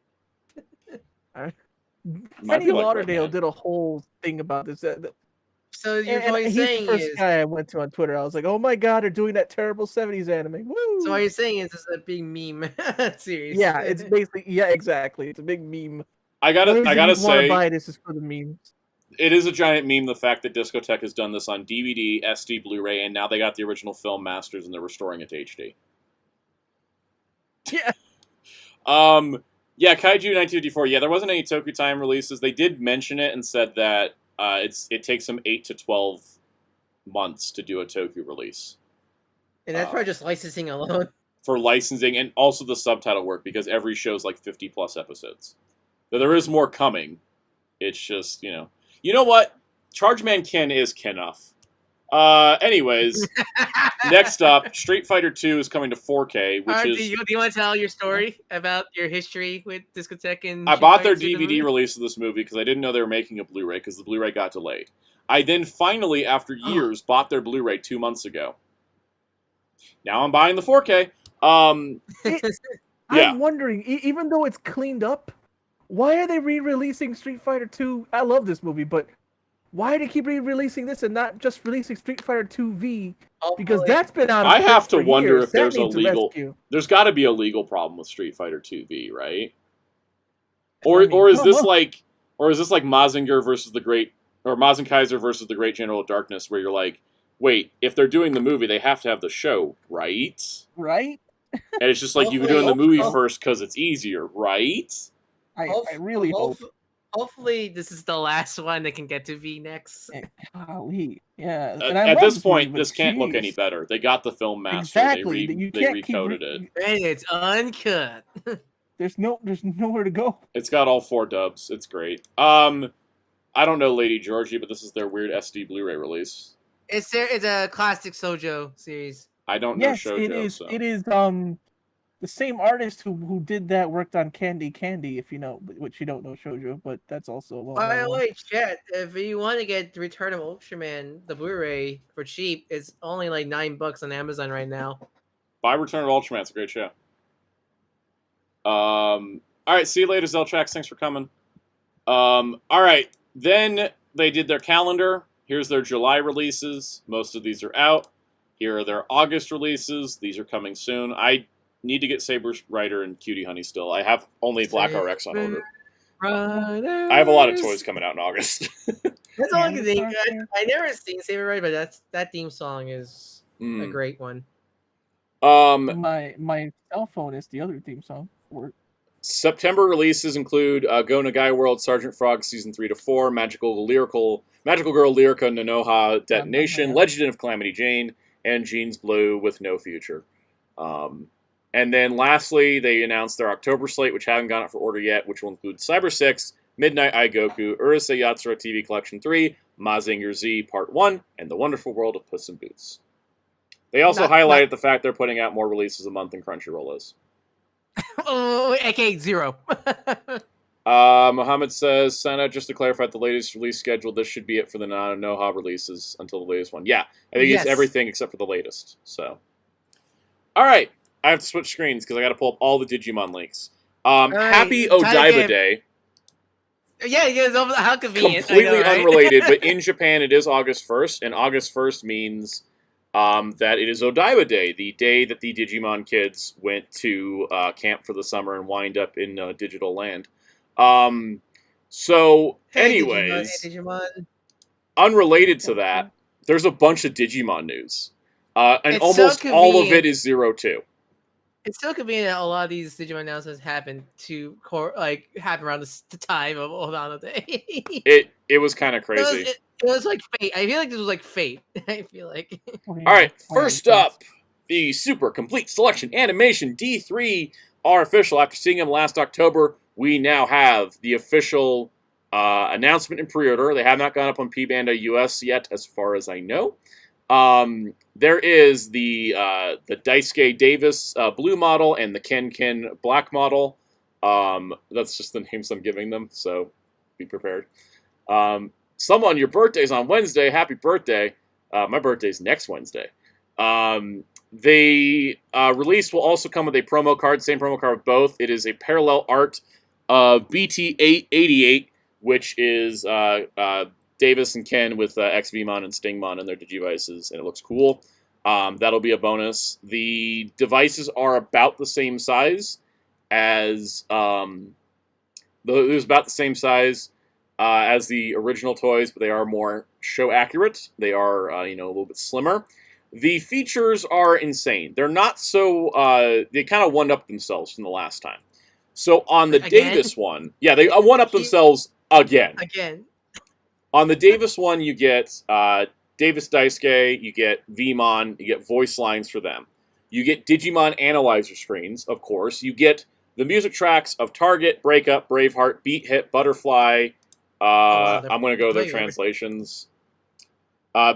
Speaker 3: Kenny Lauderdale did a whole thing about this.
Speaker 2: So you're saying
Speaker 3: the first guy I went to on Twitter. I was like, "Oh my god, they're doing that terrible '70s anime." Woo!
Speaker 2: So what you're saying is it's a big meme series.
Speaker 3: Yeah, it's basically exactly. It's a big meme.
Speaker 1: I gotta say,
Speaker 3: buy this is for the memes.
Speaker 1: It is a giant meme. The fact that Discotek has done this on DVD, SD, Blu-ray, and now they got the original film masters and they're restoring it to HD.
Speaker 3: Yeah.
Speaker 1: Yeah, Kaiju 1954. Yeah, there wasn't any Toku Time releases. They did mention it and said that it takes them 8 to 12 months to do a Toku release.
Speaker 2: And that's probably just licensing alone.
Speaker 1: For licensing and also the subtitle work, because every show's like 50 plus episodes. So there is more coming. It's just, you know what? Chargeman Ken is Kenuff. Anyways, next up, Street Fighter 2 is coming to 4K, which is...
Speaker 2: Do you want to tell your story about your history with Discotek and...
Speaker 1: I bought their DVD release of this movie because I didn't know they were making a Blu-ray because the Blu-ray got delayed. I then finally, after years, bought their Blu-ray 2 months ago. Now I'm buying the 4K.
Speaker 3: I'm wondering, even though it's cleaned up, why are they re-releasing Street Fighter 2? I love this movie, but why do they keep re-releasing this and not just releasing Street Fighter 2V? Because that's been out of
Speaker 1: I have to
Speaker 3: for
Speaker 1: wonder
Speaker 3: years.
Speaker 1: if there's a
Speaker 3: needs
Speaker 1: legal...
Speaker 3: rescue.
Speaker 1: There's got to be a legal problem with Street Fighter 2V, right? Or is this like Mazinger versus the Great... Or Mazen Kaiser versus the Great General of Darkness, where you're like, wait, if they're doing the movie, they have to have the show, right?
Speaker 3: Right?
Speaker 1: And it's just like, you're doing the movie first because it's easier, right?
Speaker 3: I really hope.
Speaker 2: Hopefully, this is the last one that can get to V next.
Speaker 3: Golly. Yeah.
Speaker 1: At this point, this can't look any better. They got the film master.
Speaker 3: Exactly.
Speaker 1: They recoded it.
Speaker 2: And it's uncut.
Speaker 3: There's nowhere to go.
Speaker 1: It's got all 4 dubs. It's great. I don't know Lady Georgie, but this is their weird SD Blu-ray release.
Speaker 2: It's a classic Shoujo series.
Speaker 1: I don't know Shoujo.
Speaker 3: It is.
Speaker 1: So.
Speaker 3: It is. The same artist who did that worked on Candy, if you know, which you don't know Shoujo, but that's also a long.
Speaker 2: By the way, chat, if you want to get the Return of Ultraman, the Blu-ray for cheap, it's only like $9 on Amazon right now.
Speaker 1: Buy Return of Ultraman. It's a great show. All right, see you later, Zeltrax. Thanks for coming. All right, then they did their calendar. Here's their July releases. Most of these are out. Here are their August releases. These are coming soon. I need to get Saber Rider and Cutie Honey still. I have only Black RX on order. I have a lot of toys coming out in August.
Speaker 2: That's all I can think. I never seen Saber Rider, but that theme song is a great one.
Speaker 3: My cell phone is the other theme song.
Speaker 1: September releases include Go Nagai World, Sergeant Frog Season 3 to 4, Magical Girl Lyrica Nanoha Detonation, Legend of Calamity Jane, and Jeans Blue with No Future. And then lastly, they announced their October slate, which haven't gone out for order yet, which will include Cyber 6, Midnight Eye Goku, Urusei Yatsura TV Collection 3, Mazinger Z Part 1, and The Wonderful World of Puss in Boots. They also highlighted the fact they're putting out more releases a month than Crunchyroll is.
Speaker 2: Oh, aka 0.
Speaker 1: Mohammed says, Sana, just to clarify the latest release schedule, this should be it for the Noha releases until the latest one. Yeah, I think it's everything except for the latest. So, all right, I have to switch screens because I got to pull up all the Digimon links. Happy Odaiba Day.
Speaker 2: Yeah, how convenient.
Speaker 1: Completely unrelated, but in Japan it is August 1st, and August 1st means that it is Odaiba Day, the day that the Digimon kids went to camp for the summer and wind up in digital land. So, anyways,
Speaker 2: Digimon.
Speaker 1: Unrelated to that, there's a bunch of Digimon news. And
Speaker 2: It's
Speaker 1: almost
Speaker 2: so
Speaker 1: all of it is 02.
Speaker 2: It's so convenient that a lot of these Digimon announcements happen around the time of Odaiba Day.
Speaker 1: It was kind of crazy.
Speaker 2: It was like fate. I feel like this was like fate. I feel like.
Speaker 1: All right, first up, the Super Complete Selection Animation D3 are official. After seeing them last October, we now have the official announcement in pre-order. They have not gone up on P-Banda US yet, as far as I know. There is the Daisuke Davis blue model and the Ken black model. That's just the names I'm giving them, so be prepared. Someone, your birthday's on Wednesday. Happy birthday. My birthday's next Wednesday. The release will also come with a promo card, same promo card with both. It is a parallel art of BT-888, which is Davis and Ken with XVmon and Stingmon and their Digivices, and it looks cool. That'll be a bonus. The devices are about the same size as as the original toys, but they are more show accurate. They are a little bit slimmer. The features are insane. They're not so they kind of one-upped themselves from the last time. So on the Davis one, yeah, they one-upped themselves again. On the Davis one, you get Davis Daisuke, you get Vmon, you get voice lines for them. You get Digimon analyzer screens, of course. You get the music tracks of Target, Breakup, Braveheart, Beat Hit, Butterfly. I'm going to go their translations.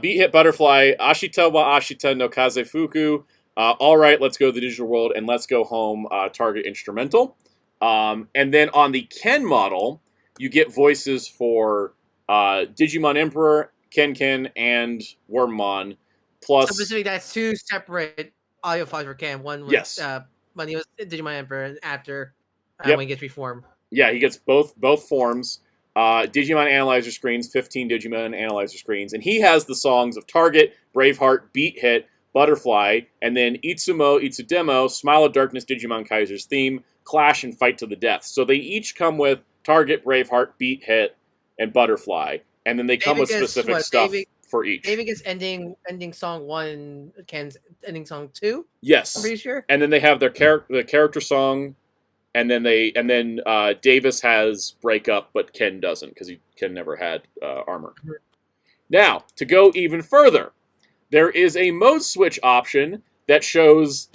Speaker 1: Beat Hit, Butterfly, Ashita wa Ashita no Kaze Fuku. All right, let's go to the digital world, and let's go home, Target instrumental. And then on the Ken model, you get voices for Digimon Emperor, Ken, and Wormmon. Plus,
Speaker 2: specifically, that's two separate audio files for Ken. One was when he was Digimon Emperor, and after when he gets reformed.
Speaker 1: Yeah, he gets both forms. Digimon Analyzer screens, 15 Digimon Analyzer screens, and he has the songs of Target, Braveheart, Beat Hit, Butterfly, and then Itsumo, Itsudemo, Smile of Darkness, Digimon Kaiser's theme, Clash, and Fight to the Death. So they each come with Target, Braveheart, Beat Hit, and Butterfly, and then they come with specific stuff for each.
Speaker 2: David gets ending song 1, Ken's ending song 2.
Speaker 1: Yes,
Speaker 2: I'm pretty sure.
Speaker 1: And then they have their character song, and then Davis has Breakup, but Ken doesn't because Ken never had armor. Now to go even further, there is a mode switch option that shows.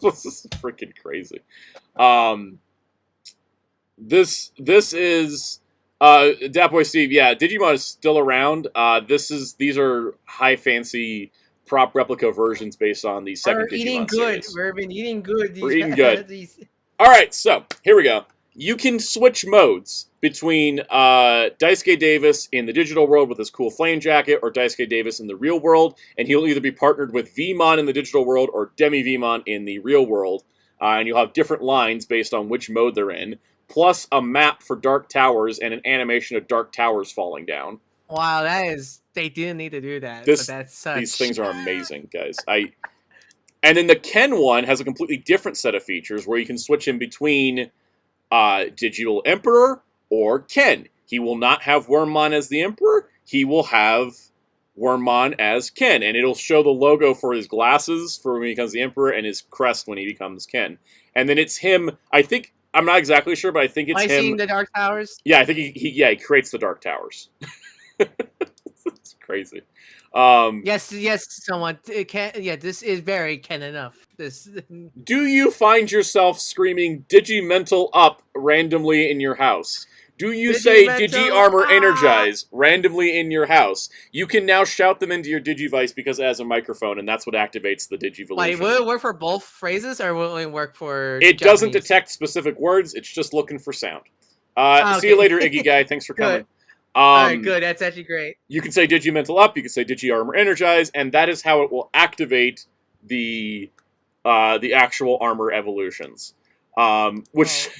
Speaker 1: This is freaking crazy. This is Datboy Steve. Yeah, Digimon is still around. These are high fancy prop replica versions based on the second Digimon series.
Speaker 2: We've been eating good.
Speaker 1: We're eating good. All right, so here we go. You can switch modes between Daisuke Davis in the digital world with his cool flame jacket or Daisuke Davis in the real world, and he'll either be partnered with Vmon in the digital world or Demi Vmon in the real world, and you'll have different lines based on which mode they're in, plus a map for Dark Towers and an animation of Dark Towers falling down.
Speaker 2: Wow, they didn't need to do that,
Speaker 1: but
Speaker 2: that's such...
Speaker 1: These things are amazing, guys. And then the Ken one has a completely different set of features where you can switch in between Digital Emperor or Ken. He will not have Wormmon as the Emperor. He will have Wormmon as Ken. And it'll show the logo for his glasses for when he becomes the Emperor and his crest when he becomes Ken. And then it's him, I'm not exactly sure, but I think it's him.
Speaker 2: seeing the Dark Towers?
Speaker 1: Yeah, I think he creates the Dark Towers. It's crazy.
Speaker 2: Yes, someone. This is very Ken enough. Do
Speaker 1: you find yourself screaming Digimental up randomly in your house? Do you say
Speaker 2: Digimental,
Speaker 1: Digi-Armor Energize randomly in your house? You can now shout them into your Digivice because it has a microphone, and that's what activates the Digivolution.
Speaker 2: Like, will it work for both phrases, or will it work for
Speaker 1: It doesn't
Speaker 2: Japanese?
Speaker 1: detect specific words. It's just looking for sound.
Speaker 2: Okay.
Speaker 1: See you later, Iggy Guy. Thanks for coming.
Speaker 2: Alright, good. That's actually great.
Speaker 1: You can say Digimental Up. You can say Digi-Armor Energize, and that is how it will activate the actual armor evolutions. Which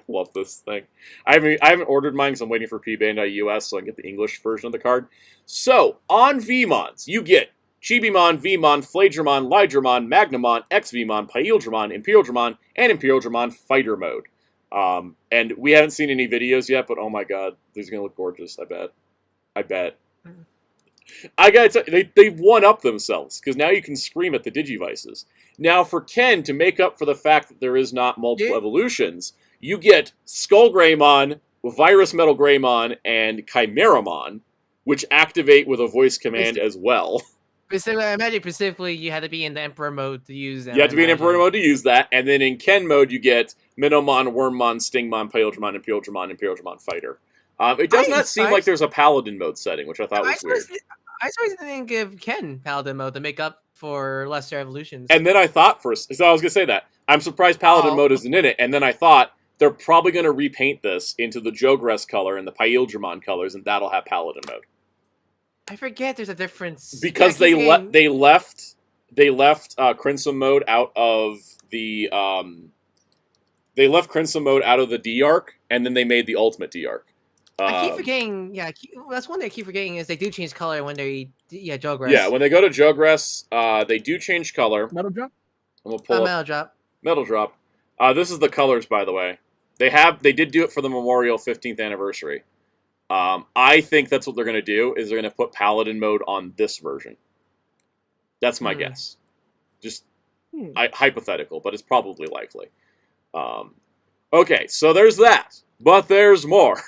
Speaker 1: love this thing. I haven't ordered mine because I'm waiting for PBandai-US so I can get the English version of the card. So on VMons, you get Chibimon, Vmon, Flagramon, Lydramon, Magnamon, XVmon, Pyildramon, Imperialdramon, and Imperialdramon Fighter Mode. And we haven't seen any videos yet, but oh my god, these are gonna look gorgeous. I bet. I gotta tell you, they've one-up themselves, because now you can scream at the Digivices. Now, for Ken, to make up for the fact that there is not multiple evolutions, you get Skull Greymon, Virus Metal Greymon, and Chimeramon, which activate with a voice command as well.
Speaker 2: I imagine specifically you had to be in the Emperor mode to use them.
Speaker 1: You have to be in Emperor mode to use that, and then in Ken mode you get Minomon, Wormmon, Stingmon, Pyildramon, Imperialdramon, Imperialdramon Fighter. It does not seem like there's a Paladin mode setting, which I thought was weird.
Speaker 2: I suppose they didn't give Ken Paladin mode to make up for lesser evolutions.
Speaker 1: And then I thought first, so I was going to say that. I'm surprised Paladin mode isn't in it, and then I thought they're probably going to repaint this into the Jogress color and the Pyildramon colors, and that'll have Paladin mode.
Speaker 2: I forget there's a difference.
Speaker 1: Because they left Crimson mode out of the they left Crimson mode out of the D arc, and then they made the Ultimate D arc.
Speaker 2: I keep forgetting. Yeah, that's one thing I keep forgetting is they do change color when they Jogress.
Speaker 1: Yeah, when they go to Jogress, they do change color.
Speaker 3: Metal drop.
Speaker 1: I'm gonna pull
Speaker 2: Metal drop.
Speaker 1: Metal drop. This is the colors, by the way. They did do it for the Memorial 15th anniversary. I think that's what they're going to do, is they're going to put Paladin mode on this version. That's my guess. Just hypothetical, but it's probably likely. Okay, so there's that. But there's more.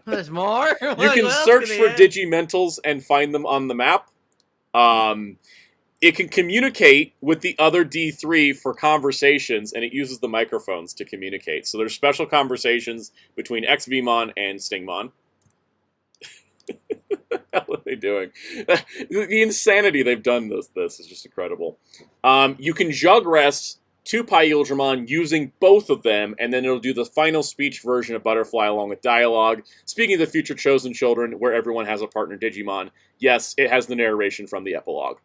Speaker 2: There's more?
Speaker 1: You can search for Digimentals and find them on the map. It can communicate with the other D3 for conversations, and it uses the microphones to communicate. So there's special conversations between XVmon and Stingmon. What are they doing? The insanity they've done this is just incredible. You can Jogress to Pyildramon using both of them, and then it'll do the final speech version of Butterfly along with dialogue. Speaking of the future chosen children, where everyone has a partner Digimon, yes, it has the narration from the epilogue.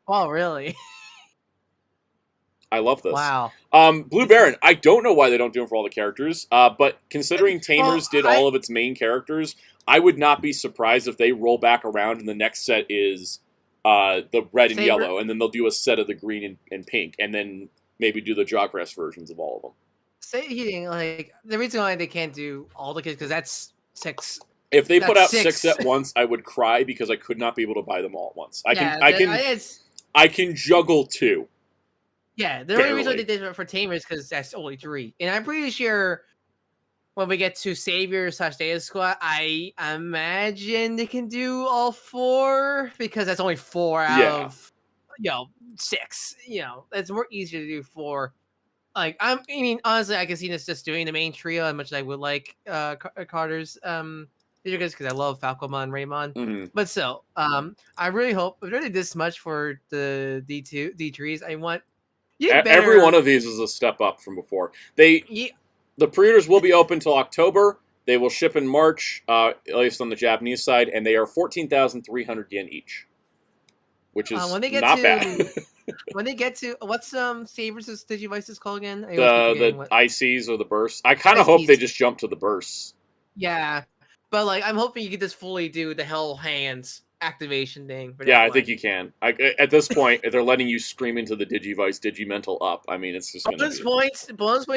Speaker 2: Oh, really?
Speaker 1: I love this.
Speaker 2: Wow.
Speaker 1: Blue Baron, I don't know why they don't do them for all the characters, but considering Tamers did all of its main characters, I would not be surprised if they roll back around and the next set is the red and yellow, and then they'll do a set of the green and pink, and then maybe do the Jogress versions of all of them.
Speaker 2: Like, the reason why they can't do all the kids, because that's 6.
Speaker 1: If they put out 6 at once, I would cry because I could not be able to buy them all at once. I can juggle 2.
Speaker 2: Yeah, the only reason they did it for Tamers is because that's only 3. And I'm pretty sure when we get to Savior / Data Squad, I imagine they can do all 4 because that's only 4 out of 6. It's more easier to do 4. Like, I mean, honestly, I can see this just doing the main trio as much as I would like Carter's because I love Falcomon and Raymon.
Speaker 1: Mm-hmm.
Speaker 2: But still, I really hope if they did this much for the D3s, I want
Speaker 1: every one of these is a step up from before. The pre-orders will be open till October. They will ship in March, at least on the Japanese side, and they are 14,300 yen each, which is not bad.
Speaker 2: When they get to what's Sabers' Digivices called again?
Speaker 1: The ICs or the bursts. I kind of hope they just jump to the bursts.
Speaker 2: Yeah, but like I'm hoping you can just fully do the Hell Hands activation thing.
Speaker 1: Yeah, I think you can. At this point, if they're letting you scream into the Digivice Digimental up, I mean, it's just
Speaker 2: bonus points.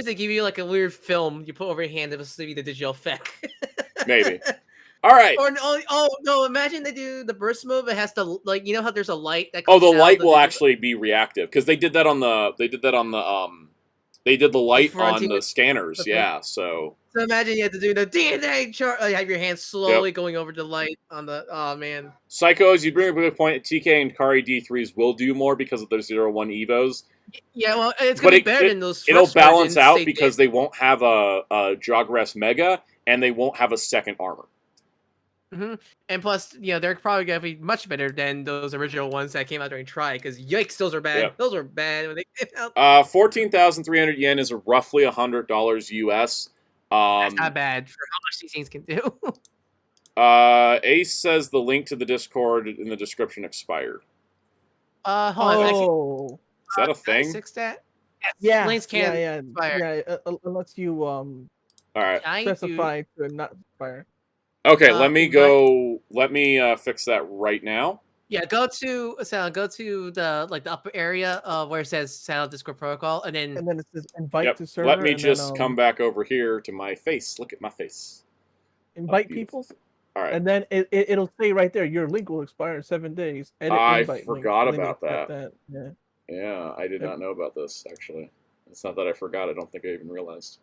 Speaker 2: They give you like a weird film you put over your hand that will see the Digi effect.
Speaker 1: Maybe. All right.
Speaker 2: Or no! Imagine they do the burst move. It has to how there's a light that.
Speaker 1: The light will actually be reactive because they did that on the. They did the light on the scanners. Yeah. So
Speaker 2: imagine you have to do the DNA chart. Have your hands slowly going over the light on the. Oh man.
Speaker 1: Psychos, you bring up a good point. TK and Kari D3s will do more because of their 0-1 Evos.
Speaker 2: Yeah, well, it's gonna be better than those.
Speaker 1: It'll balance out because they won't have a Jogress Mega. and they won't have a second armor.
Speaker 2: And plus, they're probably gonna be much better than those original ones that came out during Try. Because yikes, those are bad.
Speaker 1: Yep.
Speaker 2: Those were bad when they came out.
Speaker 1: 14,300 yen is roughly $100 US.
Speaker 2: That's not bad for how much these things can do.
Speaker 1: Ace says the link to the Discord in the description expired.
Speaker 2: Hold on.
Speaker 3: Oh,
Speaker 1: Is that a thing?
Speaker 3: yeah.
Speaker 2: Links can
Speaker 3: expire. Yeah, unless you
Speaker 1: All right.
Speaker 3: specify to not expire.
Speaker 1: Okay, let me go. Let me fix that right now.
Speaker 2: Yeah, go to the upper area where it says Sound Discord Protocol, and then
Speaker 3: it says invite to server.
Speaker 1: Let me just come back over here to my face. Look at my face.
Speaker 3: Invite people.
Speaker 1: All right.
Speaker 3: And then it'll say right there, your link will expire in 7 days.
Speaker 1: I forgot about that.
Speaker 3: Yeah.
Speaker 1: Yeah, I did not know about this, actually. It's not that I forgot. I don't think I even realized.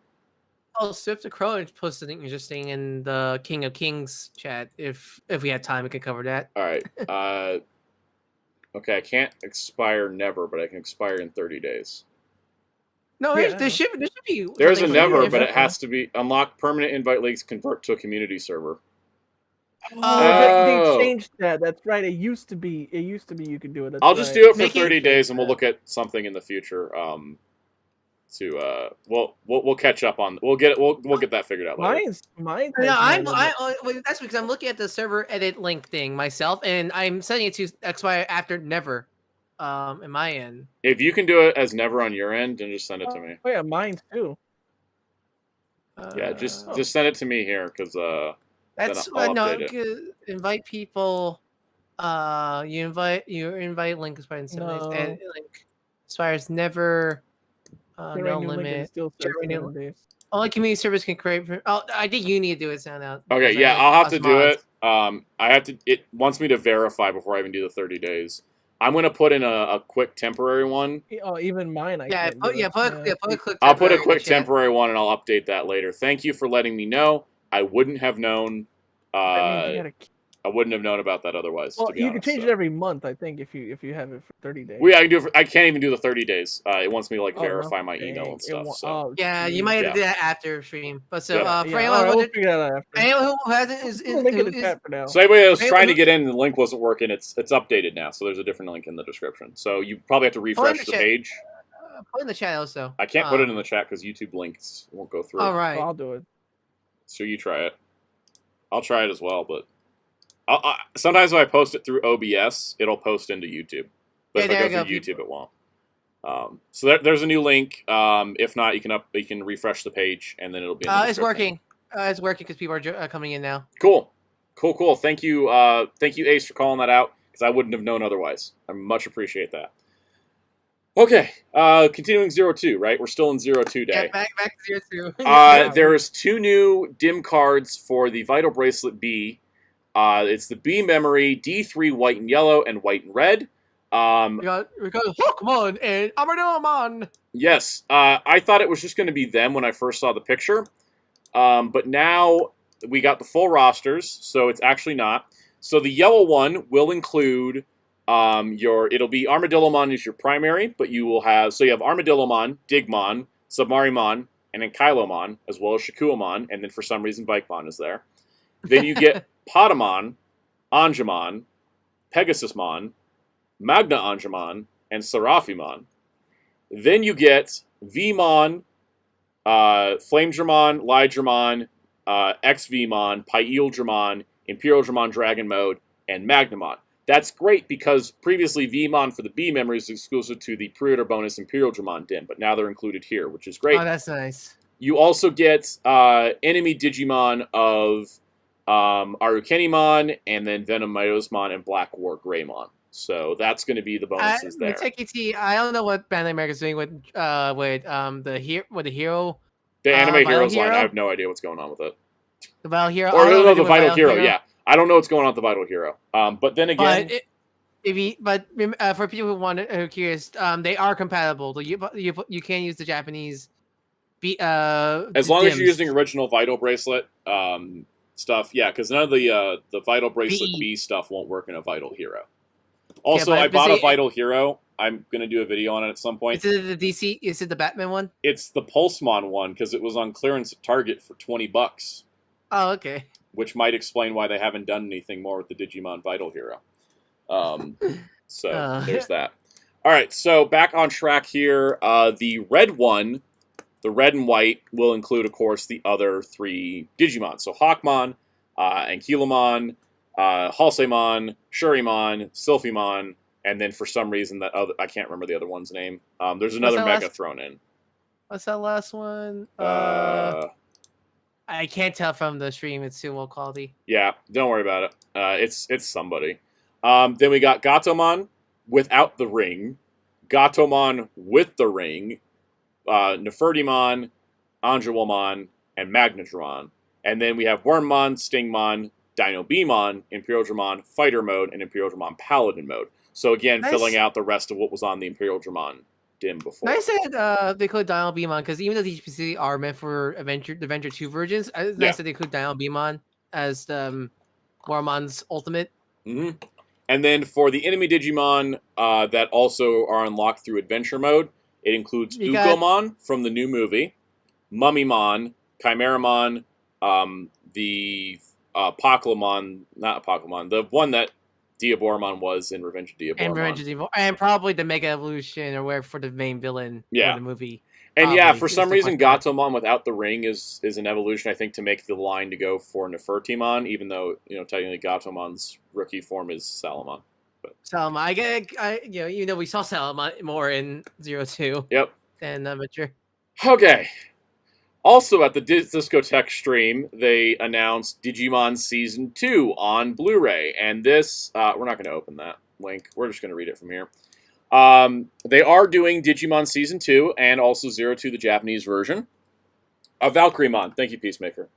Speaker 2: Oh, Swift the Crow posted something interesting in the King of Kings chat. If we had time, we could cover that.
Speaker 1: All right. Okay, I can't expire never, but I can expire in 30 days.
Speaker 2: No, there should be.
Speaker 1: There's a never, but it has to be unlock permanent invite links, convert to a community server.
Speaker 3: They changed that. That's right. It used to be you could do it.
Speaker 1: I'll just do it for 30 days, and we'll look at something in the future. We'll catch up on. We'll get that figured out later.
Speaker 3: Mine.
Speaker 2: That's because I'm looking at the server edit link thing myself, and I'm setting it to expire after never. In my end.
Speaker 1: If you can do it as never on your end, then just send it to me.
Speaker 3: Oh yeah, mine too.
Speaker 1: Yeah, just send it to me here, because
Speaker 2: that's invite people. You invite link expires in 7 days, and link expires never. No limit. Only community service can create. I think you need to do it. Sound out.
Speaker 1: Okay, yeah, I'll have to do it. I have to. It wants me to verify before I even do the 30 days. I'm gonna put in a quick temporary one.
Speaker 3: Oh, even mine.
Speaker 2: Put a quick.
Speaker 1: I'll put a quick temporary one, and I'll update that later. Thank you for letting me know. I wouldn't have known. I wouldn't have known about that otherwise.
Speaker 3: Well,
Speaker 1: to be
Speaker 3: you
Speaker 1: honest,
Speaker 3: can change it every month, I think, if you have it for 30 days.
Speaker 1: I can do it I can't even do the 30 days. It wants me to verify my email and stuff.
Speaker 2: Yeah, you might have to do that after stream. But so for
Speaker 3: we'll figure that out after.
Speaker 2: anyone who hasn't
Speaker 3: link in the chat for now.
Speaker 1: So anybody that was trying to get in and the link wasn't working, it's updated now. So there's a different link in the description. So you probably have to refresh the page.
Speaker 2: Put in the chat also.
Speaker 1: I can't put it in the chat because YouTube links won't go through.
Speaker 2: All right,
Speaker 3: I'll do it.
Speaker 1: So you try it. I'll try it as well, but sometimes if I post it through OBS, it'll post into YouTube. But if I go through YouTube, it won't. So there's a new link. If not, you can refresh the page, and then it'll be.
Speaker 2: It's working. It's working because people are coming in now.
Speaker 1: Cool. Thank you, Ace, for calling that out, because I wouldn't have known otherwise. I much appreciate that. Okay, continuing 02, right? We're still in 02 day.
Speaker 2: Yeah, back to 02.
Speaker 1: There's 2 new dim cards for the Vital Bracelet B. It's the B Memory D3 white and yellow and white and red.
Speaker 2: We got Pokemon and Armadillomon.
Speaker 1: Yes, I thought it was just going to be them when I first saw the picture, but now we got the full rosters, so it's actually not. So the yellow one will include it'll be Armadillomon is your primary, but you will have you have Armadillomon, Digimon, Submarimon, and then Kylomon, as well as Shakuamon, and then for some reason Vikemon is there. Then you get Patamon, Angemon, Pegasusmon, Magna Angemon, and Seraphimon. Then you get Vmon, Flamedramon, Lydramon, XVmon, Pyeldramon, Imperial Dramon Dragon Mode, and Magnamon. That's great because previously Vmon for the B memory is exclusive to the pre-order bonus Imperial Dramon Dim, but now they're included here, which is great.
Speaker 2: Oh, that's nice.
Speaker 1: You also get enemy Digimon of Arukenimon, and then Venom Myosmon and Black War Greymon. So that's going to be the bonuses there.
Speaker 2: I don't know what Bandai America's doing with the hero.
Speaker 1: The Anime Heroes
Speaker 2: Hero?
Speaker 1: line, I have no idea what's going on with it.
Speaker 2: The Vital Hero?
Speaker 1: Or no, the Vital Hero, yeah. I don't know what's going on with the Vital Hero. But then again...
Speaker 2: for people who are curious, they are compatible. You can use the Japanese...
Speaker 1: as long as you're using original Vital Bracelet stuff, yeah, because none of the Vital Bracelet B stuff won't work in a Vital Hero. Also, I bought a Vital Hero. I'm going to do a video on it at some point.
Speaker 2: Is it the DC? Is it the Batman one?
Speaker 1: It's the Pulsemon one, because it was on clearance at Target for $20.
Speaker 2: Oh, okay.
Speaker 1: which might explain why they haven't done anything more with the Digimon Vital Hero. So there's that. All right, so back on track here. The red one, the red and white, will include, of course, the other 3 Digimon. So Hawkmon, Ankylomon, Halsemon, Shurimon, Sylphimon, and then for some reason that other, I can't remember the other one's name. There's another mecha thrown in.
Speaker 2: What's that last one? I can't tell from the stream. It's too low quality.
Speaker 1: Yeah, don't worry about it. It's somebody. Then we got Gatomon without the ring, Gatomon with the ring, Nefertimon, Angelomon, and Magnetron. And then we have Wormmon, Stingmon, Dino Beamon, Imperial Dramon Fighter Mode, and Imperial Dramon Paladin Mode. So again, filling out the rest of what was on the Imperial Dramon dim before.
Speaker 2: Nice that they include Dino Beamon, because even though these specifically are meant for the Adventure 2 versions, it's nice that they include Dino Beamon as Wormmon's ultimate.
Speaker 1: Mm-hmm. And then for the enemy Digimon that also are unlocked through Adventure Mode, it includes Ugomon from the new movie, Mummymon, Chimeramon, the Apocalypmon, not Apocalypmon, the one that Diaboromon was in Revenge of Diaboromon.
Speaker 2: And probably the Mega Evolution or where for the main villain for the movie.
Speaker 1: And for some reason, Gatomon without the ring is an evolution, I think, to make the line to go for Nefertimon, even though, technically Gatomon's rookie form is Salamon.
Speaker 2: Salamon, we saw Salamon more in 02.
Speaker 1: Yep.
Speaker 2: And Adventure.
Speaker 1: Okay. Also at the Discotek stream, they announced Digimon Season 2 on Blu-ray. And this, we're not going to open that link. We're just going to read it from here. They are doing Digimon Season 2 and also 02, the Japanese version. Valkyriemon. Thank you, Peacemaker.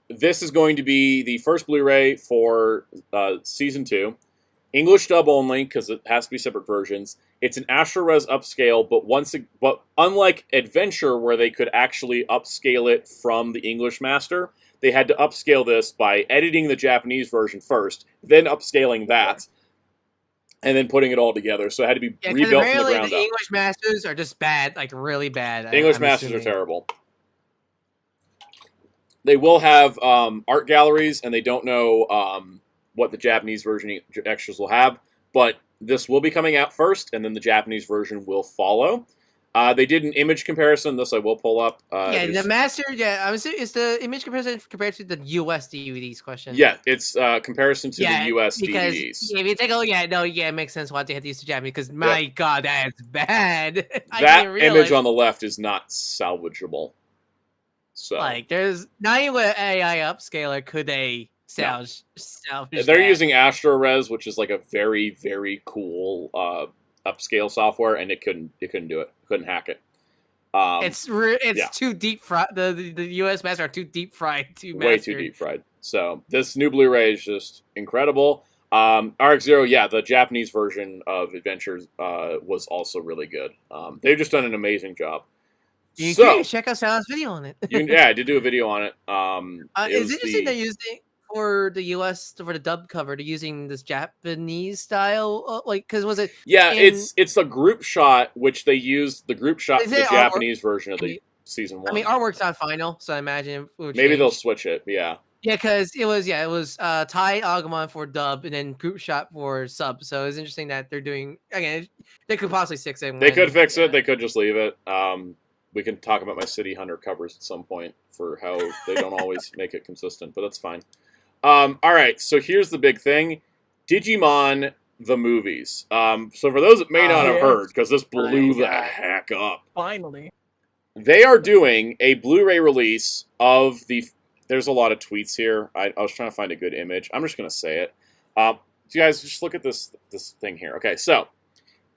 Speaker 1: This is going to be the first Blu-ray for Season 2. English dub only, because it has to be separate versions. It's an Astro Res upscale, but unlike Adventure, where they could actually upscale it from the English master, they had to upscale this by editing the Japanese version first, then upscaling that, and then putting it all together. So it had to be rebuilt from the ground up.
Speaker 2: The English masters are just bad, like really bad.
Speaker 1: English masters are terrible. They will have art galleries, and they don't know what the Japanese version extras will have, but this will be coming out first, and then the Japanese version will follow. They did an image comparison. This I will pull up.
Speaker 2: The master. Yeah, I was. Is the image comparison compared to the US DVDs? Question.
Speaker 1: Yeah, it's comparison to the US
Speaker 2: because,
Speaker 1: DVDs.
Speaker 2: Yeah, if you take a look at it, it makes sense why they had to use the Japanese. Because my God, that's bad.
Speaker 1: That image on the left is not salvageable. So
Speaker 2: there's not even an AI upscaler could they salvage.
Speaker 1: They're using Astro Res, which is like a very, very cool upscale software, and it couldn't do it. Couldn't hack it.
Speaker 2: It's too deep fried. The US master are too deep fried to master.
Speaker 1: Way too deep fried. So this new Blu-ray is just incredible. RX-0, the Japanese version of Adventures was also really good. They've just done an amazing job.
Speaker 2: You can check out Sal's video on it.
Speaker 1: I did do a video on it.
Speaker 2: It's interesting they're using for the US for the dub cover. They're using this Japanese style, because was it?
Speaker 1: Yeah, it's a group shot, which they used the group shot for the Japanese version of the season 1.
Speaker 2: I mean, artwork's not final, so I imagine
Speaker 1: maybe they'll switch it. Yeah.
Speaker 2: Yeah, because it was Tai Agumon for dub and then group shot for sub. So it's interesting that they're doing again. They could possibly fix it.
Speaker 1: They could fix it. They could just leave it. We can talk about my City Hunter covers at some point for how they don't always make it consistent, but that's fine. All right, so here's the big thing. Digimon, the movies. So for those that may not have heard, because this blew the heck up.
Speaker 3: Finally.
Speaker 1: They are doing a Blu-ray release of the... There's a lot of tweets here. I was trying to find a good image. I'm just going to say it. You guys, just look at this thing here. Okay, so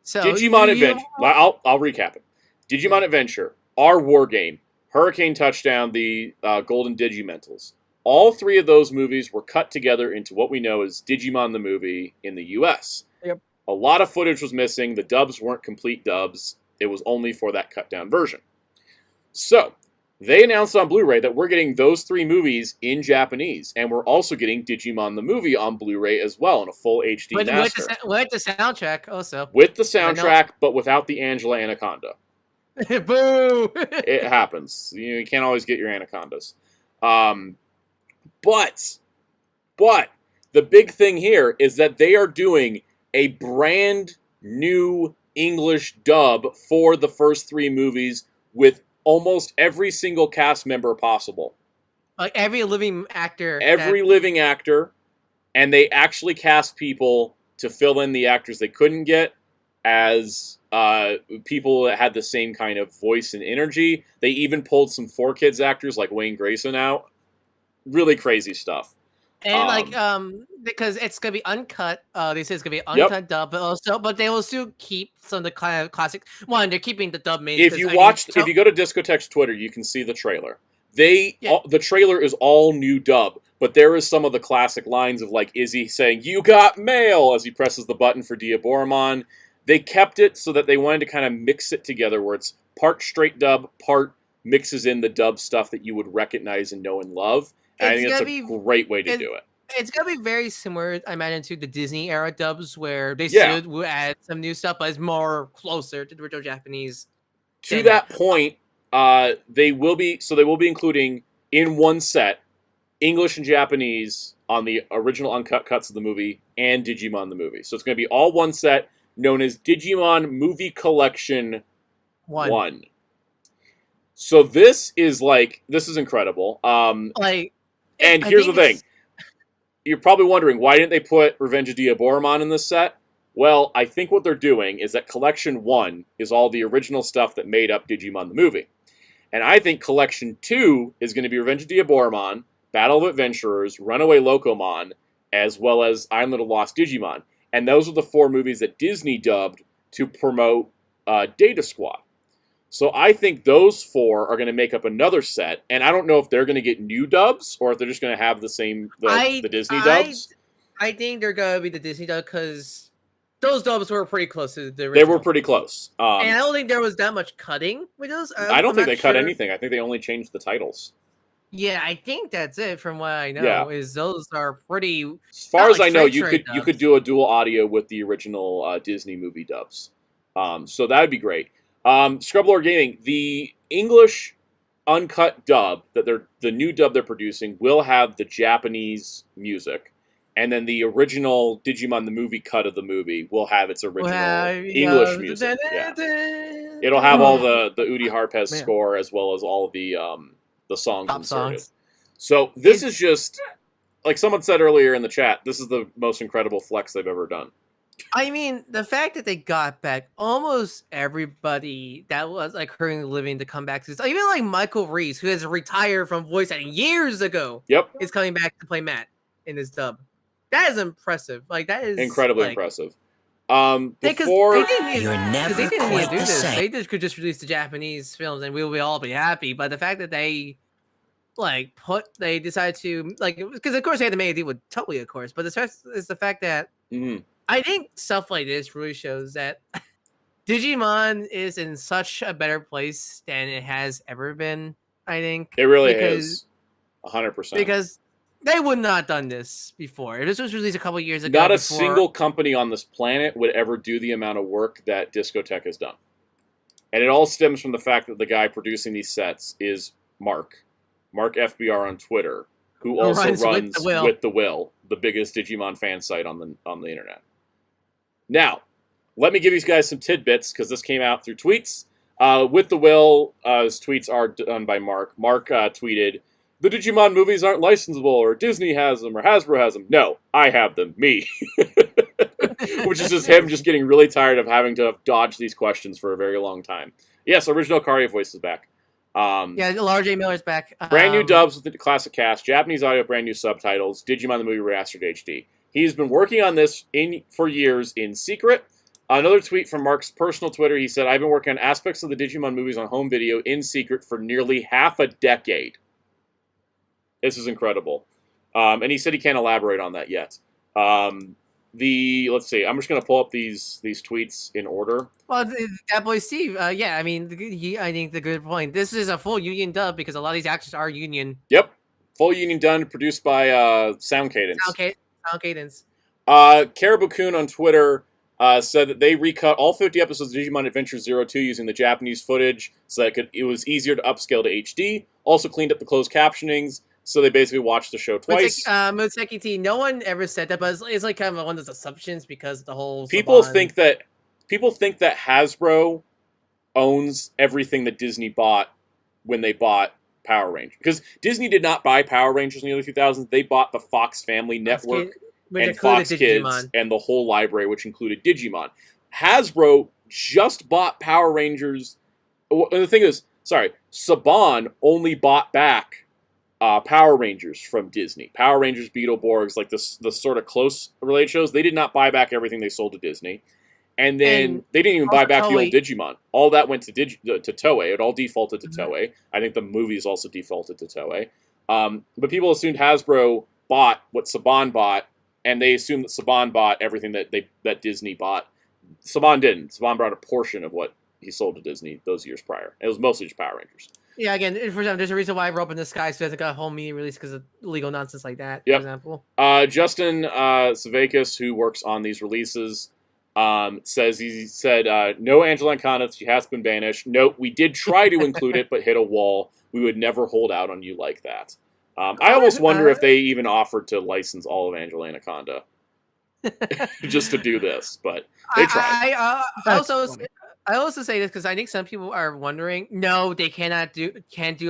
Speaker 1: Digimon Adventure. I'll recap it. Digimon Adventure, our war game, Hurricane Touchdown, the Golden Digimentals. All 3 of those movies were cut together into what we know as Digimon the movie in the US.
Speaker 3: Yep.
Speaker 1: A lot of footage was missing. The dubs weren't complete dubs. It was only for that cut down version. So, they announced on Blu-ray that we're getting those 3 movies in Japanese, and we're also getting Digimon the movie on Blu-ray as well in a full HD master.
Speaker 2: With the soundtrack also.
Speaker 1: With the soundtrack, but without the Angela Anaconda.
Speaker 2: Boo!
Speaker 1: It happens. You can't always get your anacondas. But the big thing here is that they are doing a brand new English dub for the first 3 movies with almost every single cast member possible.
Speaker 2: Like every living actor.
Speaker 1: Living actor, and they actually cast people to fill in the actors they couldn't get as people that had the same kind of voice and energy. They even pulled some 4Kids actors like Wayne Grayson out. Really crazy stuff.
Speaker 2: And because it's gonna be uncut, they say it's gonna be uncut dub, but they will still keep some of the kind of classic. One, they're keeping the dub main.
Speaker 1: If you go to Discotek's Twitter, you can see the trailer. The trailer is all new dub, but there is some of the classic lines of like Izzy saying "You got mail" as he presses the button for Diaboromon. They kept it so that they wanted to kind of mix it together, where it's part straight dub, part mixes in the dub stuff that you would recognize and know and love. And I think it's a great way to do it.
Speaker 2: It's gonna be very similar, I imagine, to the Disney era dubs, where they still will add some new stuff, but it's more closer to the original Japanese.
Speaker 1: To that point, they will be including in one set English and Japanese on the original uncut cuts of the movie and Digimon the movie. So it's going to be all one set, known as Digimon Movie Collection 1. So this is incredible. And here's the thing. You're probably wondering, why didn't they put Revenge of Diaboromon in this set? Well, I think what they're doing is that Collection 1 is all the original stuff that made up Digimon the movie. And I think Collection 2 is going to be Revenge of Diaboromon, Battle of Adventurers, Runaway Locomon, as well as Island of Lost Digimon. And those are the 4 movies that Disney dubbed to promote Data Squad. So I think those 4 are going to make up another set, and I don't know if they're going to get new dubs or if they're just going to have the same the Disney dubs.
Speaker 2: I think they're going to be the Disney dub because those dubs were pretty close to the original.
Speaker 1: They were pretty close.
Speaker 2: And I don't think there was that much cutting with those.
Speaker 1: I don't think they cut anything. I think they only changed the titles.
Speaker 2: Yeah, I think that's it from what I know. Is those are pretty.
Speaker 1: As far as I know, you could do a dual audio with the original Disney movie dubs. So that would be great. Scrublord Gaming, the English uncut dub the new dub they're producing will have the Japanese music, and then the original Digimon the movie cut of the movie will have its original English music. It'll have all the Udi Harpez score as well as all of the songs
Speaker 2: top
Speaker 1: inserted.
Speaker 2: Songs.
Speaker 1: So this is just like someone said earlier in the chat. This is the most incredible flex they've ever done.
Speaker 2: I mean, the fact that they got back almost everybody that was like currently living to come back to this, even like Michael Reese, who has retired from voice acting years ago, is coming back to play Matt in this dub. That is impressive. Like that is
Speaker 1: incredibly impressive.
Speaker 2: They didn't need to do this. They could just release the Japanese films and we will all be happy. But the fact that they they decided to because of course they had to make a deal with Toei, of course. But the fact that. I think stuff like this really shows that Digimon is in such a better place than it has ever been. I think
Speaker 1: it really is 100%.
Speaker 2: Because they would not have done this before. If this was released a couple years ago,
Speaker 1: not a single company on this planet would ever do the amount of work that Discotek has done. And it all stems from the fact that the guy producing these sets is Mark FBR on Twitter, who also runs With the Will, the biggest Digimon fan site on the internet. Now, let me give you guys some tidbits, because this came out through tweets. With the Will, his tweets are done by Mark. Mark tweeted, "The Digimon movies aren't licensable, or Disney has them, or Hasbro has them. No, I have them, me." Which is just him just getting really tired of having to dodge these questions for a very long time. Yes, original Karia voice is back.
Speaker 2: Large A. Miller's back.
Speaker 1: Brand new dubs with the classic cast, Japanese audio, brand new subtitles, Digimon the movie remastered HD. He's been working on this for years in secret. Another tweet from Mark's personal Twitter, he said, "I've been working on aspects of the Digimon movies on home video in secret for nearly half a decade." This is incredible. And he said he can't elaborate on that yet. Let's see, I'm just going to pull up these tweets in order.
Speaker 2: Well, that boy Steve, I think the good point. This is a full union dub because a lot of these actors are union.
Speaker 1: Yep. Full union done, produced by Sound Cadence.
Speaker 2: Sound Cadence.
Speaker 1: Caribou-kun on Twitter said that they recut all 50 episodes of Digimon Adventure 02 using the Japanese footage so that it was easier to upscale to HD. Also cleaned up the closed captionings. So they basically watched the show twice.
Speaker 2: Moseki T, no one ever said that, but it's like kind of one of those assumptions because the whole
Speaker 1: People
Speaker 2: Saban...
Speaker 1: think that Hasbro owns everything that Disney bought when they bought Power Rangers. Because Disney did not buy Power Rangers in the early 2000s. They bought the Fox Family Network and Fox Kids and the whole library, which included Digimon. Hasbro just bought Power Rangers. The thing is, Saban only bought back Power Rangers from Disney. Power Rangers, Beetleborgs, like the sort of close related shows. They did not buy back everything they sold to Disney. And then they didn't even buy back the old Digimon. All that went to Toei. It all defaulted to Toei. I think the movies also defaulted to Toei. But people assumed Hasbro bought what Saban bought, and they assumed that Saban bought everything that Disney bought. Saban didn't. Saban brought a portion of what he sold to Disney those years prior. It was mostly just Power Rangers.
Speaker 2: Yeah, again, for example, there's a reason why Rope in the Sky so it hasn't got a whole media release because of legal nonsense like that, for example.
Speaker 1: Justin Savakis, who works on these releases, said no Angela Ancona, she has been banished. Note, we did try to include it, but hit a wall. We would never hold out on you like that. I almost wonder if they even offered to license all of Angela Anaconda just to do this, but they tried.
Speaker 2: I also say this because I think some people are wondering. No, they can't do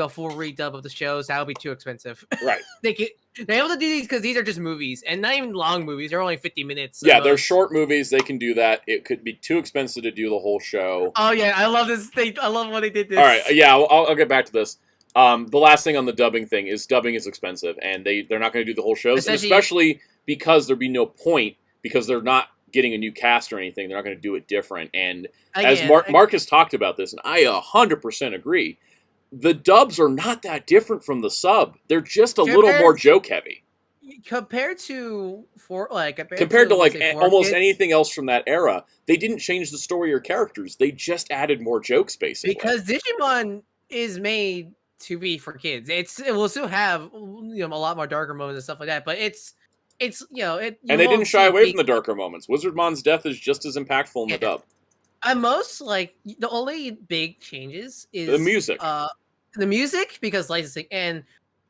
Speaker 2: a full redub of the shows. That would be too expensive.
Speaker 1: Right.
Speaker 2: They're able to do these because these are just movies and not even long movies. They're only 50 minutes.
Speaker 1: Yeah, they're short movies. They can do that. It could be too expensive to do the whole show.
Speaker 2: Oh yeah, I love this. I love when they did this.
Speaker 1: All right, yeah, I'll get back to this. The last thing on the dubbing thing is dubbing is expensive, and they're not going to do the whole shows, especially because there'd be no point because they're not getting a new cast or anything. They're not going to do it different. And as Mark has talked about this, and I 100% agree, the dubs are not that different from the sub. They're just a little more joke heavy.
Speaker 2: Compared to
Speaker 1: almost anything else from that era, they didn't change the story or characters. They just added more jokes, basically.
Speaker 2: Because Digimon is made to be for kids. It will still have a lot more darker moments and stuff like that, but it's and they
Speaker 1: didn't shy away from the darker moments. Wizardmon's death is just as impactful in the dub.
Speaker 2: The only big changes is
Speaker 1: the music.
Speaker 2: The music, because licensing, and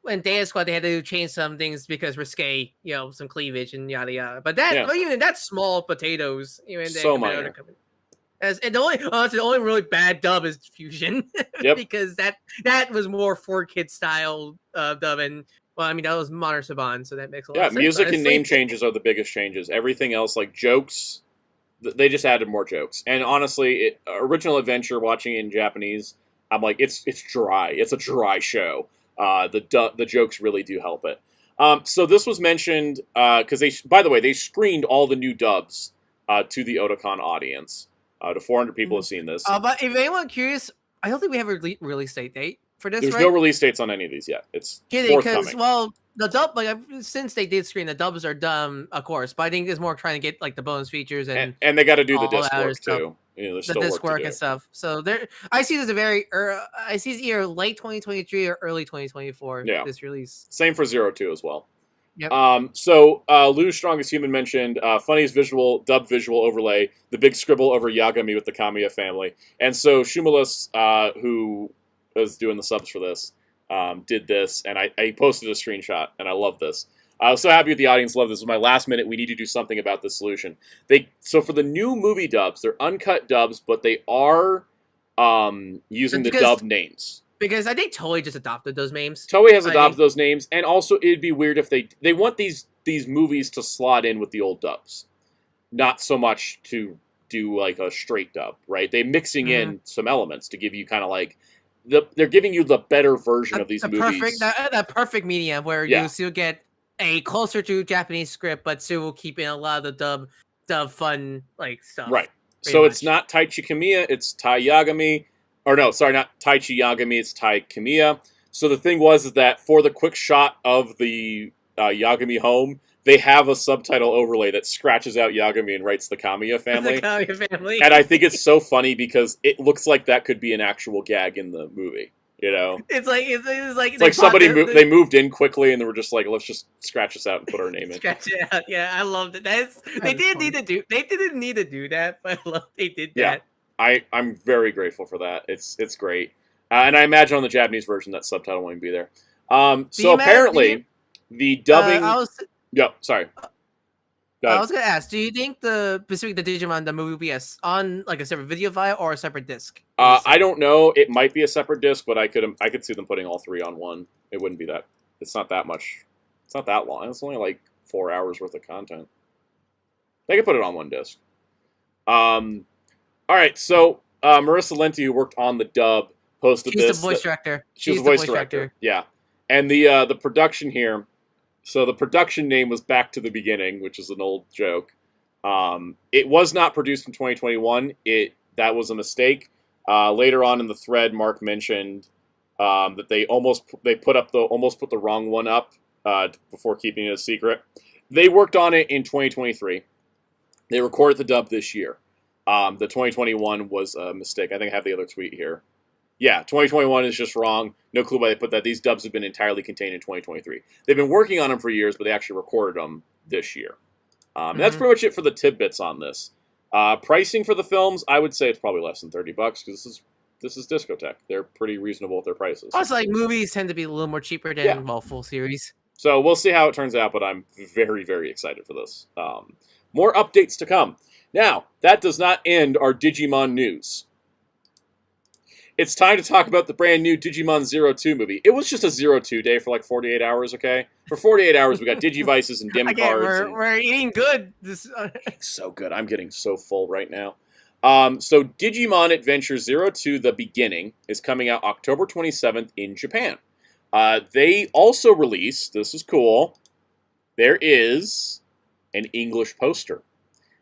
Speaker 2: when Death Squad they had to change some things because risque, some cleavage and yada yada. But even that's small potatoes.
Speaker 1: So minor.
Speaker 2: And the only really bad dub is Fusion, because that was more for kids style dub, and that was Modern Saban, so that makes a lot of sense.
Speaker 1: Yeah, music and name changes are the biggest changes. Everything else, like jokes, they just added more jokes. And honestly, Original Adventure, watching it in Japanese, I'm like, it's dry. It's a dry show. The jokes really do help it. So this was mentioned because they screened all the new dubs to the Otakon audience. To 400 people have seen this.
Speaker 2: But if anyone curious, I don't think we have a release date for this.
Speaker 1: There's no release dates on any of these yet. It's forthcoming.
Speaker 2: The dub, since they did screen, the dubs are done, of course. But I think it's more trying to get the bonus features and
Speaker 1: they got to do the disc work too.
Speaker 2: The disc work and stuff. So I see this I see it's either late 2023 or early 2024.
Speaker 1: Yeah.
Speaker 2: This release.
Speaker 1: Same for 02 as well.
Speaker 2: Yep.
Speaker 1: Lou Strongest Human mentioned funniest dub visual overlay, the big scribble over Yagami with the Kamiya family. And so Shumulus, who was doing the subs for this, did this, and I posted a screenshot, and I love this. I was so happy with the audience loved this. It was my last minute. We need to do something about this solution. So for the new movie dubs, they're uncut dubs, but they are using the dub names.
Speaker 2: Because I think Toei just adopted those names.
Speaker 1: Toei has adopted those names, and also it'd be weird if they want these movies to slot in with the old dubs, not so much to do like a straight dub, right? They're mixing in some elements to give you kind of they're giving you the better version of these movies.
Speaker 2: That perfect medium where you still get a closer to Japanese script, but still keeping a lot of the dub fun stuff.
Speaker 1: Right. So it's not Taichi Kamiya, it's Tai Yagami. Or no, sorry, not Taichi Yagami, it's Tai Kamiya. So the thing is that for the quick shot of the Yagami home, they have a subtitle overlay that scratches out Yagami and writes the Kamiya family.
Speaker 2: The Kamiya family.
Speaker 1: And I think it's so funny because it looks like that could be an actual gag in the movie. It's like somebody they moved in quickly and they were just like, let's just scratch this out and put our name in.
Speaker 2: Scratch it out. Yeah, I loved it. They didn't need to do that, but I love they did that. I'm
Speaker 1: very grateful for that. It's great. And I imagine on the Japanese version that subtitle won't be there. So
Speaker 2: Matt,
Speaker 1: apparently, the dubbing.
Speaker 2: I was
Speaker 1: Yep. Sorry. Go
Speaker 2: I
Speaker 1: ahead.
Speaker 2: was gonna ask, do you think specifically the Digimon the movie will be on like a separate video file or a separate disc?
Speaker 1: I don't know. It might be a separate disc, but I could see them putting all three on one. It wouldn't be that. It's not that much. It's not that long. It's only like 4 hours worth of content. They could put it on one disc. All right. So Marissa Lenti, who worked on the dub, posted
Speaker 2: She's
Speaker 1: this.
Speaker 2: the voice director.
Speaker 1: She was the voice director. Yeah, and the production here. So the production name was Back to the Beginning, which is an old joke. It was not produced in 2021. That was a mistake. Later on in the thread, Mark mentioned that they almost put the wrong one up before keeping it a secret. They worked on it in 2023. They recorded the dub this year. The 2021 was a mistake. I think I have the other tweet here. Yeah, 2021 is just wrong. No clue why they put that. These dubs have been entirely contained in 2023. They've been working on them for years, but they actually recorded them this year. And that's pretty much it for the tidbits on this. Pricing for the films, I would say it's probably less than $30 because this is Discotek. They're pretty reasonable with their prices.
Speaker 2: Also, like movies tend to be a little more cheaper than full series.
Speaker 1: So we'll see how it turns out, but I'm very, very excited for this. More updates to come. Now, that does not end our Digimon news. It's time to talk about the brand new Digimon 02 movie. It was just a 02 day for like 48 hours, okay? For 48 hours, we got Digivices and dim cards.
Speaker 2: We're eating good.
Speaker 1: So good. I'm getting so full right now. So Digimon Adventure 02 The Beginning is coming out October 27th in Japan. They also released, this is cool, there is an English poster.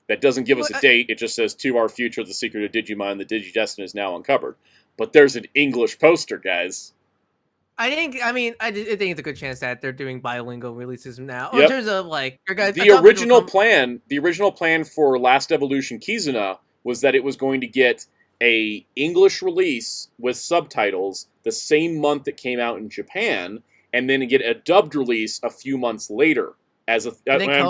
Speaker 1: That doesn't give us a date. It just says, "To our future, the secret of Digimon, the Digidestin is now uncovered." But there's an English poster, guys.
Speaker 2: I think it's a good chance that they're doing bilingual releases now.
Speaker 1: Yep.
Speaker 2: In terms of like,
Speaker 1: the original plan for Last Evolution Kizuna was that it was going to get a English release with subtitles the same month it came out in Japan, and then get a dubbed release a few months later. I'm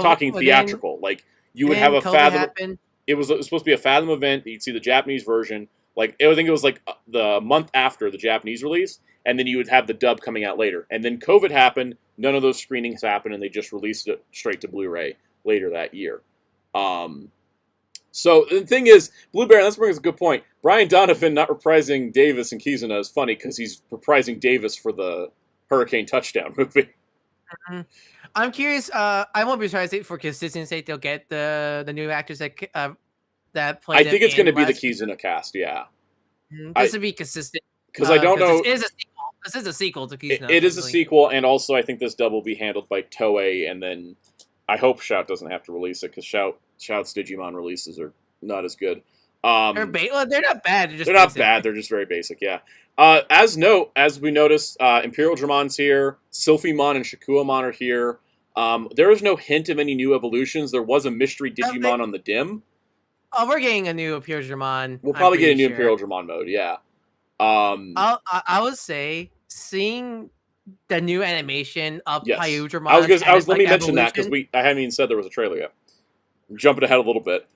Speaker 1: talking theatrical, like. You would have a Fathom. It was supposed to be a Fathom event. You'd see the Japanese version. Like I think it was like the month after the Japanese release, and then you would have the dub coming out later. And then COVID happened. None of those screenings happened, and they just released it straight to Blu-ray later that year. So the thing is, Blue Baron. That's brings a good point. Brian Donovan not reprising Davis in Kizuna is funny because he's reprising Davis for the Hurricane Touchdown movie.
Speaker 2: Mm-hmm. I'm curious. I won't be surprised if for consistency's sake they'll get the new actors that play.
Speaker 1: I think it's going to be the Kizuna cast. Yeah,
Speaker 2: just to be consistent.
Speaker 1: Because I don't know.
Speaker 2: This is a sequel to Kizuna.
Speaker 1: It is a sequel, and also I think this dub will be handled by Toei, and then I hope Shout doesn't have to release it because Shout's Digimon releases are not as good.
Speaker 2: They're not bad.
Speaker 1: They're not bad. They're just very basic. Yeah. As we noticed, Imperial Dramon's here. Sylphimon and Shakuamon are here. There is no hint of any new evolutions. There was a mystery Digimon on the dim.
Speaker 2: Oh, we're getting a new Imperial Dramon.
Speaker 1: We'll probably get a new Imperial Dramon mode. Yeah.
Speaker 2: I would say seeing the new animation of Paiu Dramon.
Speaker 1: Let me mention that because I haven't even said there was a trailer yet. I'm jumping ahead a little bit.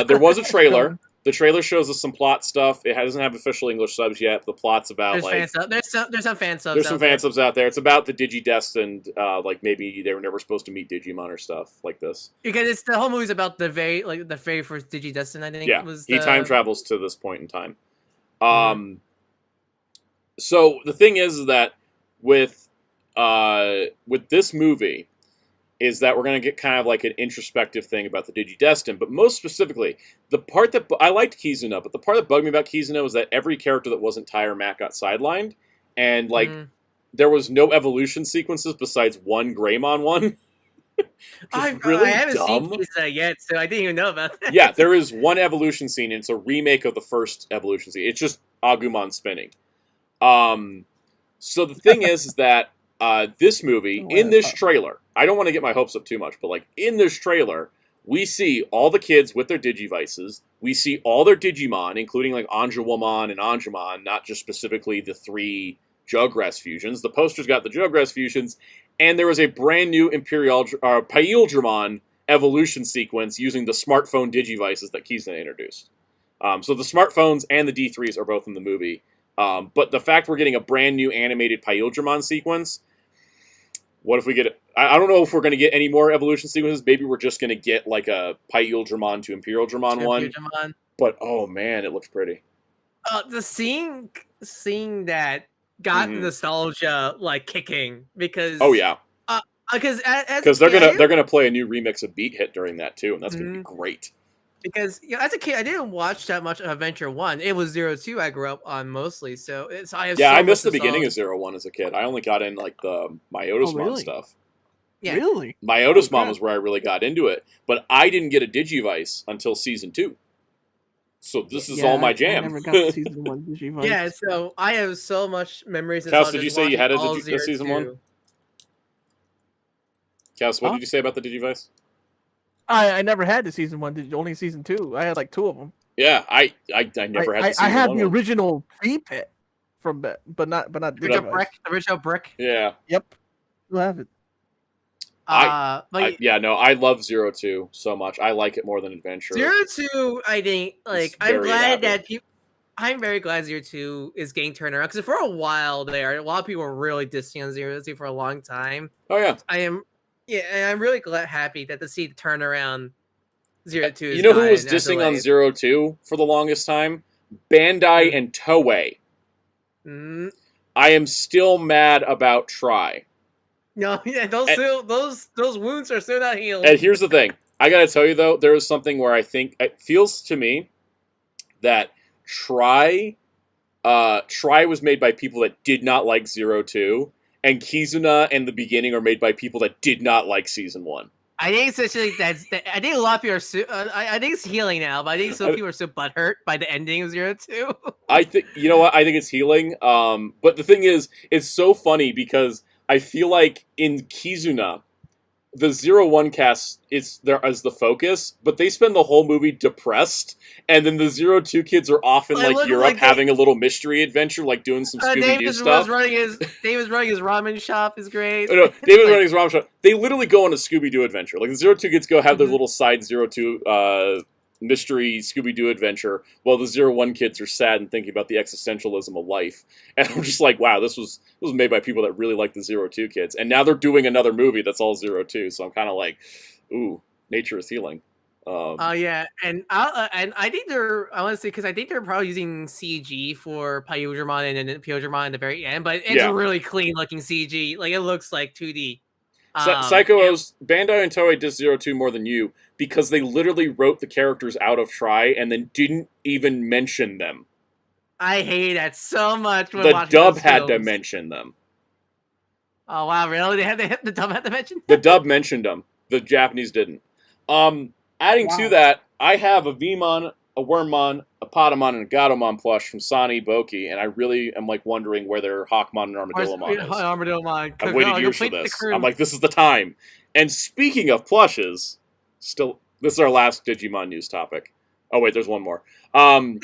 Speaker 1: There was a trailer. The trailer shows us some plot stuff. It doesn't have official English subs yet. The plot's about
Speaker 2: there's some fan subs.
Speaker 1: There's some fan subs out there. It's about the Digidestined, like maybe they were never supposed to meet Digimon or stuff like this.
Speaker 2: Because the whole movie's about the very first Digidestined. I think.
Speaker 1: Yeah, he time travels to this point in time. So the thing is that with this movie. Is that we're going to get kind of like an introspective thing about the Digidestined, but most specifically, the part that I liked Kizuna, but the part that bugged me about Kizuna was that every character that wasn't Tai or Matt got sidelined, and like there was no evolution sequences besides one Greymon one.
Speaker 2: I haven't seen Kizuna yet, so I didn't even know about that.
Speaker 1: Yeah, there is one evolution scene, and it's a remake of the first evolution scene. It's just Agumon spinning. So the thing is that this movie, in this trailer, I don't want to get my hopes up too much, but like in this trailer, we see all the kids with their Digivices. We see all their Digimon, including like Anjouamon and Anjumon, not just specifically the 3 Jugras fusions. The poster's got the Jugras fusions, and there was a brand new Paildramon evolution sequence using the smartphone Digivices that Kizuna introduced. So the smartphones and the D3s are both in the movie. But the fact we're getting a brand new animated Paildramon sequence, What if we get? I don't know if we're going to get any more evolution sequences. Maybe we're just going to get like a Pi Ultraman to Imperial Dramon one.
Speaker 2: Digimon.
Speaker 1: But oh man, it looks pretty.
Speaker 2: The seeing that got the nostalgia like kicking because
Speaker 1: Oh yeah,
Speaker 2: because
Speaker 1: they're gonna play a new remix of Beat Hit during that too, and that's gonna be great.
Speaker 2: Because as a kid, I didn't watch that much of Adventure 1. It was 02 I grew up on mostly, so I have
Speaker 1: I missed the beginning of 01 as a kid. I only got in like the Myotismon stuff.
Speaker 2: Yeah.
Speaker 3: Really?
Speaker 1: Myotismon was where I really got into it, but I didn't get a Digivice until season 2. So this is all my jam.
Speaker 3: I never got the season 1 Digivice.
Speaker 2: Yeah, so I have so much memories.
Speaker 1: Cass, did you say you had a season 1? Cass, what did you say about the Digivice?
Speaker 3: I never had the season 1, only season 2. I had like 2 of them.
Speaker 1: Yeah, I never had the season
Speaker 3: I had
Speaker 1: 1
Speaker 3: the
Speaker 1: one.
Speaker 3: original V-Pit from that, but not the
Speaker 2: original brick.
Speaker 3: Yep. Still have it.
Speaker 1: I love 02 so much. I like it more than Adventure.
Speaker 2: 02, I think, like, I'm glad that people. I'm very glad 02 is getting turned around because for a while there, a lot of people were really dissing on 02 for a long time.
Speaker 1: Oh yeah,
Speaker 2: and I'm really happy that to see the turnaround. 02.
Speaker 1: You know who was dissing on 02 for the longest time? Bandai and Toei. I am still mad about Try.
Speaker 2: No, yeah, those wounds are still not healed.
Speaker 1: And here's the thing. I gotta tell you though, there is something where I think it feels to me that Try was made by people that did not like 02, and Kizuna and the beginning are made by people that did not like season 1.
Speaker 2: I think it's actually I think a lot of people are. I think it's healing now, but I think some people are so butthurt by the ending of 02.
Speaker 1: I think you know what I think it's healing. But the thing is, it's so funny because I feel like in Kizuna, the 01 cast is there as the focus, but they spend the whole movie depressed, and then the 02 kids are off in like Europe having a little mystery adventure, like doing some Scooby-Doo stuff.
Speaker 2: David's running his ramen shop is great.
Speaker 1: No, David's running his ramen shop. They literally go on a Scooby-Doo adventure. Like the 02 kids go have their little side 02 mystery Scooby-Doo adventure, while the 01 kids are sad and thinking about the existentialism of life. And I'm just like, wow, this was made by people that really like the 02 kids, and now they're doing another movie that's all 02. So I'm kind of like, ooh, nature is healing.
Speaker 2: Yeah, and I think I want to say because I think they're probably using CG for Pyodramon and then Pyodramon at the very end, but it's a really clean looking CG. Like it looks like 2D.
Speaker 1: Psycho-O's Bandai and Toei did 02 more than you because they literally wrote the characters out of Try and then didn't even mention them.
Speaker 2: I hate that so much.
Speaker 1: The dub had to mention them.
Speaker 2: Oh wow, really? The dub had to mention them?
Speaker 1: The dub mentioned them. The Japanese didn't. Adding to that, I have a Vmon, a Wormmon, a Potamon, and a Gatomon plush from Sani Boki, and I really am like wondering where their Hawkmon and Armadillomon is.
Speaker 2: Armadillomon.
Speaker 1: I've waited years for this. I'm like, this is the time. And speaking of plushes, this is our last Digimon news topic. Oh wait, there's one more. Band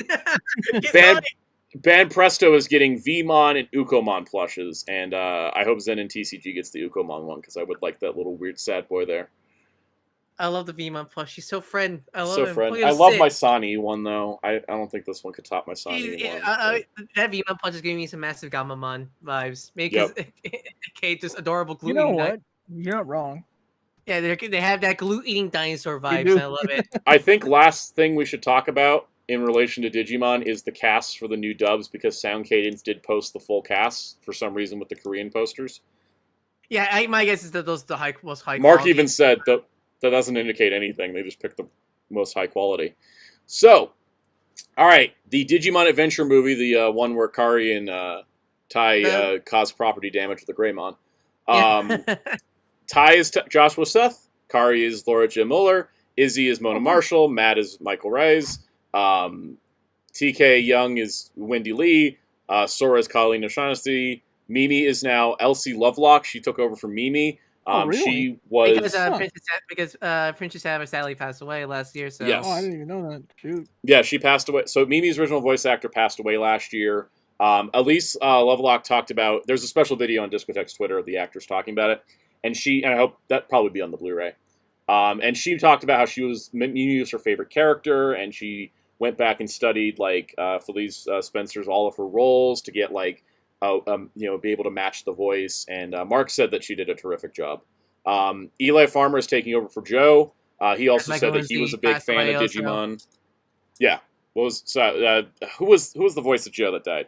Speaker 1: Presto is getting Vmon and Ukomon plushes, and I hope Zen and TCG gets the Ukomon one because I would like that little weird sad boy there.
Speaker 2: I love the Vmon plush. She's so friend. I love him.
Speaker 1: Friend. I love my Sani one though. I don't think this one could top my Sani one.
Speaker 2: That Vmon plush is giving me some massive Gamamon vibes. Maybe because Kate just adorable glue.
Speaker 3: You know what? You're not wrong.
Speaker 2: Yeah, they have that glue eating dinosaur vibes. And I love it.
Speaker 1: I think last thing we should talk about in relation to Digimon is the casts for the new dubs because Sound Cadence did post the full cast for some reason with the Korean posters.
Speaker 2: Yeah, my guess is that those are the most high.
Speaker 1: Mark even said that doesn't indicate anything. They just picked the most high quality. So, all right, the Digimon Adventure movie, the one where Kari and Tai cause property damage with the Greymon. Tai is Joshua Seth. Kari is Laura J. Muller. Izzy is Mona Marshall. Matt is Michael Rise. TK Young is Wendy Lee. Sora is Colleen O'Shaughnessy. Mimi is now Elsie Lovelock. She took over for Mimi.
Speaker 3: Really?
Speaker 1: She was
Speaker 2: because Princess Ava sadly passed away last year. So
Speaker 1: yes.
Speaker 3: Oh, I didn't even know that. Shoot.
Speaker 1: Yeah, she passed away. So Mimi's original voice actor passed away last year. Elise Lovelock talked about. There's a special video on Discotek's Twitter of the actors talking about it, and I hope that probably be on the Blu-ray. And she talked about how Mimi was her favorite character, and she went back and studied like Felice Spencer's all of her roles to get like be able to match the voice. And Mark said that she did a terrific job. Eli Farmer is taking over for Joe. He also said that he was a big fan of Digimon. Yeah. Who was the voice of Joe that died?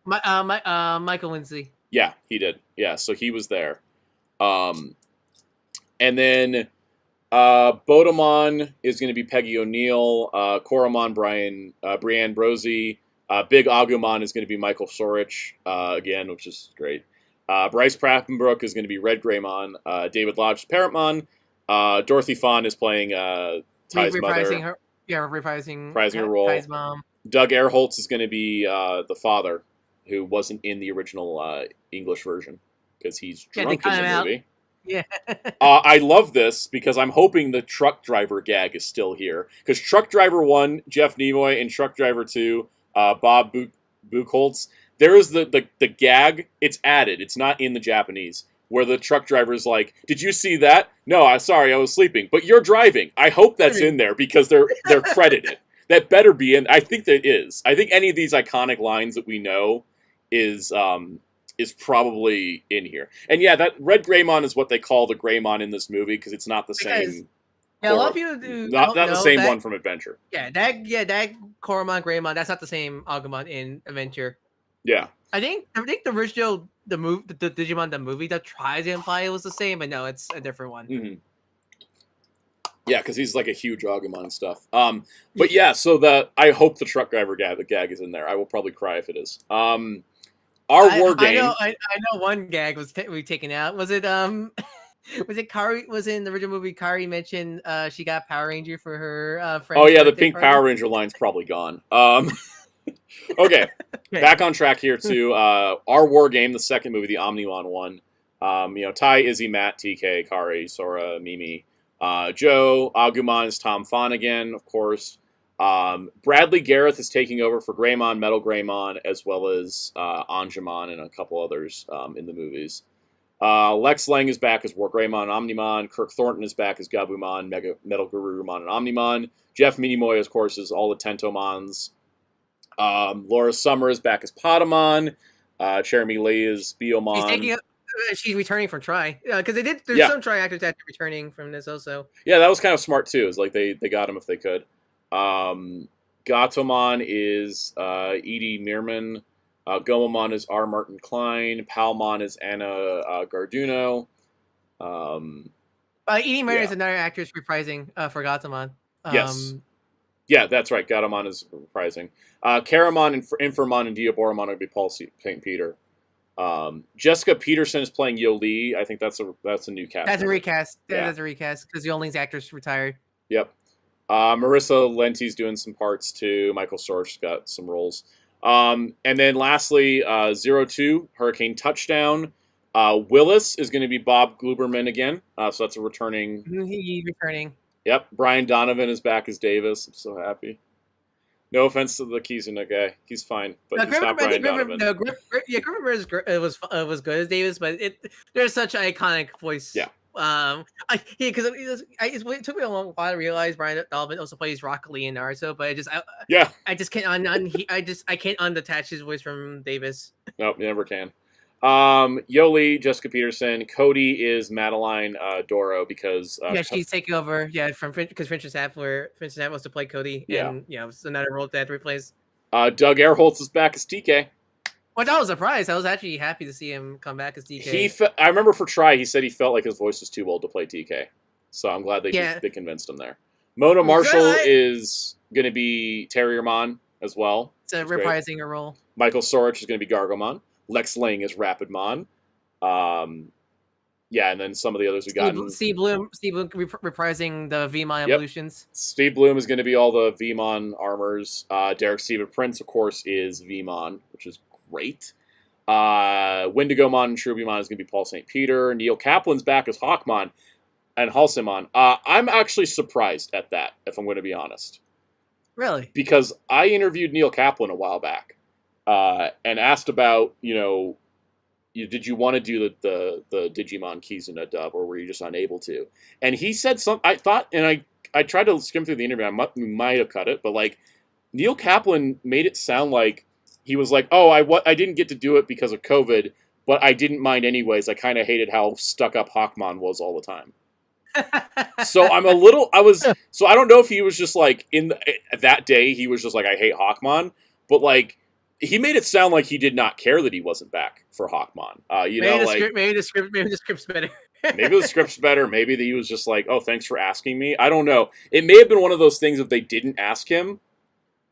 Speaker 2: Michael Lindsay.
Speaker 1: Yeah, he did. Yeah, so he was there. And then Bodemon is going to be Peggy O'Neill. Koromon, Brianne Brosey. Big Agumon is going to be Michael Sorich again, which is great. Bryce Prappenbrook is going to be Red Greymon. David Lodge Parrotmon. Dorothy Fawn is playing Ty's mother. Reprising her role.
Speaker 2: Ty's mom.
Speaker 1: Doug Erholtz is going to be the father, who wasn't in the original English version because he's drunk in the movie.
Speaker 2: Yeah.
Speaker 1: I love this because I'm hoping the truck driver gag is still here. Because Truck Driver 1, Jeff Nimoy, and Truck Driver 2, Bob Buchholz, there is the gag. It's added. It's not in the Japanese. Where the truck driver's like, "Did you see that? No, sorry, I was sleeping. But you're driving." I hope that's in there because they're credited. That better be in. I think that is. I think any of these iconic lines that we know is probably in here. And yeah, that Red Greymon is what they call the Greymon in this movie because it's not the same.
Speaker 2: Yeah, a lot of people do
Speaker 1: not the same one from Adventure.
Speaker 2: Yeah, that Koromon Greymon, that's not the same Agumon in Adventure.
Speaker 1: Yeah.
Speaker 2: I think the original the Digimon the movie that tries to imply it was the same, but no, it's a different one.
Speaker 1: Mm-hmm. Yeah, because he's like a huge Agumon and stuff. But yeah, so I hope the truck driver gag is in there. I will probably cry if it is. War game.
Speaker 2: I know one gag was we taken out. Was it was it Kari? Was it in the original movie? Kari mentioned she got Power Ranger for her friend.
Speaker 1: Oh yeah, the pink Power Ranger line's probably gone. Okay, back on track here to our war game, the second movie, the Omnimon one. Tai, Izzy, Matt, TK, Kari, Sora, Mimi, Joe, Agumon is Tom Fawn again, of course. Bradley Gareth is taking over for Greymon, Metal Greymon, as well as Anjumon and a couple others in the movies. Lex Lang is back as War Greymon and Omnimon. Kirk Thornton is back as Gabumon, Metal Garurumon, and Omnimon. Jeff Minimoy, of course, is all the Tentomons. Laura Summer is back as Potamon. Jeremy Lee is Biomon.
Speaker 2: She's returning from Tri. Because there's some Tri actors that are returning from this also.
Speaker 1: Yeah, that was kind of smart too. It's like they got him if they could. Gatomon is Edie Meerman. Gomamon is R. Martin Klein. Palmon is Anna Garduno.
Speaker 2: Edie Meerman is another actress reprising for Gatomon.
Speaker 1: Yes. Yeah, that's right. Gatomon is reprising. Karamon and Inframon and Diaboromon would be Paul St. Peter. Jessica Peterson is playing Yoli. I think that's a new cast.
Speaker 2: That's a recast. Yeah. That's a recast because Yolin's actress retired.
Speaker 1: Yep. Marissa Lenti's doing some parts too. Michael Sorge got some roles. And then lastly, 02, Hurricane Touchdown. Willis is going to be Bob Gluberman again. So that's a returning.
Speaker 2: He's returning.
Speaker 1: Yep. Brian Donovan is back as Davis. I'm so happy. No offense to the Kizuna guy. He's fine. But he's not Brian Donovan.
Speaker 2: Griffin was good as Davis, but there's such an iconic voice.
Speaker 1: Yeah.
Speaker 2: Because it took me a long while to realize Brian Donovan also plays Rock Lee in Naruto, but I just can't I can't undetach his voice from Davis.
Speaker 1: Nope, you never can. Yoli, Jessica Peterson, Cody is Madeline Doro because
Speaker 2: she's taking over because Princess Nat was to play Cody and it's another role that replace.
Speaker 1: Doug Erholtz is back as TK.
Speaker 2: Well, I was surprised. I was actually happy to see him come back as TK.
Speaker 1: I remember for Try, he said he felt like his voice was too old to play TK. So I'm glad they convinced him there. Mona Marshall is going to be Terriermon as well.
Speaker 2: It's reprising a role.
Speaker 1: Michael Sorich is going to be Gargomon. Lex Lang is Rapidmon. And then some of the others we got.
Speaker 2: Steve Bloom reprising the Vmon evolutions.
Speaker 1: Steve Bloom is going to be all the Vmon armors. Derek Steven Prince, of course, is Vmon, which is great. Wendigomon and Shrubimon is going to be Paul St. Peter. Neil Kaplan's back as Hawkmon and Halsimon. I'm actually surprised at that, if I'm going to be honest.
Speaker 2: Really?
Speaker 1: Because I interviewed Neil Kaplan a while back and asked about, did you want to do the Digimon Kizuna dub, or were you just unable to? And he said I thought, and I tried to skim through the interview. We might have cut it, but like Neil Kaplan made it sound like he was like, "Oh, I didn't get to do it because of COVID, but I didn't mind anyways. I kind of hated how stuck up Hawkmon was all the time." So I don't know if he was just like that day he was just like, I hate Hawkmon, but like he made it sound like he did not care that he wasn't back for Hawkmon.
Speaker 2: Maybe the script's better.
Speaker 1: Maybe the script's better. Maybe he was just like, oh, thanks for asking me. I don't know. It may have been one of those things if they didn't ask him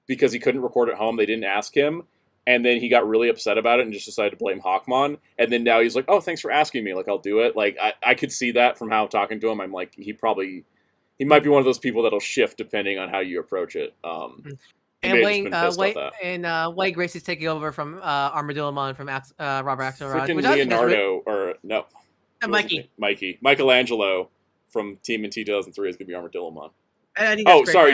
Speaker 1: because he couldn't record at home. They didn't ask him. And then he got really upset about it and just decided to blame Hawkmon. And then now he's like, oh, thanks for asking me. Like, I'll do it. Like, I could see that from how talking to him. I'm like, he might be one of those people that'll shift depending on how you approach it.
Speaker 2: And Wayne Grace is taking over from Armadillomon from Robert Axelrod.
Speaker 1: Freaking Leonardo, or no. Michelangelo from Team in 2003 is going to be Armadillomon.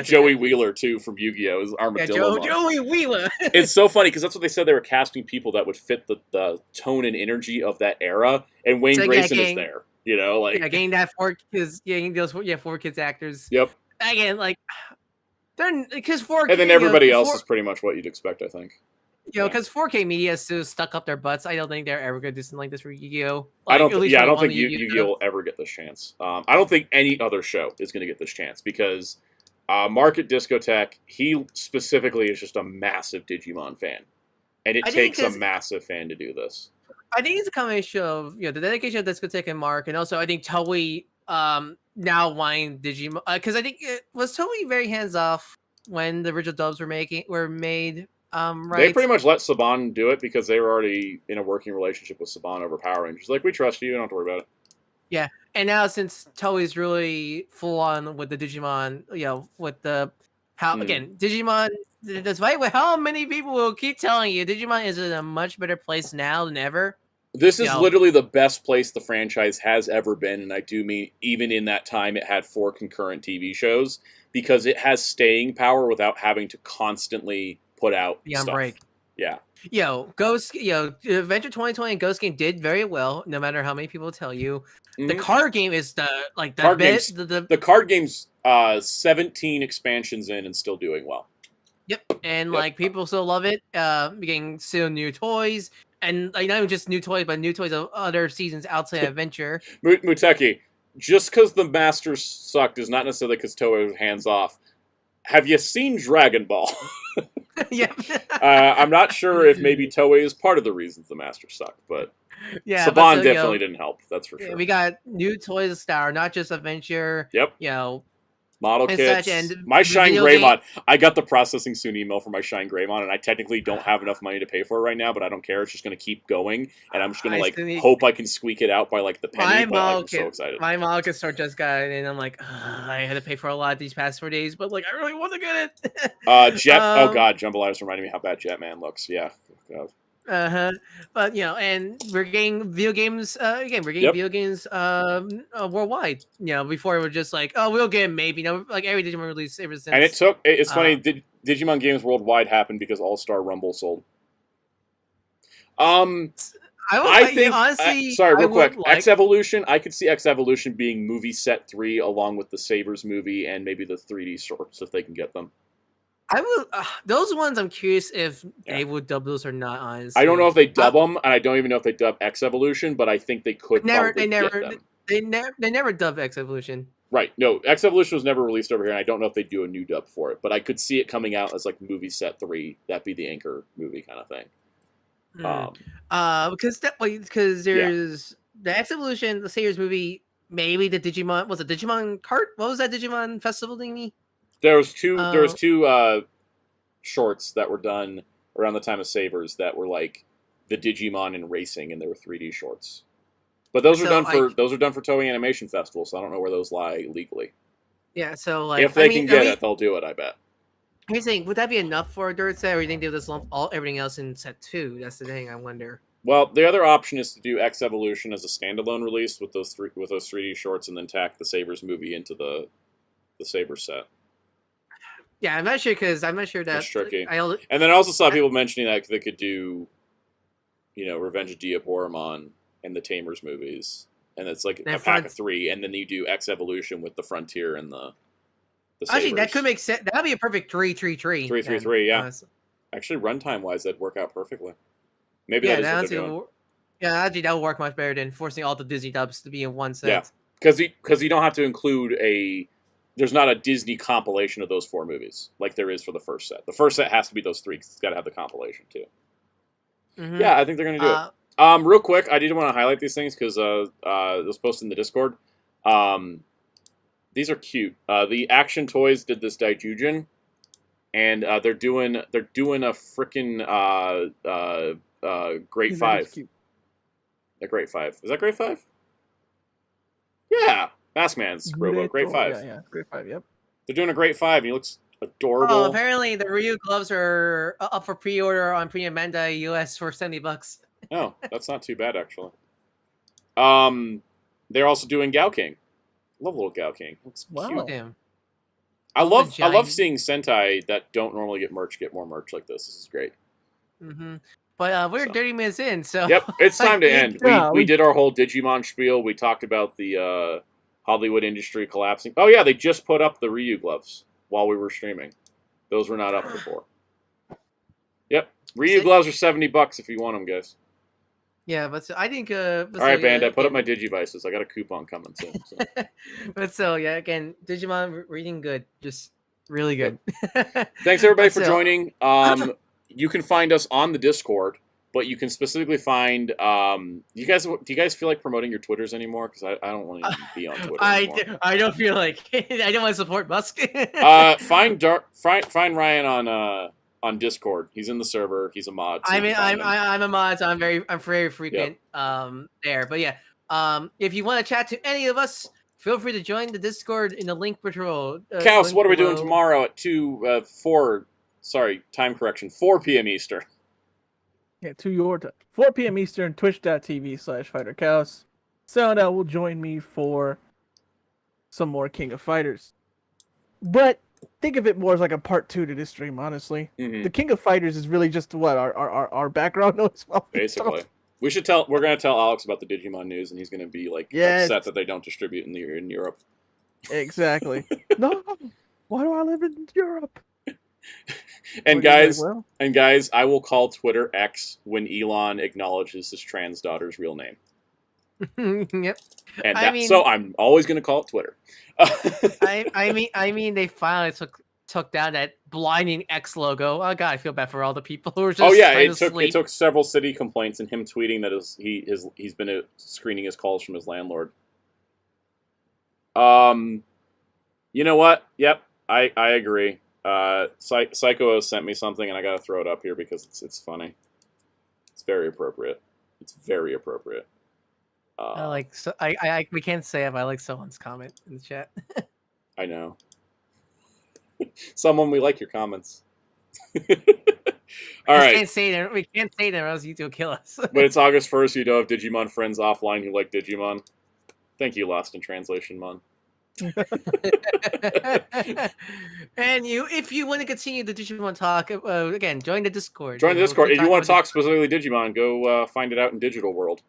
Speaker 1: Joey Wheeler too from Yu-Gi-Oh! Is Armadillo.
Speaker 2: Yeah, Joey Wheeler.
Speaker 1: It's so funny because that's what they said. They were casting people that would fit the tone and energy of that era, and Wayne Grayson is there. You know, like
Speaker 2: getting that four kids actors.
Speaker 1: Yep.
Speaker 2: Again, like they're because 4K.
Speaker 1: And then everybody else is pretty much what you'd expect, I think.
Speaker 2: Because 4K media is so stuck up their butts. I don't think they're ever going to do something like this for Yu-Gi-Oh.
Speaker 1: I don't think Yu-Gi-Oh will ever get this chance. I don't think any other show is going to get this chance because Mark at Discotek, he specifically is just a massive Digimon fan, and it takes a massive fan to do this.
Speaker 2: I think it's a combination of the dedication of Discotek and Mark, and also I think Toei now wanting Digimon because I think it was Toei very hands off when the original dubs were made. Right.
Speaker 1: They pretty much let Saban do it because they were already in a working relationship with Saban over Power Rangers. Like, we trust you don't have to worry about it.
Speaker 2: Yeah, and now since Toei's really full on with the Digimon, with the again Digimon, despite how many people will keep telling you, Digimon is in a much better place now than ever.
Speaker 1: This is literally the best place the franchise has ever been, and I do mean even in that time it had 4 concurrent TV shows because it has staying power without having to constantly put out stuff.
Speaker 2: Break.
Speaker 1: Yeah.
Speaker 2: Adventure 2020 and Ghost Game did very well, no matter how many people tell you. Mm-hmm. The card game is the
Speaker 1: card game's 17 expansions in and still doing well.
Speaker 2: Yep. And people still love it. Getting still new toys. And not even just new toys, but new toys of other seasons outside Adventure.
Speaker 1: Muteki, just because the Masters suck does not necessarily because Toei was hands off. Have you seen Dragon Ball?
Speaker 2: Yeah.
Speaker 1: I'm not sure if maybe Toei is part of the reasons the Masters suck, but Saban definitely didn't help. That's for sure.
Speaker 2: We got new toys that are not just Adventure.
Speaker 1: Yep. Model
Speaker 2: and
Speaker 1: kits.
Speaker 2: And
Speaker 1: my Shine Greymon. I got the processing soon email for my Shine Greymon, and I technically don't have enough money to pay for it right now, but I don't care. It's just going to keep going, and I'm just going to hope I can squeak it out by the penny. I'm so excited.
Speaker 2: My model kit store just got it, and I'm like, I had to pay for a lot these past 4 days, but I really want to get
Speaker 1: it. Jet. Oh God, Jambalaya reminded me how bad Jetman looks. Yeah. God.
Speaker 2: But and we're getting video games again. We're getting video games worldwide. Before it was just we'll get them maybe. Every Digimon release ever since.
Speaker 1: And it's funny. Digimon games worldwide happened because All Star Rumble sold. I think honestly. Real quick. X Evolution. I could see X Evolution being movie set 3 along with the Sabers movie and maybe the 3D shorts if they can get them.
Speaker 2: I will. Those ones, I'm curious if they would dub those or not. Honestly,
Speaker 1: I don't know if they dub them, and I don't even know if they dub X Evolution, but I think they could.
Speaker 2: They never dub X Evolution.
Speaker 1: Right. No, X Evolution was never released over here, and I don't know if they do a new dub for it, but I could see it coming out as movie set 3. That'd be the anchor movie kind of thing.
Speaker 2: Because there's the X Evolution, the Sayers movie, maybe the Digimon. Was it Digimon Kart? What was that Digimon festival thingy? There was two
Speaker 1: shorts that were done around the time of Sabers that were the Digimon and racing, and they were 3D shorts. But those are done for Toei Animation Festival, so I don't know where those lie legally.
Speaker 2: Yeah, so
Speaker 1: if they can get it, they'll do it. I bet.
Speaker 2: Here's the thing: would that be enough for a dirt set, or do you think they'll just lump everything else in set 2? That's the thing. I wonder.
Speaker 1: Well, the other option is to do X Evolution as a standalone release with those 3D shorts, and then tack the Sabers movie into the Sabers set.
Speaker 2: Yeah, I'm not sure that's
Speaker 1: tricky. And then I also saw people mentioning that they could do, Revenge of Diaboromon and the Tamers movies, and it's a pack of 3, and then you do X Evolution with the Frontier and the Sabers.
Speaker 2: Actually, that could make sense. That'd be a perfect 3-3-3.
Speaker 1: 3-3-3, yeah. Actually, runtime wise, that'd work out perfectly. Maybe
Speaker 2: Yeah,
Speaker 1: that is what
Speaker 2: honestly,
Speaker 1: they're doing.
Speaker 2: actually, that would work much better than forcing all the Disney dubs to be in one
Speaker 1: Yeah.
Speaker 2: set.
Speaker 1: Because you don't have to include there's not a Disney compilation of those 4 movies like there is for the first set. The first set has to be those 3 because it's got to have the compilation too.
Speaker 2: Mhm.
Speaker 1: Yeah, I think they're going to do it. Real quick, I did want to highlight these things because it was posted in the Discord. These are cute. The Action Toys did this Daijujin, and they're doing a freaking Great
Speaker 3: That
Speaker 1: 5.
Speaker 3: is cute.
Speaker 1: A Great 5. Is that Great 5? Yeah. Maskman's Robo. Great 5.
Speaker 3: Yeah, Great 5, yep.
Speaker 1: They're doing a Great 5, and he looks adorable.
Speaker 2: Oh, apparently the Ryu gloves are up for pre-order on Premium Bandai US for $70.
Speaker 1: Oh, that's not too bad, actually. They're also doing Gao King. Love little Gao King. Looks
Speaker 3: Wow.
Speaker 1: cute.
Speaker 2: Damn.
Speaker 1: I love
Speaker 2: giant-
Speaker 1: seeing Sentai that don't normally get more merch like this. This is great.
Speaker 2: Mm-hmm. But we're
Speaker 1: So.
Speaker 2: 30 minutes in, so
Speaker 1: Yep, it's time to end.
Speaker 3: Yeah,
Speaker 1: We did our whole Digimon spiel. We talked about the Hollywood industry collapsing. Oh yeah, they just put up the Ryu gloves while we were streaming. Those were not up before. Yep, Ryu gloves are $70 if you want them, guys.
Speaker 2: Yeah, but so I think.
Speaker 1: All right, band. I put up my Digivices. I got a coupon coming soon. So.
Speaker 2: But so yeah, again, Digimon reading good, just really good.
Speaker 1: Thanks everybody
Speaker 2: But
Speaker 1: for
Speaker 2: so-
Speaker 1: joining. You can find us on the Discord, but you can specifically find. Do you guys feel like promoting your Twitters anymore? Because I don't want to be on Twitter anymore.
Speaker 2: I don't feel like I don't want to support Musk.
Speaker 1: Find Ryan on Discord. He's in the server. He's a mod. So
Speaker 2: I
Speaker 1: you
Speaker 2: mean,
Speaker 1: can find him.
Speaker 2: I'm a mod, so I'm very frequent there. But yeah, if you want to chat to any of us, feel free to join the Discord in the link patrol.
Speaker 1: Chaos,
Speaker 2: link
Speaker 1: what are we doing
Speaker 2: below.
Speaker 1: tomorrow at 4 p.m. Eastern?
Speaker 3: Yeah, to your time. 4 p.m. Eastern, twitch.tv/fighterchaos. Soundout will join me for some more King of Fighters. But think of it more as like a part 2 to this stream, honestly.
Speaker 1: Mhm.
Speaker 3: The King of Fighters is really just what our background noise. while we
Speaker 1: Basically.
Speaker 3: talk.
Speaker 1: We're gonna tell Alex about the Digimon news, and he's gonna be like
Speaker 3: Yes.
Speaker 1: upset that they don't distribute in Europe.
Speaker 3: Exactly. No, why do I live in Europe?
Speaker 1: And
Speaker 3: Well,
Speaker 1: guys,
Speaker 3: well,
Speaker 1: I will call Twitter X when Elon acknowledges his trans daughter's real name.
Speaker 2: Yep.
Speaker 1: And
Speaker 2: I mean-
Speaker 1: so I'm always gonna call it Twitter.
Speaker 2: I mean, they finally took down that blinding X logo. Oh god, I feel bad for all the people who are just.
Speaker 1: Oh yeah,
Speaker 2: trying
Speaker 1: it
Speaker 2: to
Speaker 1: took
Speaker 2: sleep.
Speaker 1: several city complaints and him tweeting that he's been screening his calls from his landlord. You know what? Yep, I agree. Psycho sent me something, and I gotta throw it up here because it's funny. It's very appropriate. It's very appropriate.
Speaker 2: I like so we can't say it, but I like someone's comment in the chat.
Speaker 1: I know. Someone, we like your comments. All
Speaker 2: We
Speaker 1: right,
Speaker 2: can't say them. We can't say them, or else YouTube will kill us.
Speaker 1: but it's August 1st. You don't have Digimon friends offline who like Digimon. Thank you, Lost in Translation, Mon.
Speaker 2: And if you want to continue the Digimon talk, again, join the Discord.
Speaker 1: Join the
Speaker 2: We'll
Speaker 1: Discord.
Speaker 2: keep
Speaker 1: If you want to
Speaker 2: about
Speaker 1: talk specifically Digimon, go find it out in Digital World.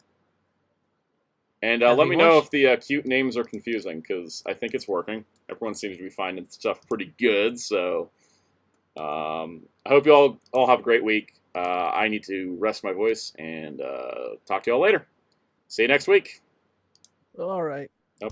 Speaker 1: And
Speaker 2: Yeah,
Speaker 1: let
Speaker 2: we
Speaker 1: me know
Speaker 2: watch-
Speaker 1: if the cute names are confusing, because I think it's working. Everyone seems to be finding stuff pretty good, so I hope you all have a great week. I need to rest my voice, and talk to you all later. See you next week.
Speaker 3: all right.
Speaker 1: Oh.